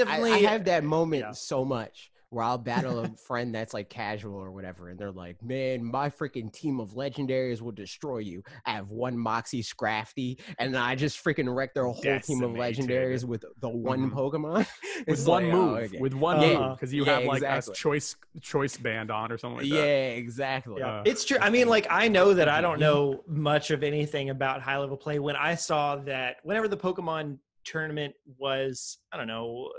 have that moment so much. Where I'll battle a friend that's like casual or whatever, and they're like, man, my freaking team of legendaries will destroy you. I have one Moxie Scrafty, and I just freaking wreck their whole team of legendaries with the one Pokemon. With one move. With one move. Because you have like a choice band on or something like that. Yeah, exactly. It's true. I mean, like, I know that I don't know much of anything about high level play. When I saw that whenever the Pokemon tournament was, I don't know,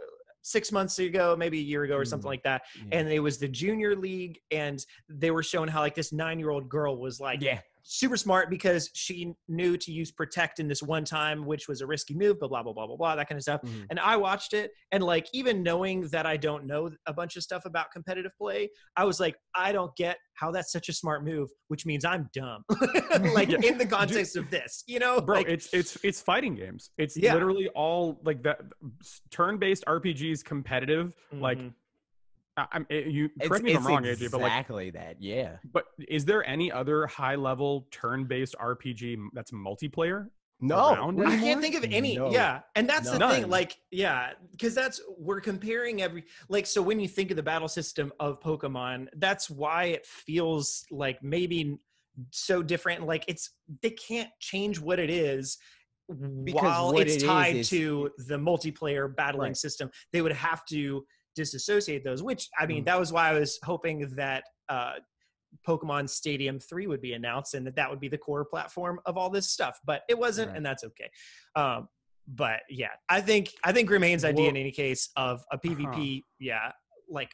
6 months ago, maybe a year ago or something like that. And it was the junior league, and they were showing how like this 9-year-old girl was like super smart because she knew to use Protect in this one time, which was a risky move, but blah, blah, blah, blah, blah, that kind of stuff. And I watched it, and like, even knowing that I don't know a bunch of stuff about competitive play, I was like, I don't get how that's such a smart move, which means I'm dumb. Like in the context of this, you know, bro, like, it's fighting games. It's literally all like that turn-based RPGs competitive. Like, you correct me if I'm wrong, AJ, but like exactly that, But is there any other high-level turn-based RPG that's multiplayer? No, I can't think of any. Yeah, and that's the thing. Like, because we're comparing so when you think of the battle system of Pokemon, that's why it feels like maybe so different. Like they can't change what it is. While it's tied to the multiplayer battling system, they would have to disassociate those, which I mean, that was why I was hoping that Pokemon Stadium 3 would be announced and that would be the core platform of all this stuff, but it wasn't, and that's okay. But yeah, I think Remain's idea in any case of a PvP, like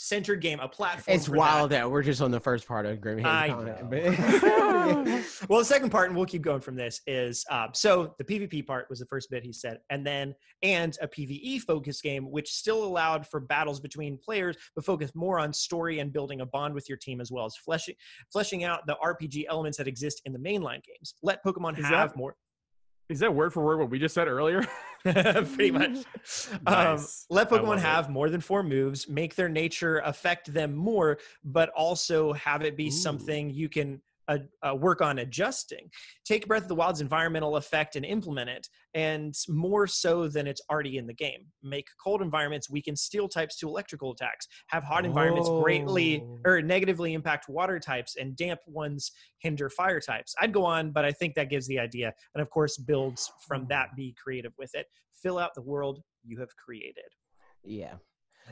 centered game, a platform. It's wild that we're just on the first part of Grim comment. Well, the second part, and we'll keep going from this, is so the PvP part was the first bit he said, and a PvE focused game, which still allowed for battles between players, but focused more on story and building a bond with your team, as well as fleshing out the RPG elements that exist in the mainline games. Let Pokemon have more. Is that word for word what we just said earlier? Pretty much. Nice. Let Pokemon have more than 4 moves, make their nature affect them more, but also have it be something you can work on adjusting. Take Breath of the Wild's environmental effect and implement it, and more so than it's already in the game. Make cold environments weaken steel types to electrical attacks. Have hot environments greatly or negatively impact water types, and damp ones hinder fire types. I'd go on, but I think that gives the idea. And of course, builds from that. Be creative with it. Fill out the world you have created. Yeah.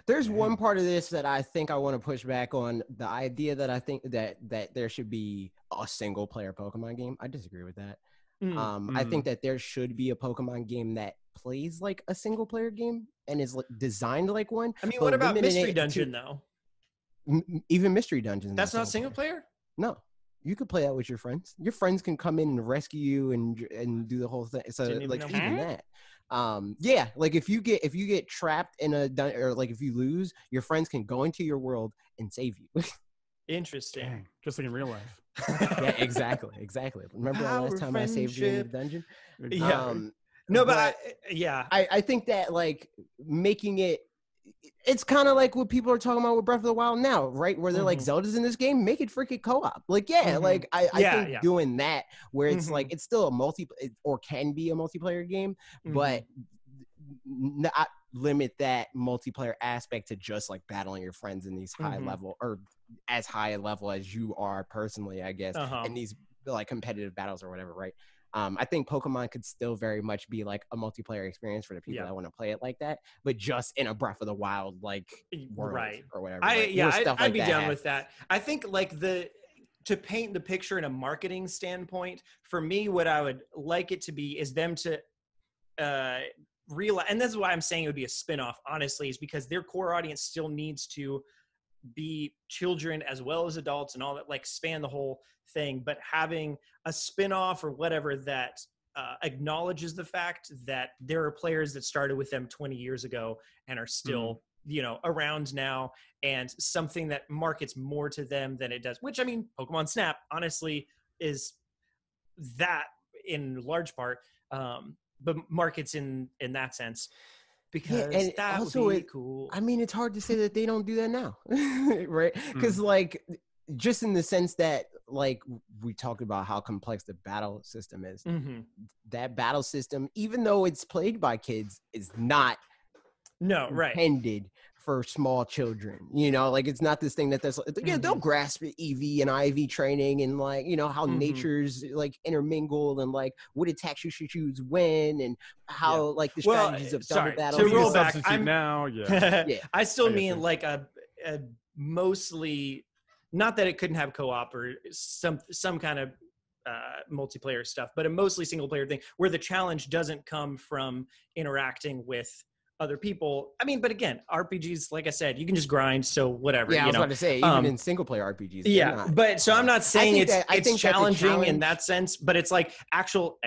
There's one part of this that I think I want to push back on, the idea that I think that there should be a single player Pokemon game. I disagree with that. I think that there should be a Pokemon game that plays like a single player game and is designed like one. I mean, what about Mystery Dungeon though? Even Mystery Dungeon. That's not single player? No. You could play that with your friends. Your friends can come in and rescue you and do the whole thing. So like even that. Yeah, like if you get trapped in a dungeon, or like if you lose, your friends can go into your world and save you. Interesting. Dang, just like in real life. Yeah, exactly. Remember the last time I saved you in the dungeon? Yeah. No, but I think that like making it's kind of like what people are talking about with Breath of the Wild now, right? Where they're like, Zelda's in this game, make it freaking co-op. Like, like I think doing that where it's like it's still or can be a multiplayer game, but not limit that multiplayer aspect to just like battling your friends in these high level, or as high a level as you are personally, I guess, in these like competitive battles or whatever, right? I think Pokemon could still very much be like a multiplayer experience for the people that want to play it like that, but just in a Breath of the Wild like world or whatever. I'd be down with that. I think like to paint the picture in a marketing standpoint, for me, what I would like it to be is them to realize, and this is why I'm saying it would be a spinoff, honestly, is because their core audience still needs to be children as well as adults and all that, like span the whole thing, but having a spin-off or whatever that acknowledges the fact that there are players that started with them 20 years ago and are still around now, and something that markets more to them than it does, which I mean Pokemon Snap honestly is that in large part, but markets in that sense. Because and that also would be cool. I mean, it's hard to say that they don't do that now, right? Because like, just in the sense that like we talked about how complex the battle system is, that battle system, even though it's played by kids, is not intended for small children. Like it's not this thing that there's they'll grasp EV and IV training and like how nature's like intermingled and like what attacks you should choose when and how like the strategies of double battle. To roll back, I still mean like a mostly, not that it couldn't have co-op or some kind of multiplayer stuff, but a mostly single player thing where the challenge doesn't come from interacting with other people. I mean, but again, RPGs, like I said, you can just grind, so whatever. Yeah, I was about to say, even in single player RPGs. But so I'm not saying it's challenging in that sense, but it's like actual.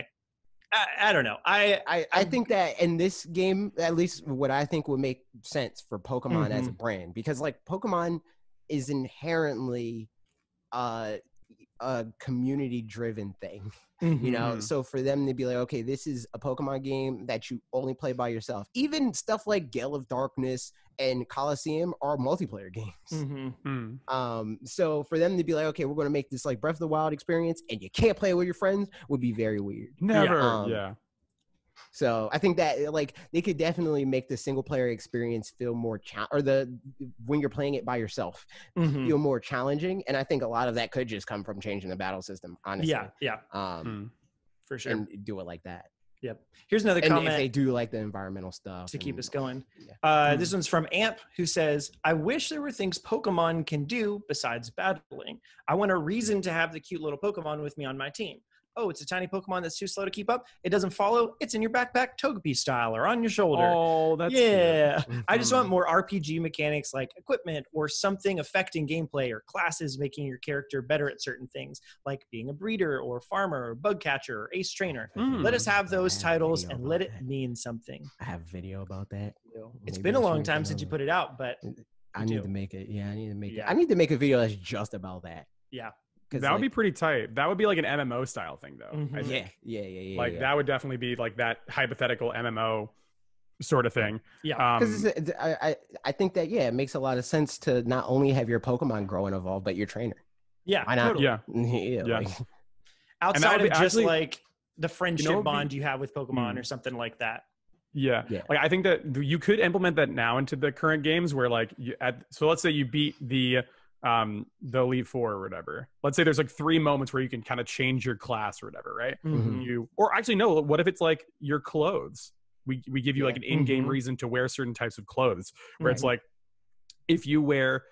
I don't know. I think that in this game, at least what I think would make sense for Pokemon as a brand, because like Pokemon is inherently a community driven thing. So for them to be like, okay, this is a Pokemon game that you only play by yourself. Even stuff like Gale of Darkness and Coliseum are multiplayer games. So for them to be like, okay, we're going to make this like Breath of the Wild experience and you can't play it with your friends would be very weird. Never. So I think that like they could definitely make the single player experience feel more when you're playing it by yourself feel more challenging, and I think a lot of that could just come from changing the battle system, honestly. For sure, and do it like that. Yep. Here's another comment. If they do like the environmental stuff to keep us going. This one's from Amp, who says, I wish there were things Pokemon can do besides battling. I want a reason to have the cute little Pokemon with me on my team. Oh, it's a tiny Pokemon that's too slow to keep up. It doesn't follow. It's in your backpack, Togepi style, or on your shoulder. Oh, that's cute. I just want more RPG mechanics like equipment or something affecting gameplay, or classes making your character better at certain things, like being a breeder or farmer or bug catcher or ace trainer. Let us have those titles and let it mean something. I have a video about that. It's been a long time since you put it out, but I need to make it. Yeah, I need to make it. I need to make a video that's just about that. Yeah. That would be pretty tight. That would be like an MMO style thing, though. I think. Yeah. Like that would definitely be like that hypothetical MMO sort of thing. Yeah. Because I think that it makes a lot of sense to not only have your Pokemon grow and evolve, but your trainer. Yeah. Why not? Totally. Like, outside of just like the friendship bond you have with Pokemon or something like that. Yeah. Like I think that you could implement that now into the current games where like so let's say you beat the Elite Four or whatever. Let's say there's like 3 moments where you can kind of change your class or whatever, right? Or actually no, what if it's like your clothes? we give you like an in-game reason to wear certain types of clothes, where it's like, if you wear,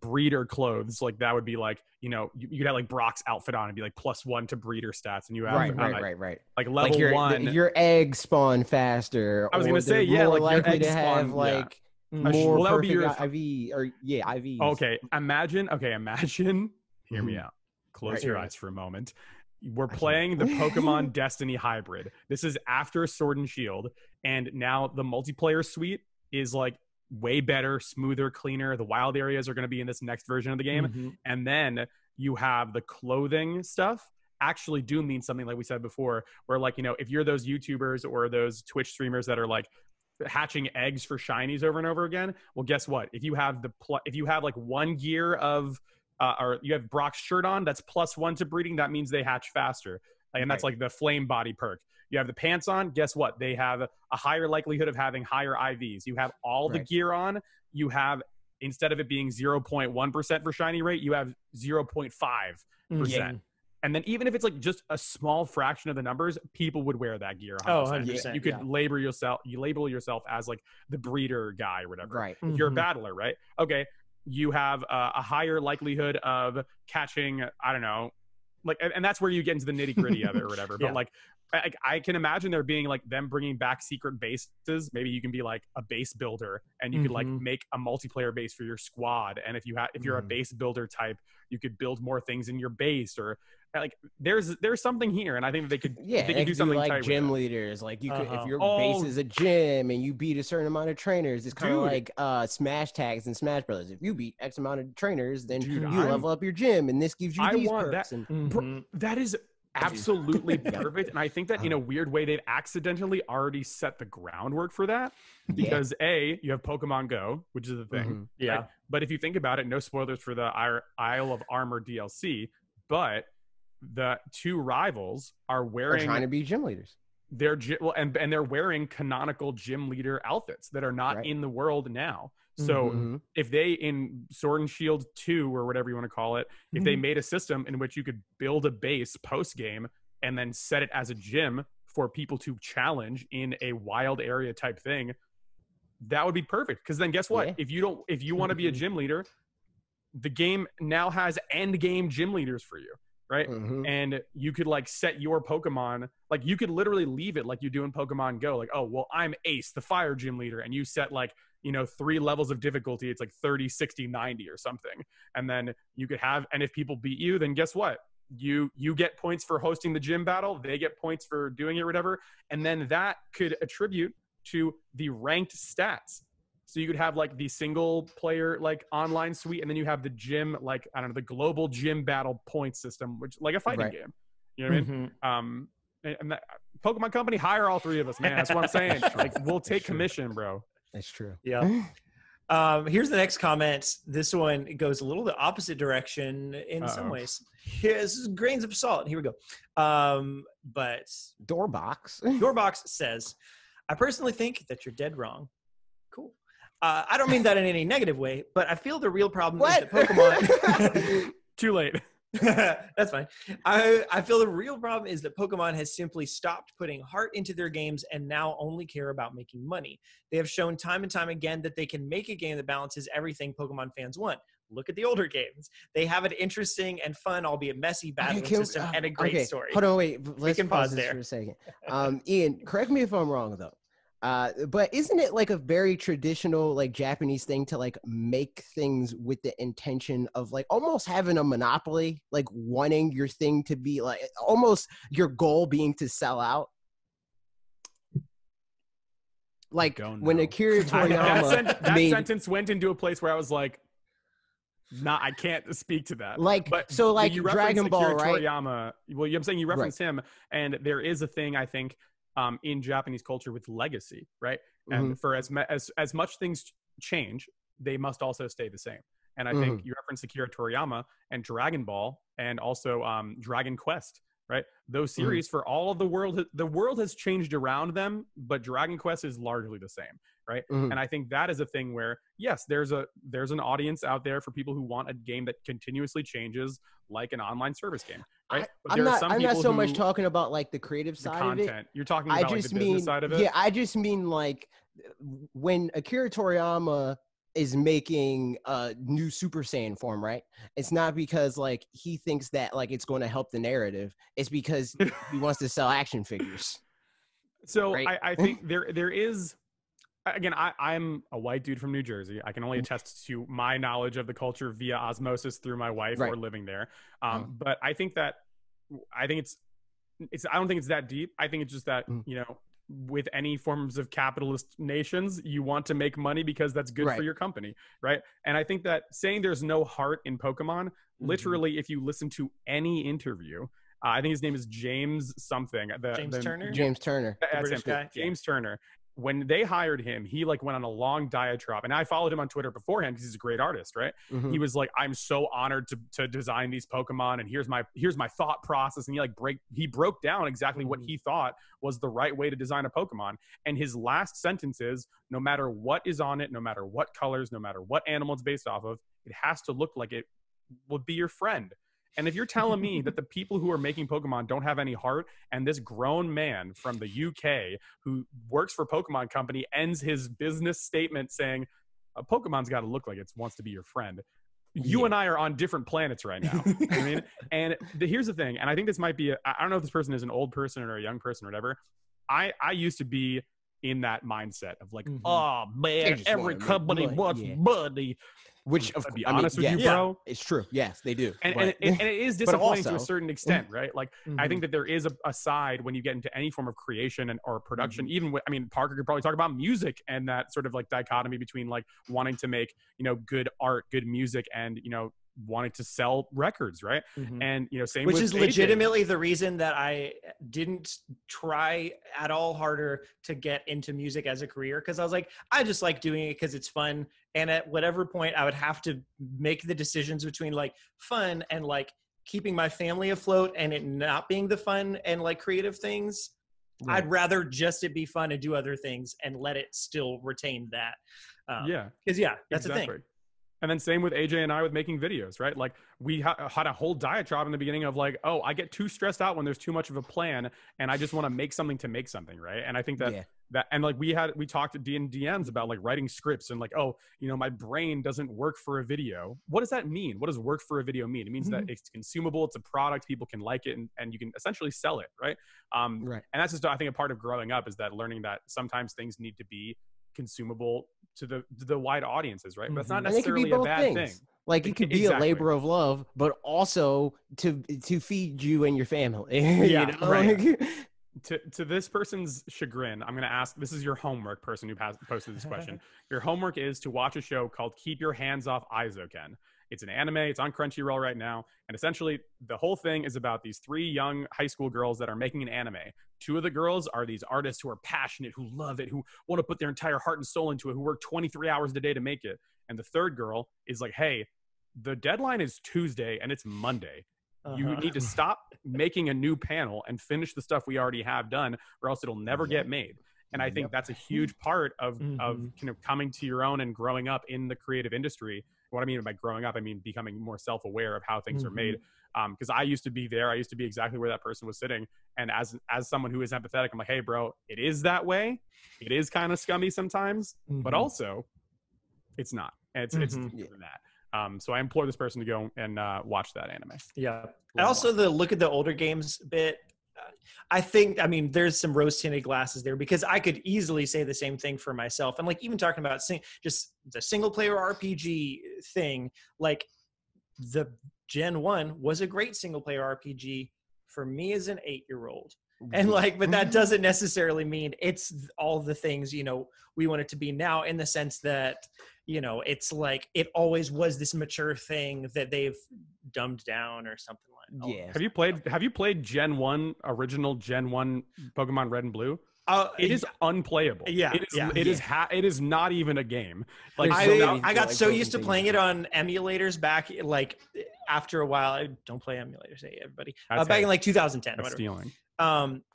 breeder clothes, like that would be like, you could have like Brock's outfit on and be like +1 to breeder stats, and you have right. like level like 1. Your eggs spawn faster. I was gonna say, more like likely your eggs to have spawn, like more that would be your IV or IVs. Okay, imagine. Hear me out. Close your eyes for a moment. We're playing the Pokemon Destiny hybrid. This is after Sword and Shield, and now the multiplayer suite is like way better, smoother, cleaner. The wild areas are going to be in this next version of the game. And then you have the clothing stuff actually do mean something, like we said before, where like, if you're those YouTubers or those Twitch streamers that are like hatching eggs for shinies over and over again, well, guess what? If you have like one gear of or you have Brock's shirt on that's +1 to breeding, that means they hatch faster. And that's like the flame body perk. You have the pants on, guess what? They have a higher likelihood of having higher IVs. You have all the gear on, you have, instead of it being 0.1% for shiny rate, you have 0.5%. And then even if it's like just a small fraction of the numbers, people would wear that gear 100%. Oh, 100%. You could label yourself as like the breeder guy or whatever. Right. If you're a battler, right? Okay. You have a higher likelihood of catching, I don't know, like, and that's where you get into the nitty gritty of it or whatever. But like, I can imagine there being like them bringing back secret bases. Maybe you can be like a base builder, and you could like make a multiplayer base for your squad. And if you're a base builder type, you could build more things in your base, or like there's something here. And I think that they could do something like tight gym with leaders. Like you could, if your base is a gym and you beat a certain amount of trainers, it's kind of like smash tags and Smash Brothers. If you beat X amount of trainers, then you level up your gym, and this gives you these perks. That is absolutely perfect. And I think that in a weird way, they've accidentally already set the groundwork for that, because you have Pokemon Go, which is the thing. Right? But if you think about it, no spoilers for the Isle of Armor DLC, but the two rivals are trying to be gym leaders. They're and they're wearing canonical gym leader outfits that are not in the world now. So if they, in Sword and Shield 2 or whatever you want to call it, if they made a system in which you could build a base post game and then set it as a gym for people to challenge in a wild area type thing, that would be perfect. Because then guess what? If you want to be a gym leader, the game now has end game gym leaders for you. Right. And you could like set your Pokemon, like you could literally leave it like you do in Pokemon Go. Like, oh, well, I'm Ace, the fire gym leader. And you set like, 3 levels of difficulty. It's like 30, 60, 90 or something. And then you could have, and if people beat you, then guess what? You get points for hosting the gym battle. They get points for doing it or whatever. And then that could attribute to the ranked stats. So you could have like the single player like online suite, and then you have the gym, like, I don't know, the global gym battle point system, which like a fighting game. You know what I mean? And that, Pokemon Company, hire all 3 of us, man. That's what I'm saying. Like, we'll take commission, bro. That's true. Yeah. Here's the next comment. This one goes a little the opposite direction in some ways. Here's grains of salt. Here we go. But Doorbox says, I personally think that you're dead wrong. Cool. I don't mean that in any negative way, but I feel the real problem is that Pokemon... Too late. That's fine. I feel the real problem is that Pokemon has simply stopped putting heart into their games and now only care about making money. They have shown time and time again that they can make a game that balances everything Pokemon fans want. Look at the older games. They have an interesting and fun, albeit messy, battling system and a great story. Hold on, wait. Let's pause this there for a second. Ian, correct me if I'm wrong, though. But isn't it like a very traditional like Japanese thing to like make things with the intention of like almost having a monopoly, like wanting your thing to be like almost your goal being to sell out? Like when Akira Toriyama that sentence went into a place where I was like, nah, I can't speak to that. Like, but so like you Dragon Ball, Akira right? Toriyama, well, I'm saying you reference him, and there is a thing, I think, in Japanese culture with legacy, right? And for as much things change, they must also stay the same. And I think you referenced Akira Toriyama and Dragon Ball, and also Dragon Quest, right? Those series for all of the world has changed around them, but Dragon Quest is largely the same, right? And I think that is a thing where, yes, there's an audience out there for people who want a game that continuously changes, like an online service game. right? I'm not so much talking about like the creative side content. of it. You're talking about like, the business side of it. Yeah, I just mean like when Akira Toriyama is making a new Super Saiyan form, right? It's not because like he thinks that like it's going to help the narrative. It's because he wants to sell action figures. So right? I think there is. Again, I'm a white dude from New Jersey. I can only attest to my knowledge of the culture via osmosis through my wife or living there. But I think it's I don't think it's that deep. I think it's just that, you know, with any forms of capitalist nations, you want to make money because that's good for your company, right? And I think that saying there's no heart in Pokemon, literally, if you listen to any interview, I think his name is James something. Turner? James Turner. The British guy? James Turner. When they hired him, he like went on a long diatribe, and I followed him on Twitter beforehand because he's a great artist, right? He was like, "I'm so honored to design these Pokemon, and here's my thought process." And he broke down exactly what he thought was the right way to design a Pokemon. And his last sentence is, "No matter what is on it, no matter what colors, no matter what animal it's based off of, it has to look like it would be your friend." And if you're telling me that the people who are making Pokemon don't have any heart, and this grown man from the UK who works for Pokemon Company ends his business statement saying, "A Pokemon's got to look like it wants to be your friend," you and I are on different planets right now. I mean, and here's the thing, and I think this might be, I don't know if this person is an old person or a young person or whatever. I used to be in that mindset of like, oh man, every company wants money. Which, to be honest with you, bro, it's true. Yes, they do. And it is disappointing to a certain extent, right? Like, I think that there is a side when you get into any form of creation or production, even with, I mean, Parker could probably talk about music and that sort of like dichotomy between like wanting to make, you know, good art, good music, and, you know, wanting to sell records, right? And, you know, same which with is AJ. legitimately the reason that I didn't try at all harder to get into music as a career, because I was like, I just like doing it because it's fun. And at whatever point I would have to make the decisions between like fun and like keeping my family afloat and it not being the fun and like creative things, I'd rather just it be fun and do other things and let it still retain that. Because that's the thing. And then same with AJ and I with making videos, right? Like we had a whole diatribe in the beginning of like, oh, I get too stressed out when there's too much of a plan and I just want to make something, right? And I think that and like we talked at DMs about like writing scripts and like, oh, you know, my brain doesn't work for a video. What does that mean? What does work for a video mean? It means that it's consumable, it's a product, people can like it, and you can essentially sell it, right? And that's just, I think, a part of growing up is that learning that sometimes things need to be consumable to the wide audiences, right? But it's not necessarily a bad thing. Like it could be a labor of love, but also to feed you and your family. You know? Right. To this person's chagrin, I'm going to ask, this is your homework, person who posted this question. Your homework is to watch a show called Keep Your Hands Off Aizoken. It's an anime. It's on Crunchyroll right now. And essentially, the whole thing is about these 3 young high school girls that are making an anime. 2 of the girls are these artists who are passionate, who love it, who want to put their entire heart and soul into it, who work 23 hours a day to make it. And the third girl is like, hey, the deadline is Tuesday and it's Monday. You need to stop making a new panel and finish the stuff we already have done, or else it'll never get made. And I think that's a huge part of kind of coming to your own and growing up in the creative industry. What I mean by growing up, I mean becoming more self-aware of how things are made. Because I used to be there. I used to be exactly where that person was sitting. And as someone who is empathetic, I'm like, hey, bro, it is that way. It is kind of scummy sometimes, but also it's not. And it's deeper than that. So I implore this person to go and watch that anime. Yeah. And also the look at the older games bit. I think, I mean, there's some rose-tinted glasses there because I could easily say the same thing for myself. And like even talking about just the single-player RPG thing, like the Gen 1 was a great single-player RPG for me as an 8-year-old. And like, but that doesn't necessarily mean it's all the things, you know, we want it to be now, in the sense that, you know, it's like it always was this mature thing that they've dumbed down or something like that. Yeah. Have you played original Gen 1 Pokemon Red and Blue? It is unplayable. Yeah. It is not even a game. Like I got so used to playing it on emulators back, like after a while. I don't play emulators, hey everybody. Back in like 2010. That's stealing.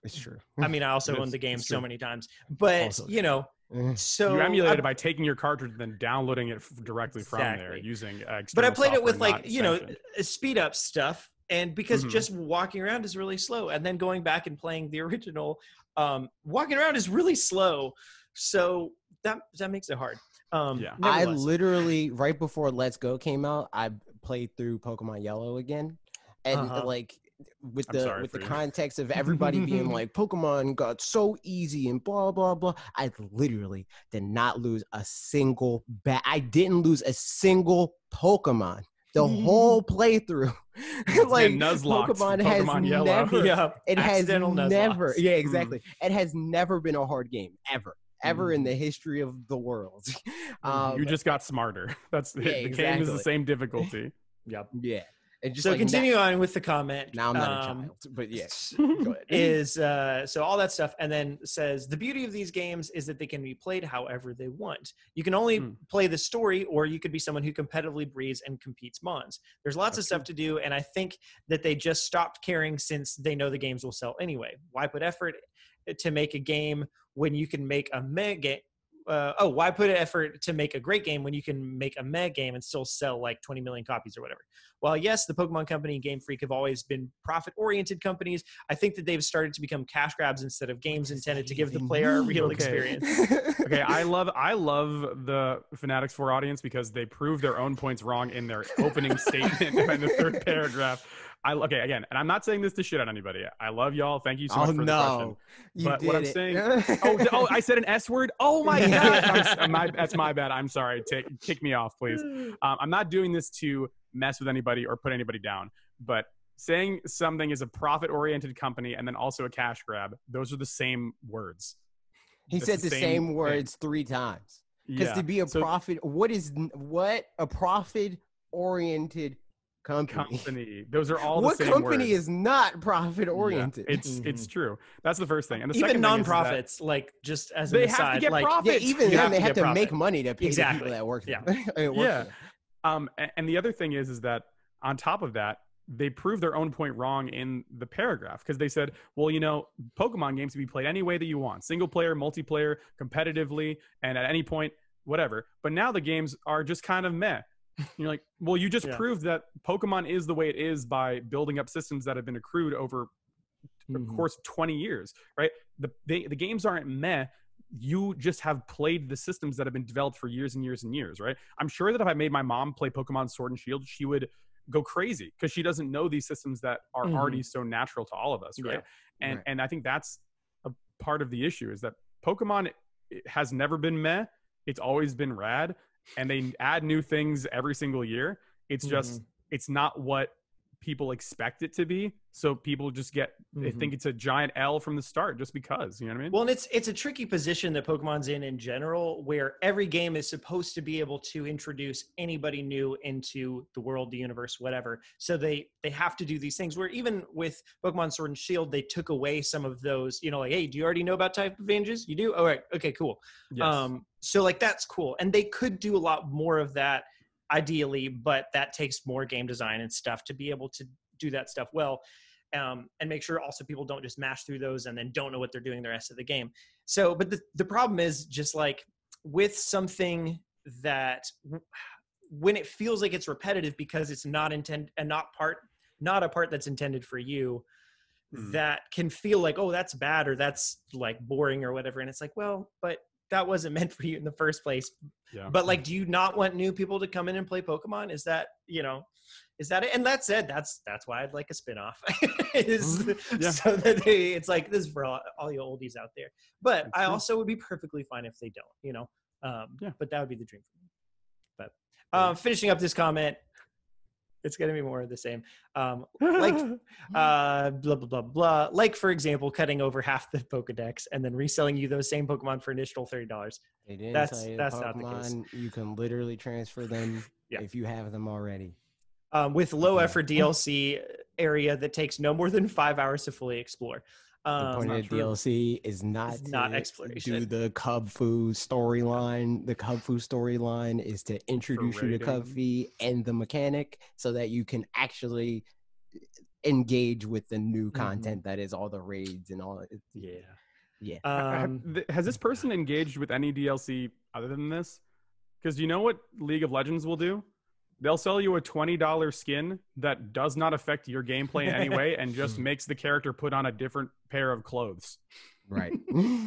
It's true. I mean, I also owned the game so many times, but also, you know, so you emulated it by taking your cartridge and then downloading it directly from there using. But I played it with like, extension. you know, speed up stuff. And because just walking around is really slow, and then going back and playing the original, walking around is really slow. So that makes it hard. I literally, right before Let's Go came out, I played through Pokemon Yellow again, and like with the context of everybody being like Pokemon got so easy and blah blah blah, I literally did not lose a single I didn't lose a single Pokemon the whole playthrough. Like Pokemon has Yellow. Never, it has never, exactly. It has never been a hard game ever in the history of the world. You just got smarter. That's the game is the same difficulty. Yep. Yeah. And just so continue on with the comment. Now I'm not a child, but yes, go ahead. So all that stuff, and then says the beauty of these games is that they can be played however they want. You can only play the story, or you could be someone who competitively breeds and competes mons. There's lots of stuff to do, and I think that they just stopped caring since they know the games will sell anyway. Why put effort to make a game when you can make a meh game? Why put effort to make a great game when you can make a meh game and still sell like 20 million copies or whatever? While yes, the Pokemon Company and Game Freak have always been profit-oriented companies, I think that they've started to become cash grabs instead of games intended to give the player a real experience. Okay, I love the fanatixfour audience because they prove their own points wrong in their opening statement in the third paragraph. Again, and I'm not saying this to shit on anybody. I love y'all. Thank you so much for the question. But what I'm saying, I said an S word. Oh my god, that's my bad. I'm sorry. Kick me off, please. I'm not doing this to mess with anybody or put anybody down. But saying something is a profit-oriented company and then also a cash grab, those are the same words. He said the same words 3 times. Because to be a profit, what a profit-oriented company. Those are all the same words. What company is not profit oriented? Yeah, it's true. That's the first thing. And the even second non-profits, thing like just as an aside, have to get like profits. Even then they have to make money to pay the people that work there. And the other thing is that on top of that, they proved their own point wrong in the paragraph because they said, well, Pokemon games can be played any way that you want, single player, multiplayer, competitively, and at any point, whatever. But now the games are just kind of meh. You're like, well, you just proved that Pokemon is the way it is by building up systems that have been accrued over the course of 20 years, right? The games aren't meh. You just have played the systems that have been developed for years and years and years, right? I'm sure that if I made my mom play Pokemon Sword and Shield, she would go crazy because she doesn't know these systems that are already so natural to all of us, right? And I think that's a part of the issue is that Pokemon has never been meh. It's always been rad. And they add new things every single year. It's just, it's not what people expect it to be. So people just they think it's a giant L from the start just because, you know what I mean? Well, and it's a tricky position that Pokemon's in general, where every game is supposed to be able to introduce anybody new into the world, the universe, whatever. So they have to do these things where even with Pokemon Sword and Shield, they took away some of those, like, hey, do you already know about type advantages? You do? All right. Okay, cool. Yes. So like, that's cool. And they could do a lot more of that ideally, but that takes more game design and stuff to be able to do that stuff well. And make sure also people don't just mash through those and then don't know what they're doing the rest of the game. So, but the problem is just like with something that when it feels like it's repetitive because it's not intended and not a part that's intended for you, that can feel like, oh, that's bad or that's like boring or whatever. And it's like, well, but that wasn't meant for you in the first place. Yeah. But like, do you not want new people to come in and play Pokemon? Is that it? And that said, that's why I'd like a spinoff so that it's like, this is for all you oldies out there. But I also would be perfectly fine if they don't, but that would be the dream for me. But finishing up this comment, it's going to be more of the same. Blah, blah, blah, blah. Like, for example, cutting over half the Pokedex and then reselling you those same Pokemon for an additional $30. That's not the case. You can literally transfer them if you have them already. With low effort DLC area that takes no more than 5 hours to fully explore. The point of the DLC is not exploration. Do the Cub Fu storyline. The Cub Fu storyline is to introduce you to Cubby and the mechanic so that you can actually engage with the new content that is all the raids and all. Has this person engaged with any DLC other than this? Because you know what League of Legends will do? they'll sell you a $20 skin that does not affect your gameplay in any way and just makes the character put on a different pair of clothes. Right.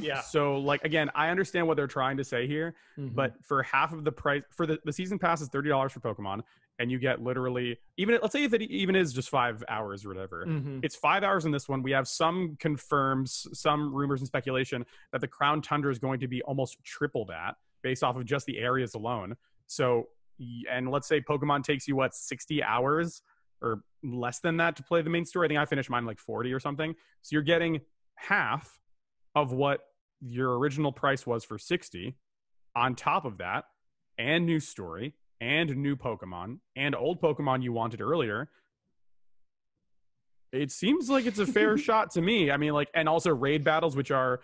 Yeah. So like, again, I understand what they're trying to say here, but for half of the price, for the season pass is $30 for Pokemon, and you get literally, even, let's say if it even is just 5 hours or whatever, it's 5 hours in this one. We have some confirms, some rumors and speculation that the Crown Tundra is going to be almost triple that based off of just the areas alone. So, and let's say Pokemon takes you, 60 hours or less than that to play the main story. I think I finished mine like 40 or something. So you're getting half of what your original price was for 60 on top of that, and new story and new Pokemon and old Pokemon you wanted earlier. It seems like it's a fair shot to me. I mean, like, and also raid battles, which are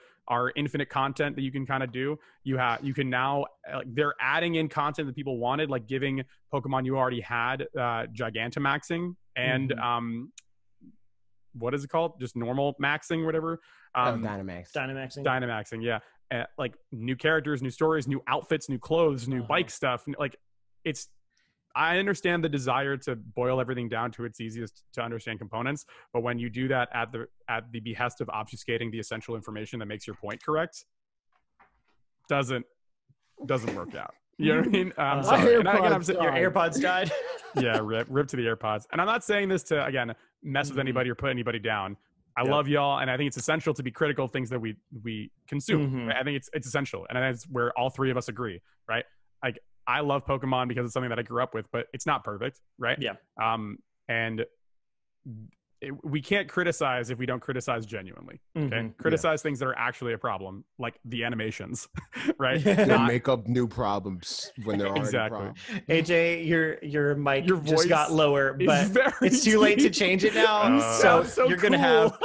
infinite content that you can kind of do. You can now, they're adding in content that people wanted, like giving Pokemon you already had Gigantamaxing and what is it called? Just normal maxing, whatever. Dynamaxing, yeah. Like new characters, new stories, new outfits, new clothes, new bike stuff. Like, I understand the desire to boil everything down to its easiest to understand components, but when you do that at the behest of obfuscating the essential information that makes your point correct, doesn't work out. You know what I mean? Sorry. And again, your AirPods died. Yeah, rip to the AirPods. And I'm not saying this to, again, mess with anybody or put anybody down. I love y'all, and I think it's essential to be critical of things that we consume. Right? I think it's essential, and that's where all three of us agree, right? Like, I love Pokemon because it's something that I grew up with, but it's not perfect, right? Yeah. And we can't criticize if we don't criticize genuinely. Okay, criticize things that are actually a problem, like the animations, right? They make up new problems when they're already problems. AJ, your mic just got lower, but it's too late to change it now. So you're gonna have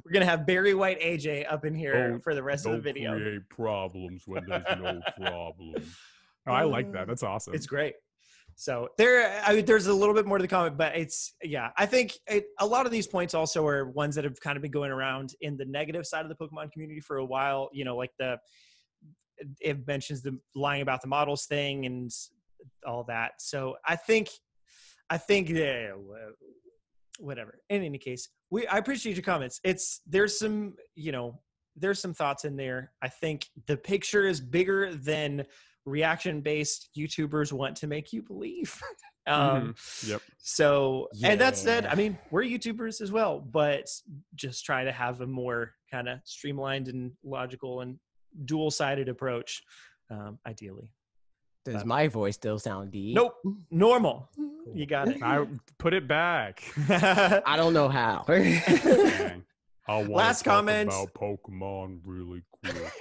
we're gonna have Barry White AJ up in here for the rest of the video. Don't create problems when there's no problem. Oh, I like that. That's awesome. It's great. So there's a little bit more to the comment, but I think a lot of these points also are ones that have kind of been going around in the negative side of the Pokemon community for a while. You know, like it mentions the lying about the models thing and all that. So I think whatever. In any case, I appreciate your comments. There's some thoughts in there. I think the picture is bigger than reaction-based YouTubers want to make you believe. Yep. So, and that said, I mean, we're YouTubers as well, but just try to have a more kind of streamlined and logical and dual-sided approach, ideally. Does my voice still sound deep? Nope. Normal. You got it. I put it back. I don't know how. Last comment about Pokemon really quick.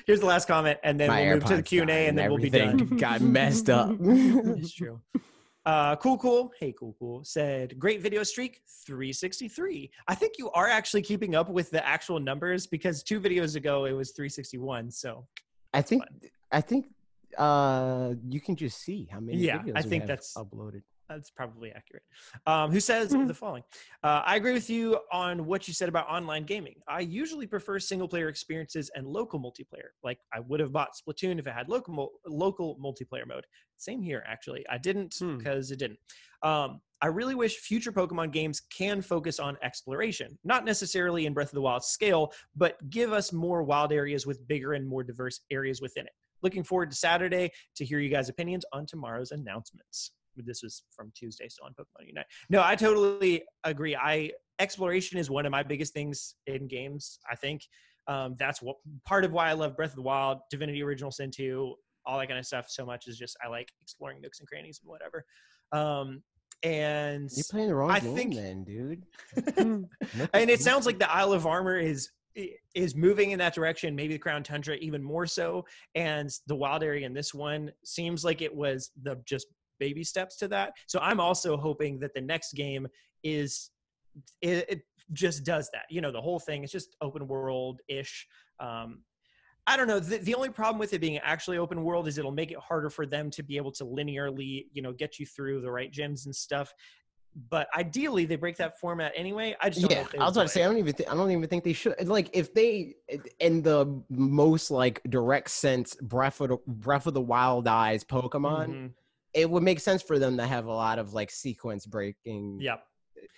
Here's the last comment, and then we'll move to the Q&A, and then we'll be done. Got messed up. It's true. Cool. Hey, Cool. Said, great video streak, 363. I think you are actually keeping up with the actual numbers because 2 videos ago it was 361. So I think you can just see how many videos I think that's uploaded. That's probably accurate. Who says the following? I agree with you on what you said about online gaming. I usually prefer single-player experiences and local multiplayer. Like, I would have bought Splatoon if it had local multiplayer mode. Same here, actually. I didn't because it didn't. I really wish future Pokemon games can focus on exploration. Not necessarily in Breath of the Wild scale, but give us more wild areas with bigger and more diverse areas within it. Looking forward to Saturday to hear you guys' opinions on tomorrow's announcements. This was from Tuesday, so on Pokemon Unite. No, I totally agree. Exploration is one of my biggest things in games, I think. That's part of why I love Breath of the Wild, Divinity Original Sin 2, all that kind of stuff so much is just I like exploring nooks and crannies and whatever. And you're playing the wrong game then, dude. And it sounds like the Isle of Armor is moving in that direction, maybe the Crown Tundra even more so. And the wild area in this one seems like it was just baby steps to that. So I'm also hoping that the next game it just does that. You know, the whole thing is just open world-ish. I don't know. The only problem with it being actually open world is it'll make it harder for them to be able to linearly, get you through the right gyms and stuff. But ideally, they break that format anyway. I just don't know if they I was about to say I don't even think they should. Like, if they, in the most like direct sense, Breath of the Wild eyes Pokemon. it would make sense for them to have a lot of like sequence breaking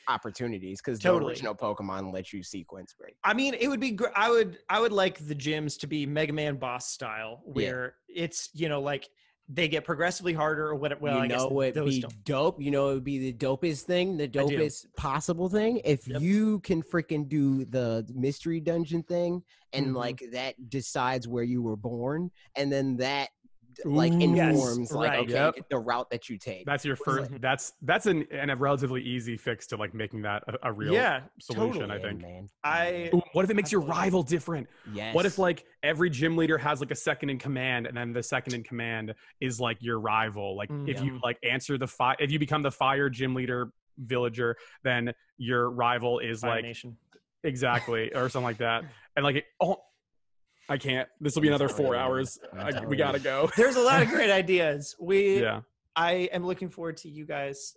opportunities because the original Pokemon let you sequence break. I mean, it would be great. I would like the gyms to be Mega Man boss style, where it's, you know, like they get progressively harder or whatever. Well, you know what would be dope? You know, it would be the dopest thing, the dopest possible thing. If you can freaking do the mystery dungeon thing and like that decides where you were born, and then that like informs the route that you take. That's your first. That's a relatively easy fix to like making that a real solution. Totally. I think. What if it makes your rival different? Yes. What if like every gym leader has like a second in command, and then the second in command is like your rival? Like if you like answer the if you become the fire gym leader villager, then your rival is Fire like Nation. Exactly, or something like that, and like I can't. This will be another 4 hours. We gotta go. There's a lot of great ideas. I am looking forward to you guys'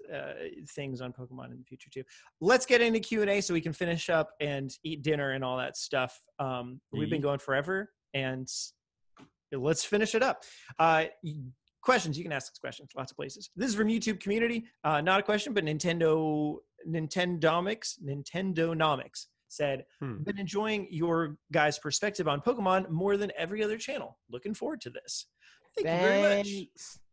things on Pokemon in the future too. Let's get into Q&A so we can finish up and eat dinner and all that stuff. We've been going forever, and let's finish it up. Questions, you can ask us questions lots of places. This is from YouTube community. Not a question, but Nintendonomics said, been enjoying your guys' perspective on Pokemon more than every other channel. Looking forward to this. Thank you very much.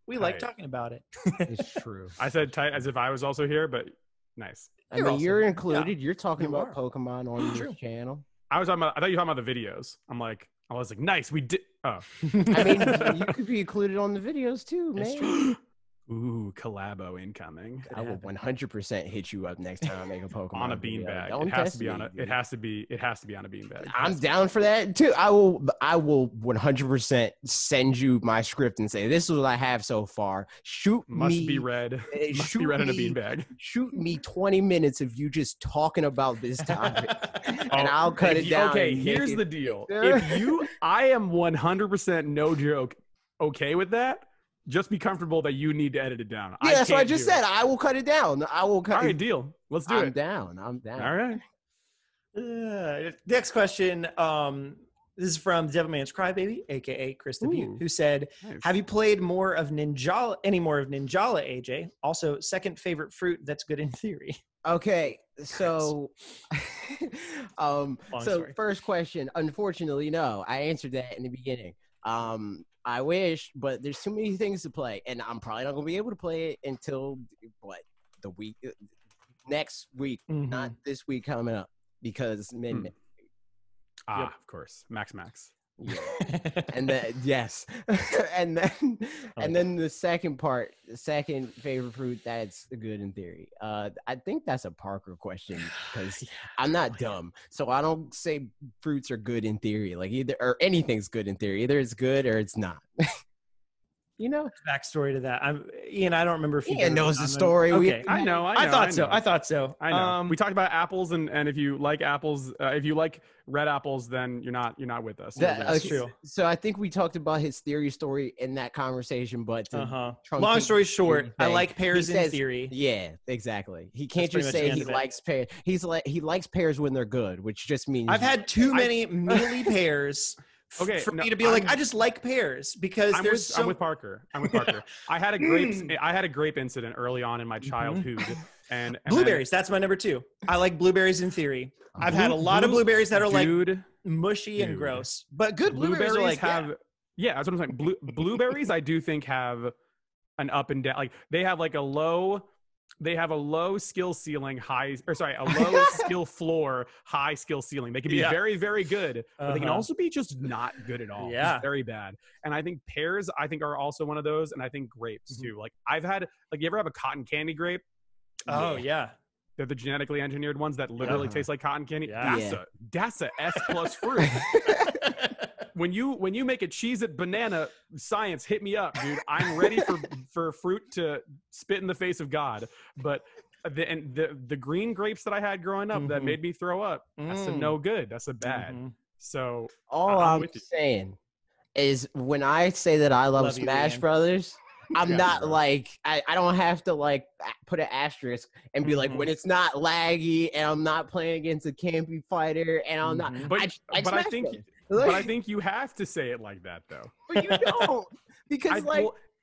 We like talking about it. It's true. I said tight as if I was also here, but nice. I mean, you're included. You're talking about Pokemon on your channel. I thought you were talking about the videos. I was like, nice. We did. Oh. I mean, you could be included on the videos too, man. Ooh, collabo incoming. I will 100% hit you up next time I make a Pokemon on a beanbag. It has to be on a beanbag. I'm down for that too. I will 100% send you my script and say, this is what I have so far. Must be read in a beanbag. Shoot me 20 minutes of you just talking about this topic. And I'll cut it down. Okay, here's the deal. I am 100% no joke okay with that. Just be comfortable that you need to edit it down. Yeah, that's what I just said. I will cut it down. All right, deal. Let's do it. I'm down. All right. Next question. This is from Devilman's Crybaby, aka Chris the Butte, who said, nice. Have you played any more of Ninjala, AJ? Also, second favorite fruit that's good in theory. Okay, so first question. Unfortunately, no. I answered that in the beginning. I wish, but there's too many things to play, and I'm probably not gonna be able to play it until next week, not this week coming up, because midnight. Of course, Max. Yeah, and then and then the second part, the second favorite fruit that's good in theory. I think that's a Parker question because I'm not dumb, so I don't say fruits are good in theory. Like either or anything's good in theory. Either it's good or it's not. You know, backstory to that. Ian. I don't remember if Ian knows the story. Okay, I know. I thought so. I know. We talked about apples, and if you like apples, if you like red apples, then you're not with us. That's true. So I think we talked about his theory story in that conversation, but long story short, I like pears in theory. Yeah, exactly. He can't just say he likes pears. He likes pears when they're good, which just means I've had too many mealy pears. Okay, for me to be I just like pears because I'm with Parker. I had a grape incident early on in my childhood, and blueberries. That's my number 2. I like blueberries in theory. I've had a lot of blueberries that are like mushy and gross, but good blueberries are like that's what I'm saying. Blueberries, I do think have an up and down. Like they have like a low skill ceiling, a low skill floor, high skill ceiling. They can be very, very good, but they can also be just not good at all. Yeah. Just very bad. And I think pears, are also one of those. And I think grapes too. Like I've had, you ever have a cotton candy grape? Oh yeah. They're the genetically engineered ones that literally taste like cotton candy. Yeah. That's a S+ fruit. When you make a Cheez-It banana, science, hit me up, dude. I'm ready for fruit to spit in the face of God. But the green grapes that I had growing up that made me throw up, that's a no good. That's a bad. So all I'm saying is when I say that I love Smash Brothers, I'm not like I don't have to like put an asterisk and be like when it's not laggy and I'm not playing against a campy fighter and I'm not. But I think you have to say it like that though. But you don't because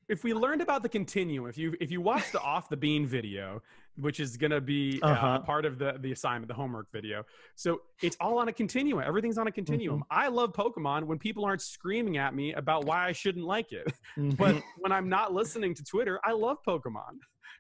if we learned about the continuum, if you watch the Off the Bean video, which is going to be part of the assignment, the homework video. So it's all on a continuum. Everything's on a continuum. I love Pokemon when people aren't screaming at me about why I shouldn't like it. But when I'm not listening to Twitter, I love Pokemon,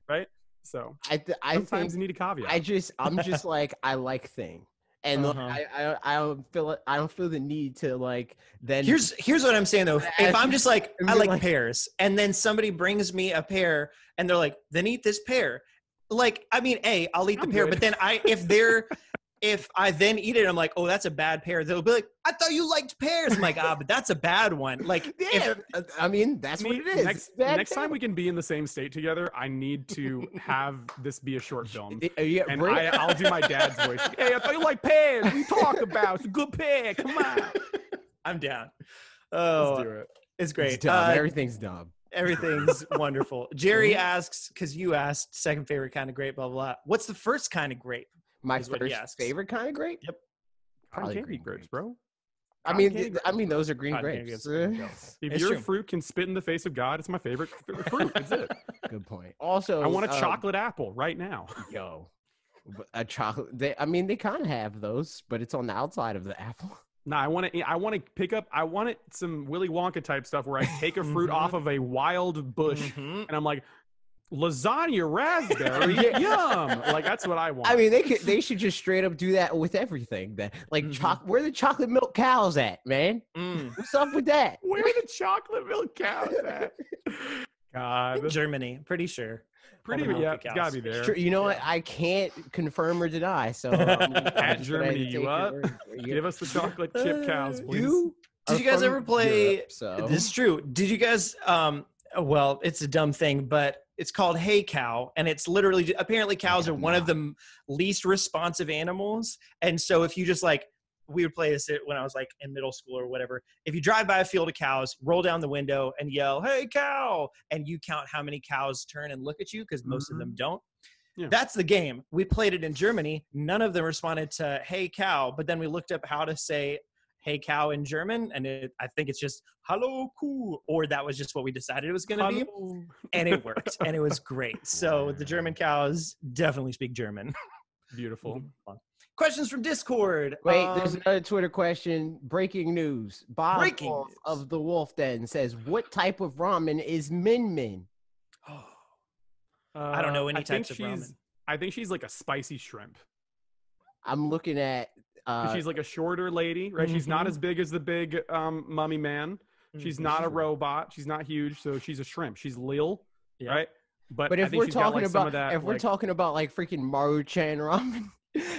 right? So sometimes you need a caveat. I'm just like, I like thing. And I don't feel the need to like then. Here's what I'm saying though. If I'm just like, I like pears, and then somebody brings me a pear, and they're like, then eat this pear. Like, I mean, I'll eat the pear, but then if I then eat it, I'm like, oh, that's a bad pear. They'll be like, I thought you liked pears. I'm like, but that's a bad one. Like, I mean, that's what it is. Next time we can be in the same state together, I need to have this be a short film. And I'll do my dad's voice. Hey, I thought you liked pears. What are you talking about? It's a good pear. Come on. I'm down. Oh, let's do it. It's great. It's dumb. Everything's dumb. Everything's wonderful. Jerry asks, because you asked second favorite kind of grape, blah, blah, blah. What's the first kind of grape? My first favorite kind of grape? Yep. Probably candy grapes, bro. I mean, those are green grapes. If your fruit can spit in the face of God, it's my favorite fruit. That's it. Good point. Also, I want a chocolate apple right now. Yo, a chocolate. They kind of have those, but it's on the outside of the apple. No, I want it some Willy Wonka type stuff where I take a fruit off of a wild bush and I'm like, lasagna raspberry, yum. Like, that's what I want. I mean, they should just straight up do that with everything. That like where the chocolate milk cows at, man? What's up with that? Where are the chocolate milk cows at? God, Germany, pretty sure. It's gotta be there. You know what? I can't confirm or deny. So at Germany, you up? Give us the chocolate chip cows, please. Did you guys ever play? Europe, so. This is true. Did you guys? Well, it's a dumb thing, but it's called Hey Cow, and it's literally apparently cows are one of the least responsive animals, and so if you just like. We would play this when I was like in middle school or whatever. If you drive by a field of cows, roll down the window and yell, "Hey cow," and you count how many cows turn and look at you because most of them don't. Yeah. That's the game. We played it in Germany. None of them responded to "Hey cow," but then we looked up how to say "Hey cow" in German, and I think it's just "Hallo Kuh," or that was just what we decided it was going to be, and it worked, and it was great. So the German cows definitely speak German. Beautiful. Questions from Discord. Wait, there's another Twitter question. Breaking news. Bob of the Wolf Den says, what type of ramen is Min Min? I don't know any types of ramen. I think she's like a spicy shrimp. I'm looking at... she's like a shorter lady, right? She's not as big as the big mummy man. She's not a robot. She's not huge, so she's a shrimp. She's Lil, right? But if we're talking about we're talking about like freaking Maruchan ramen...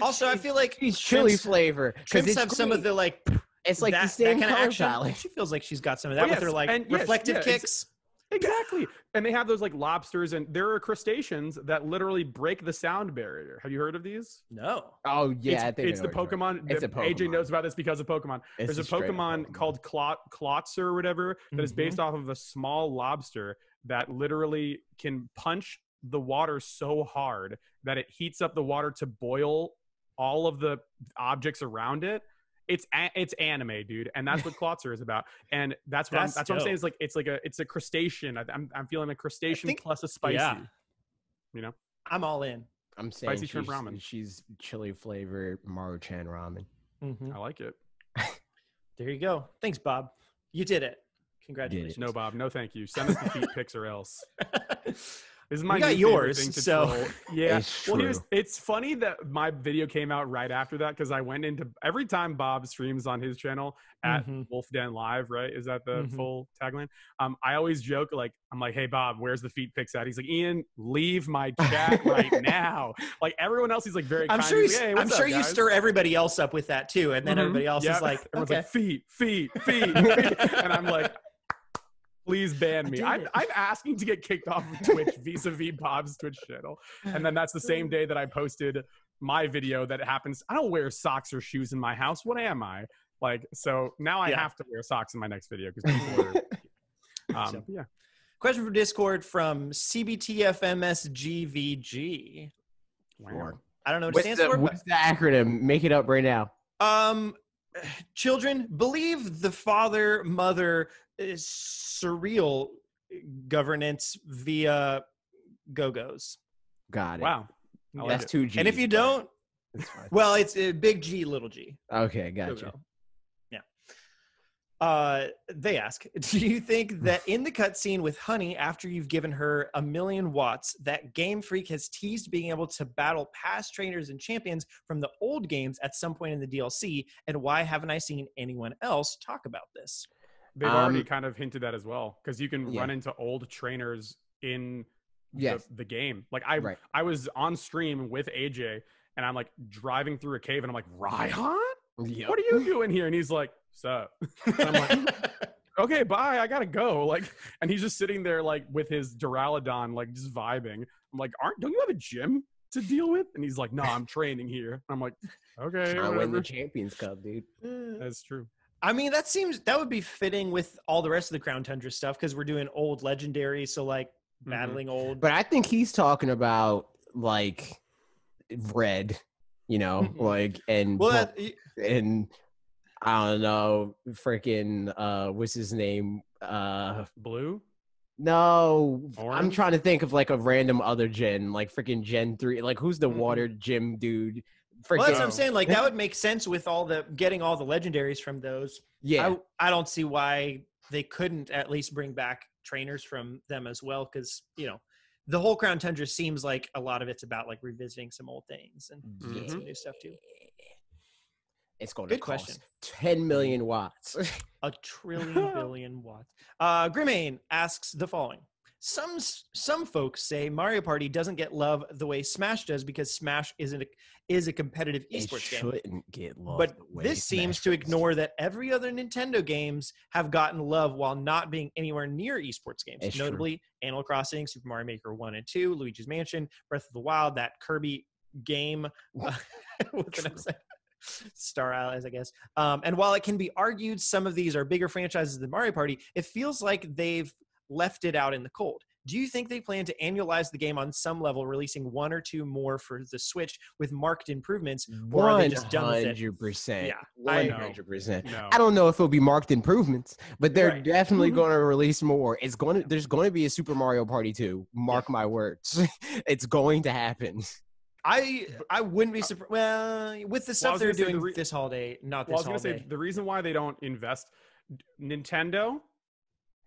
Also, I feel like she's chili flavor. Shrimps have some of the like. It's like the same kind of action. She feels like she's got some of that with her like reflective kicks. Exactly, and they have those like lobsters, and there are crustaceans that literally break the sound barrier. Have you heard of these? No. Oh yeah, it's the Pokemon. It's a Pokemon. AJ knows about this because of Pokemon. There's a Pokemon called Klotzer or whatever that is based off of a small lobster that literally can punch the water so hard that it heats up the water to boil all of the objects around it. It's anime, dude, and that's what Klotzer is about. And that's what I'm saying. It's a crustacean. I'm feeling a crustacean plus a spicy. Yeah. You know, I'm all in. I'm saying spicy shrimp ramen. She's chili flavored Maruchan ramen. I like it. There you go. Thanks, Bob. You did it. Congratulations. No, Bob. No, thank you. Send us the feet pics or else. This is my got yours, thing to troll. Yeah. Well, it's funny that my video came out right after that because I went into every time Bob streams on his channel at Wolf Den Live, right? Is that the full tagline? I always joke I'm like, hey Bob, where's the feet pics at? He's like, Ian, leave my chat right now. Like everyone else, he's like very kind. I'm sure you stir everybody else up with that too, and then everybody else is like, everyone's like feet, and I'm like. Please ban me. I'm asking to get kicked off of Twitch vis-a-vis Bob's Twitch channel. And then that's the same day that I posted my video that happens. I don't wear socks or shoes in my house. What am I? So now I have to wear socks in my next video because people are... Question from Discord from CBTFMSGVG. Wow. I don't know what it stands for. What's the acronym? Make it up right now. Children, believe the father, mother is surreal governance via Go-Go's. Got it. Wow. That's 2 G's. And if you don't, it's fine. well, it's a big G, little g. Okay, gotcha. Go-Go. They ask, do you think that in the cutscene with Honey, after you've given her 1,000,000 watts, that Game Freak has teased being able to battle past trainers and champions from the old games at some point in the DLC? And why haven't I seen anyone else talk about this? They've already kind of hinted that as well, because you can run into old trainers in the game. Like I was on stream with AJ, and I'm like driving through a cave, and I'm like, Raihan? Yep. What are you doing here? And he's like, sup? And I'm like, okay, bye. I gotta go. Like, and he's just sitting there like with his Duraludon, like just vibing. I'm like, don't you have a gym to deal with? And he's like, no, I'm training here. I'm like, okay, I win the Champions Cup, dude. That's true. I mean, that would be fitting with all the rest of the Crown Tundra stuff, because we're doing old legendary, so like battling old. But I think he's talking about like Red, like and and I don't know, freaking what's his name? Blue? No, Orange? I'm trying to think of like a random other gen, like freaking Gen 3. Like who's the water gym dude? Well, that's what I'm saying. Like that would make sense with getting all the legendaries from those. Yeah, I don't see why they couldn't at least bring back trainers from them as well, because the whole Crown Tundra seems like a lot of it's about like revisiting some old things and getting some new stuff too. It's going to cost 10 million watts. 1 trillion billion watts. Grimane asks the following. Some folks say Mario Party doesn't get love the way Smash does because Smash is a competitive esports game. It shouldn't get love. But this seems to ignore that every other Nintendo games have gotten love while not being anywhere near esports games. It's notably, Animal Crossing, Super Mario Maker 1 and 2, Luigi's Mansion, Breath of the Wild, that Kirby game. Star Allies, I guess. And while it can be argued some of these are bigger franchises than Mario Party, it feels like they've left it out in the cold. Do you think they plan to annualize the game on some level, releasing 1 or 2 more for the Switch with marked improvements, or are they just done with it? 100%. Yeah, 100%. No. I don't know if it'll be marked improvements, but they're definitely going to release more. There's going to be a Super Mario Party 2. Mark my words. It's going to happen. I wouldn't be surprised. Well, with the stuff they're doing this holiday, not this holiday. I was going to say, the reason why they don't invest, Nintendo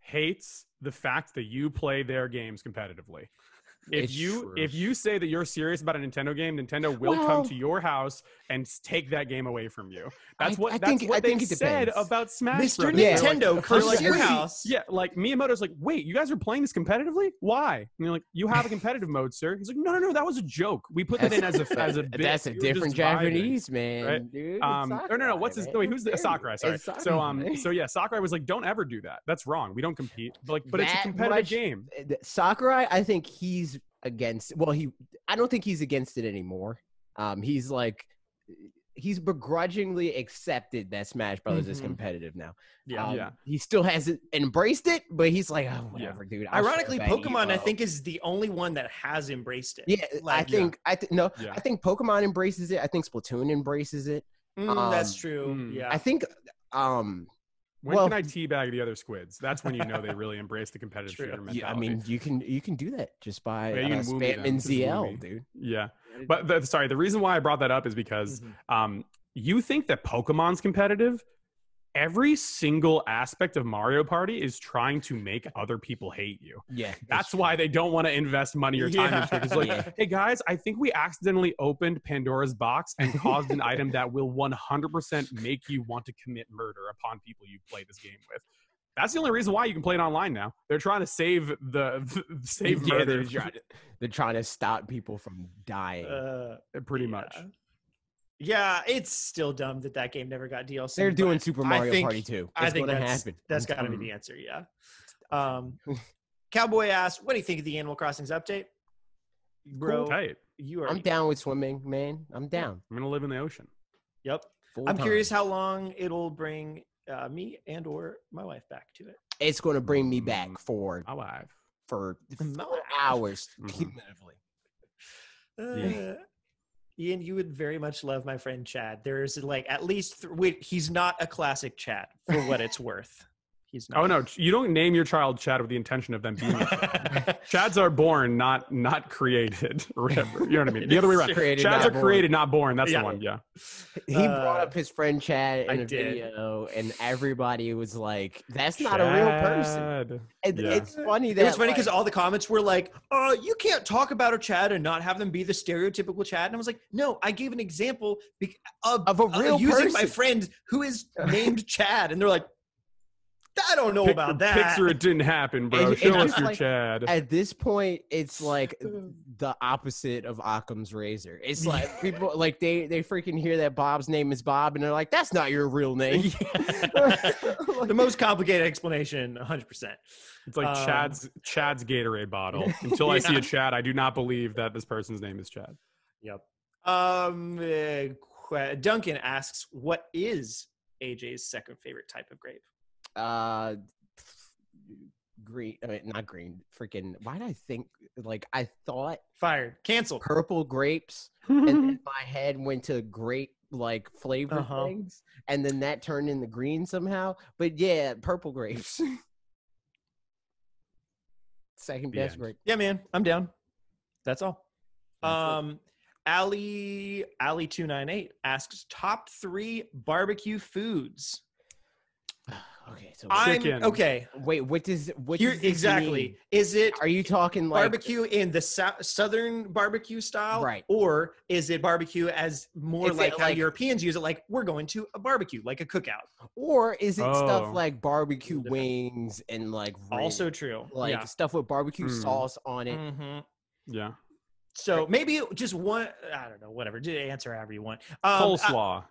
hates the fact that you play their games competitively. If you say that you're serious about a Nintendo game, Nintendo will come to your house and take that game away from you. That's what they said about Smash Mr. Brothers. Nintendo comes to your house. Yeah, like Miyamoto's like, wait, you guys are playing this competitively? Why? And you're like, you have a competitive mode, sir. He's like, no, that was a joke. We put that in as a bit. That's a different Japanese man, right? Dude. No. What's his? Wait, who's the Sakurai? Sorry. So yeah, Sakurai was like, don't ever do that. That's wrong. We don't compete. But it's a competitive game. Sakurai, I think he's against. Well, I don't think he's against it anymore. He's begrudgingly accepted that Smash Brothers is competitive now. Yeah, he still hasn't embraced it, but he's like, oh, whatever, dude. Ironically, Pokemon, I think, is the only one that has embraced it. Yeah, I think Pokemon embraces it. I think Splatoon embraces it. That's true. Yeah, I think. When can I teabag the other squids? That's when you know they really embrace the competitive shooter mentality. Yeah, I mean, you can do that just by spamming ZL, dude. Yeah, but the reason why I brought that up is because you think that Pokemon's competitive. Every single aspect of Mario Party is trying to make other people hate you. Yeah. That's why they don't want to invest money or time into it. It's like, hey guys, I think we accidentally opened Pandora's box and caused an item that will 100% make you want to commit murder upon people you play this game with. That's the only reason why you can play it online now. They're trying to save murder. They're trying to stop people from dying. Pretty much. Yeah, it's still dumb that game never got DLC. They're doing Super Mario Party 2. I think that's got to be the answer, yeah. Cowboy asked, what do you think of the Animal Crossing's update? Bro, tight. I'm down with swimming, man. I'm down. I'm going to live in the ocean. Yep. I'm curious how long it'll bring me and or my wife back to it. It's going to bring me back for 4 hours cumulatively. Ian, you would very much love my friend Chad. There's like at least he's not a classic Chad for what it's worth. He's not. Oh no, you don't name your child Chad with the intention of them being a Chad. Chads are born, not created, or whatever. You know what I mean? The other way around. Chads are created, not born. That's the one. Yeah. He brought up his friend Chad in a video, and everybody was like, "That's not a real person." It's funny that it was funny because all the comments were like, "You can't talk about a Chad and not have them be the stereotypical Chad." And I was like, "No, I gave an example of a real using my friend who is named Chad," and they're like, I don't know about that. Picture it didn't happen, bro. Show us your Chad. At this point, it's like the opposite of Occam's razor. It's like people like they freaking hear that Bob's name is Bob, and they're like, "That's not your real name." The most complicated explanation, 100%. It's like Chad's Gatorade bottle. Until I see a Chad, I do not believe that this person's name is Chad. Yep. Duncan asks, "What is AJ's second favorite type of grape?" Green. I mean, not green. Freaking. Why did I think? Like, I thought fired, canceled. Purple grapes, and then my head went to grape like flavored things, and then that turned into green somehow. But yeah, purple grapes. Second best grape. Yeah, man, I'm down. That's all. Ali 298 asks top 3 barbecue foods. Okay, so chicken. Okay. Wait, what does exactly mean? Is it? Are you talking like barbecue in the southern barbecue style, right? Or is it barbecue as more like how Europeans use it? Like we're going to a barbecue, like a cookout. Or is it stuff like barbecue wings and like also true, like stuff with barbecue sauce on it? Yeah. So maybe just one. I don't know. Whatever. Just answer however you want. Coleslaw.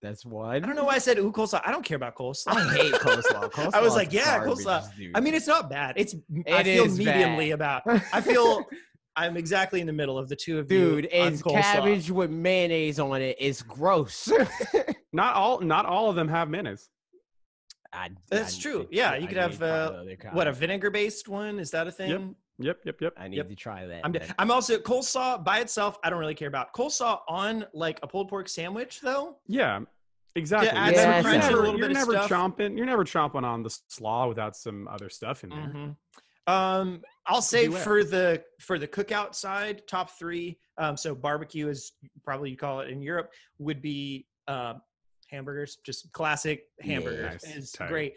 That's one. I don't know why I said coleslaw. I don't care about coleslaw. I hate coleslaw. I was like, coleslaw. Dude. I mean, it's not bad. I feel mediumly about. I feel I'm exactly in the middle of the two of you. Dude, it's cabbage with mayonnaise on it. It's gross. Not all of them have mayonnaise. That's true. Yeah, you could have a vinegar-based one. Is that a thing? Yep. I need to try that. I'm also coleslaw by itself. I don't really care about coleslaw on like a pulled pork sandwich, though. Yeah, exactly. You're never chomping on the slaw without some other stuff in there. I'll say for the cookout side, top 3. So barbecue is probably you call it in Europe would be hamburgers, just classic hamburgers. Yeah, it's great.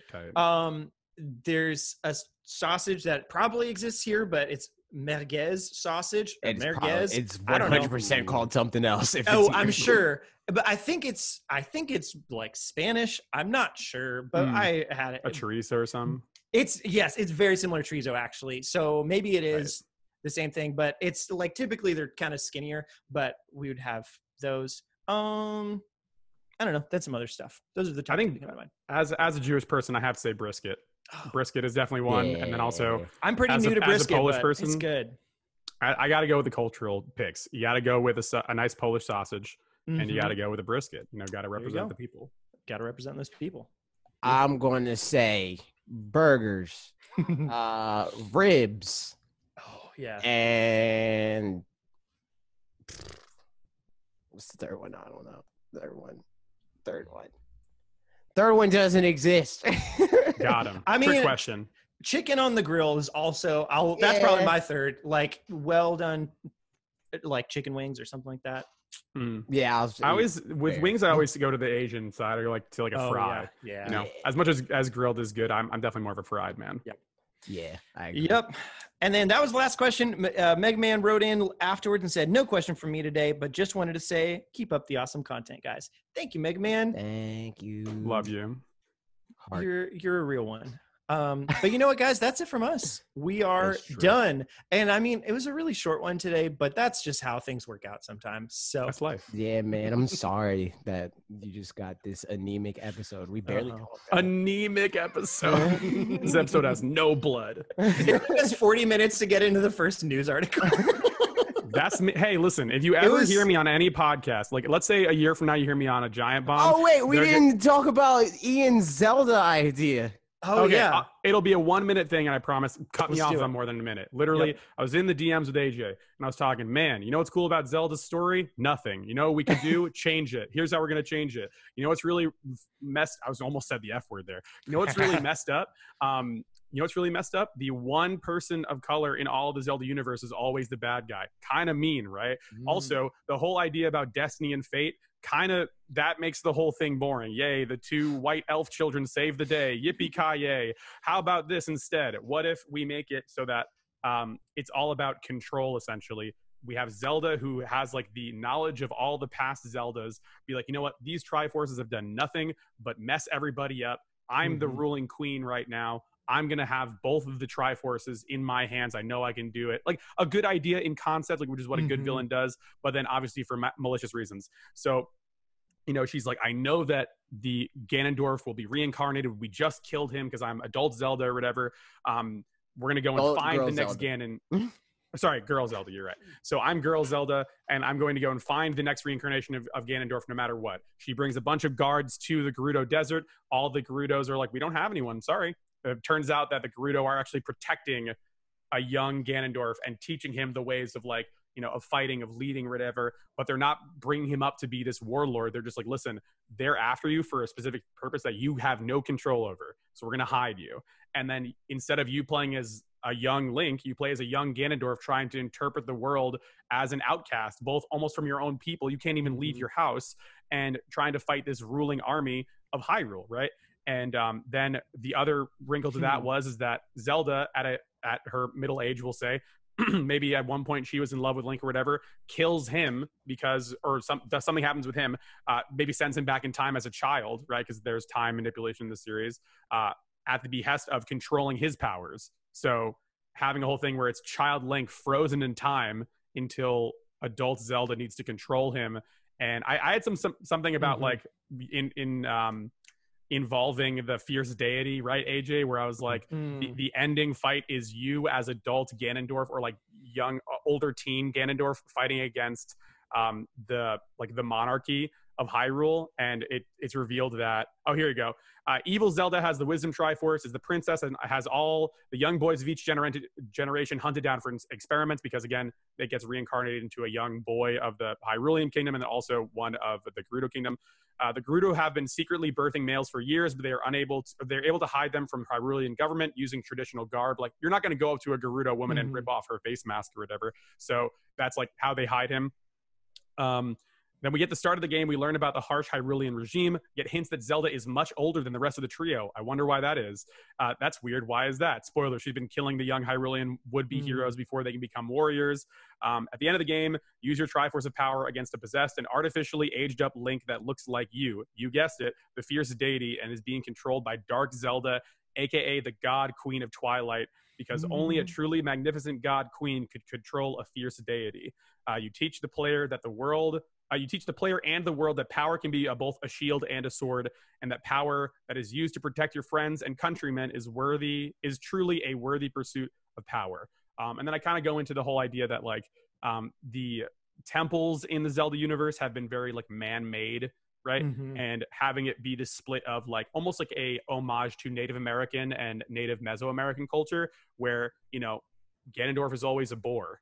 There's a sausage that probably exists here, but it's merguez sausage. It's 100% called something else. I'm sure, but I think it's like Spanish. I'm not sure, but I had it. A chorizo or something. It's very similar to chorizo actually. So maybe it is the same thing, but it's like typically they're kind of skinnier. But we would have those. I don't know. That's some other stuff. Those are the top. I think as a Jewish person, I have to say brisket. Brisket is definitely one, and then also I'm pretty new to brisket. As a Polish person, it's good. I got to go with the cultural picks. You got to go with a nice Polish sausage, and you got to go with a brisket. Got to represent the people. Got to represent those people. I'm going to say burgers, ribs. Oh yeah. And what's the third one? I don't know. Third one doesn't exist. Got him. I mean, trick question. Chicken on the grill is also. That's probably my third. Like well done, like chicken wings or something like that. Yeah, wings. I always go to the Asian side, or like to like a fry. Yeah. As much as grilled is good, I'm definitely more of a fried man. Yep. Yeah, I agree. Yep. And then that was the last question. Megman wrote in afterwards and said, "No question from me today, but just wanted to say, keep up the awesome content, guys." Thank you, Megman. Thank you. Love you. You're a real one. But you know what, guys? That's it from us. We are done. And I mean, it was a really short one today, but that's just how things work out sometimes. So that's life. Yeah, man. I'm sorry that you just got this anemic episode. We barely anemic episode. This episode has no blood. It took us 40 minutes to get into the first news article. That's me. Hey, listen, if you ever hear me on any podcast, like let's say a year from now you hear me on a Giant Bomb. Oh, wait, we didn't talk about Ian's Zelda idea. Oh, okay, yeah. It'll be a 1 minute thing, and I promise, cut me Let's off do on it. more than a minute. Literally, Yep. I was in the DMs with AJ, and I was talking, man, you know what's cool about Zelda's story? Nothing. You know what we could do? Change it. Here's how we're going to change it. You know what's really I was almost said the F word there. You know what's really messed up? You know what's really messed up? The one person of color in all of the Zelda universe is always the bad guy. Kind of mean, right? Also, the whole idea about destiny and fate, kind of, that makes the whole thing boring. Yay, the 2 white elf children save the day. Yippee-ki-yay. How about this instead? What if we make it so that it's all about control, essentially? We have Zelda, who has like the knowledge of all the past Zeldas, be like, you know what? These Triforces have done nothing but mess everybody up. I'm the ruling queen right now. I'm going to have both of the Triforces in my hands. I know I can do it. Like a good idea in concept, like, which is what a good villain does, but then obviously for malicious reasons. So, you know, she's like, I know that the Ganondorf will be reincarnated. We just killed him because I'm adult Zelda or whatever. We're going to go and find the next Ganon. Sorry, girl Zelda, you're right. So I'm girl Zelda, and I'm going to go and find the next reincarnation of Ganondorf no matter what. She brings a bunch of guards to the Gerudo Desert. All the Gerudos are like, we don't have anyone, sorry. It turns out that the Gerudo are actually protecting a young Ganondorf and teaching him the ways of, like, you know, of fighting, of leading, whatever, but they're not bringing him up to be this warlord. They're just like, listen, they're after you for a specific purpose that you have no control over. So we're going to hide you. And then instead of you playing as a young Link, you play as a young Ganondorf trying to interpret the world as an outcast, both almost from your own people. You can't even leave your house, and trying to fight this ruling army of Hyrule, right? And then the other wrinkle to that is that Zelda, at her middle age, we'll say, maybe at one point she was in love with Link or whatever, kills him something happens with him, maybe sends him back in time as a child, right? Because there's time manipulation in the series, at the behest of controlling his powers. So having a whole thing where it's child Link frozen in time until adult Zelda needs to control him. And I had something about like involving the fierce deity, right, AJ, where I was like, the ending fight is you as adult Ganondorf, or like young, older teen Ganondorf fighting against the monarchy of Hyrule. And it's revealed that, oh, here you go. Evil Zelda has the Wisdom Triforce, is the princess, and has all the young boys of each generation hunted down for experiments, because, again, it gets reincarnated into a young boy of the Hyrulean kingdom and also one of the Gerudo kingdom. The Gerudo have been secretly birthing males for years, but they're able to hide them from Hyrulean government using traditional garb. Like, you're not going to go up to a Gerudo woman and rip off her face mask or whatever. So that's like how they hide him. Then we get the start of the game. We learn about the harsh Hyrulean regime, get hints that Zelda is much older than the rest of the trio. I wonder why that is. That's weird. Why is that? Spoiler, she's been killing the young Hyrulean would-be heroes before they can become warriors. At the end of the game, use your Triforce of Power against a possessed and artificially aged-up Link that looks like you. You guessed it, the fierce deity, and is being controlled by Dark Zelda, a.k.a. the God Queen of Twilight, because only a truly magnificent God Queen could control a fierce deity. You teach the player and the world that power can be both a shield and a sword, and that power that is used to protect your friends and countrymen is truly a worthy pursuit of power. And then I kind of go into the whole idea that, like, the temples in the Zelda universe have been very, like, man-made, right? And having it be this split of, like, almost like a homage to Native American and Native Mesoamerican culture, where, you know, Ganondorf is always a boar.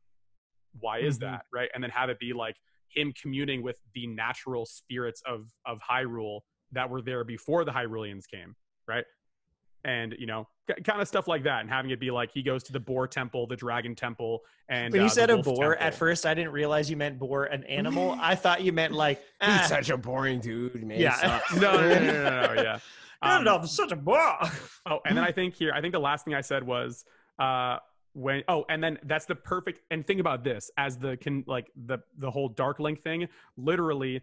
Why is that, right? And then have it be like him communing with the natural spirits of Hyrule that were there before the Hyruleans came, right? And, you know, kind of stuff like that, and having it be like he goes to the boar temple, the dragon temple, and when you said a boar, temple. at first I didn't realize you meant boar, an animal. I thought you meant like he's such a boring dude, man. Yeah, no, yeah. Ganondorf is such a boar. Oh, and then I think the last thing I said was and then that's the perfect, and think about this as the whole Dark Link thing. Literally,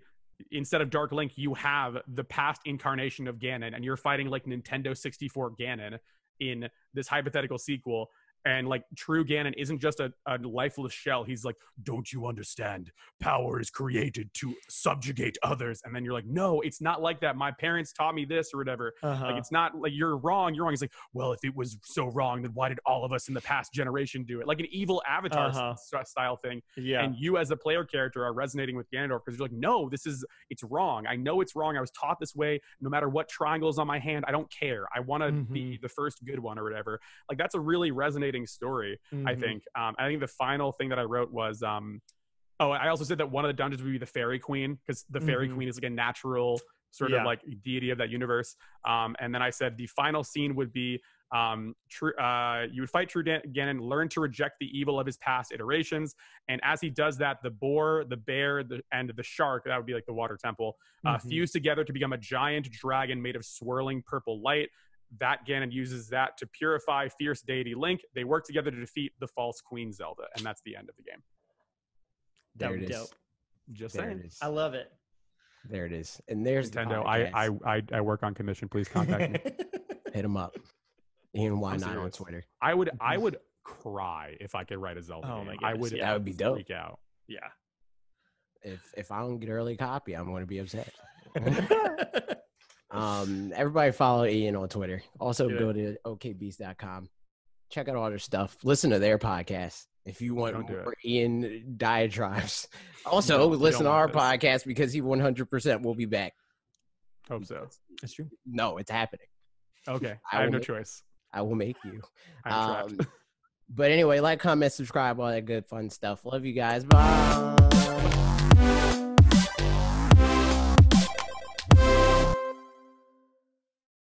instead of Dark Link, you have the past incarnation of Ganon, and you're fighting like Nintendo 64 Ganon in this hypothetical sequel. And like true Ganon isn't just a lifeless shell. He's like, don't you understand? Power is created to subjugate others. And then you're like, no, it's not like that. My parents taught me this or whatever. Like, it's not like you're wrong. You're wrong. He's like, well, if it was so wrong, then why did all of us in the past generation do it? Like an evil Avatar style thing. Yeah. And you as the player character are resonating with Ganondorf because you're like, no, it's wrong. I know it's wrong. I was taught this way. No matter what triangle is on my hand, I don't care. I want to be the first good one or whatever. Like, that's a really resonating story, I think. I think the final thing that I wrote was I also said that one of the dungeons would be the Fairy Queen, because the Fairy Queen is like a natural sort of like deity of that universe. And then I said the final scene would be you would fight True Ganon, learn to reject the evil of his past iterations, and as he does that, the boar, the bear, and the shark, that would be like the water temple, fuse together to become a giant dragon made of swirling purple light. That Ganon uses that to purify fierce deity Link. They work together to defeat the false Queen Zelda, and that's the end of the game. There it is. Dope. Just there saying. it is. I love it. There it is. And there's Nintendo. The I work on commission. Please contact me. Hit him up. Ian, why not on Twitter? I would cry if I could write a Zelda game. I would. Yeah. That would be dope. Freak out. Yeah. If I don't get early copy, I'm going to be upset. Everybody follow Ian on Twitter. Also go to okbeast.com. Check out all their stuff. Listen to their podcast if you want more Ian diatribes. Also, listen to our podcast because he 100% will be back. Hope so. That's true. No, it's happening. Okay. I have no choice. I will make you. I'm trapped. But anyway, like, comment, subscribe, all that good fun stuff. Love you guys. Bye.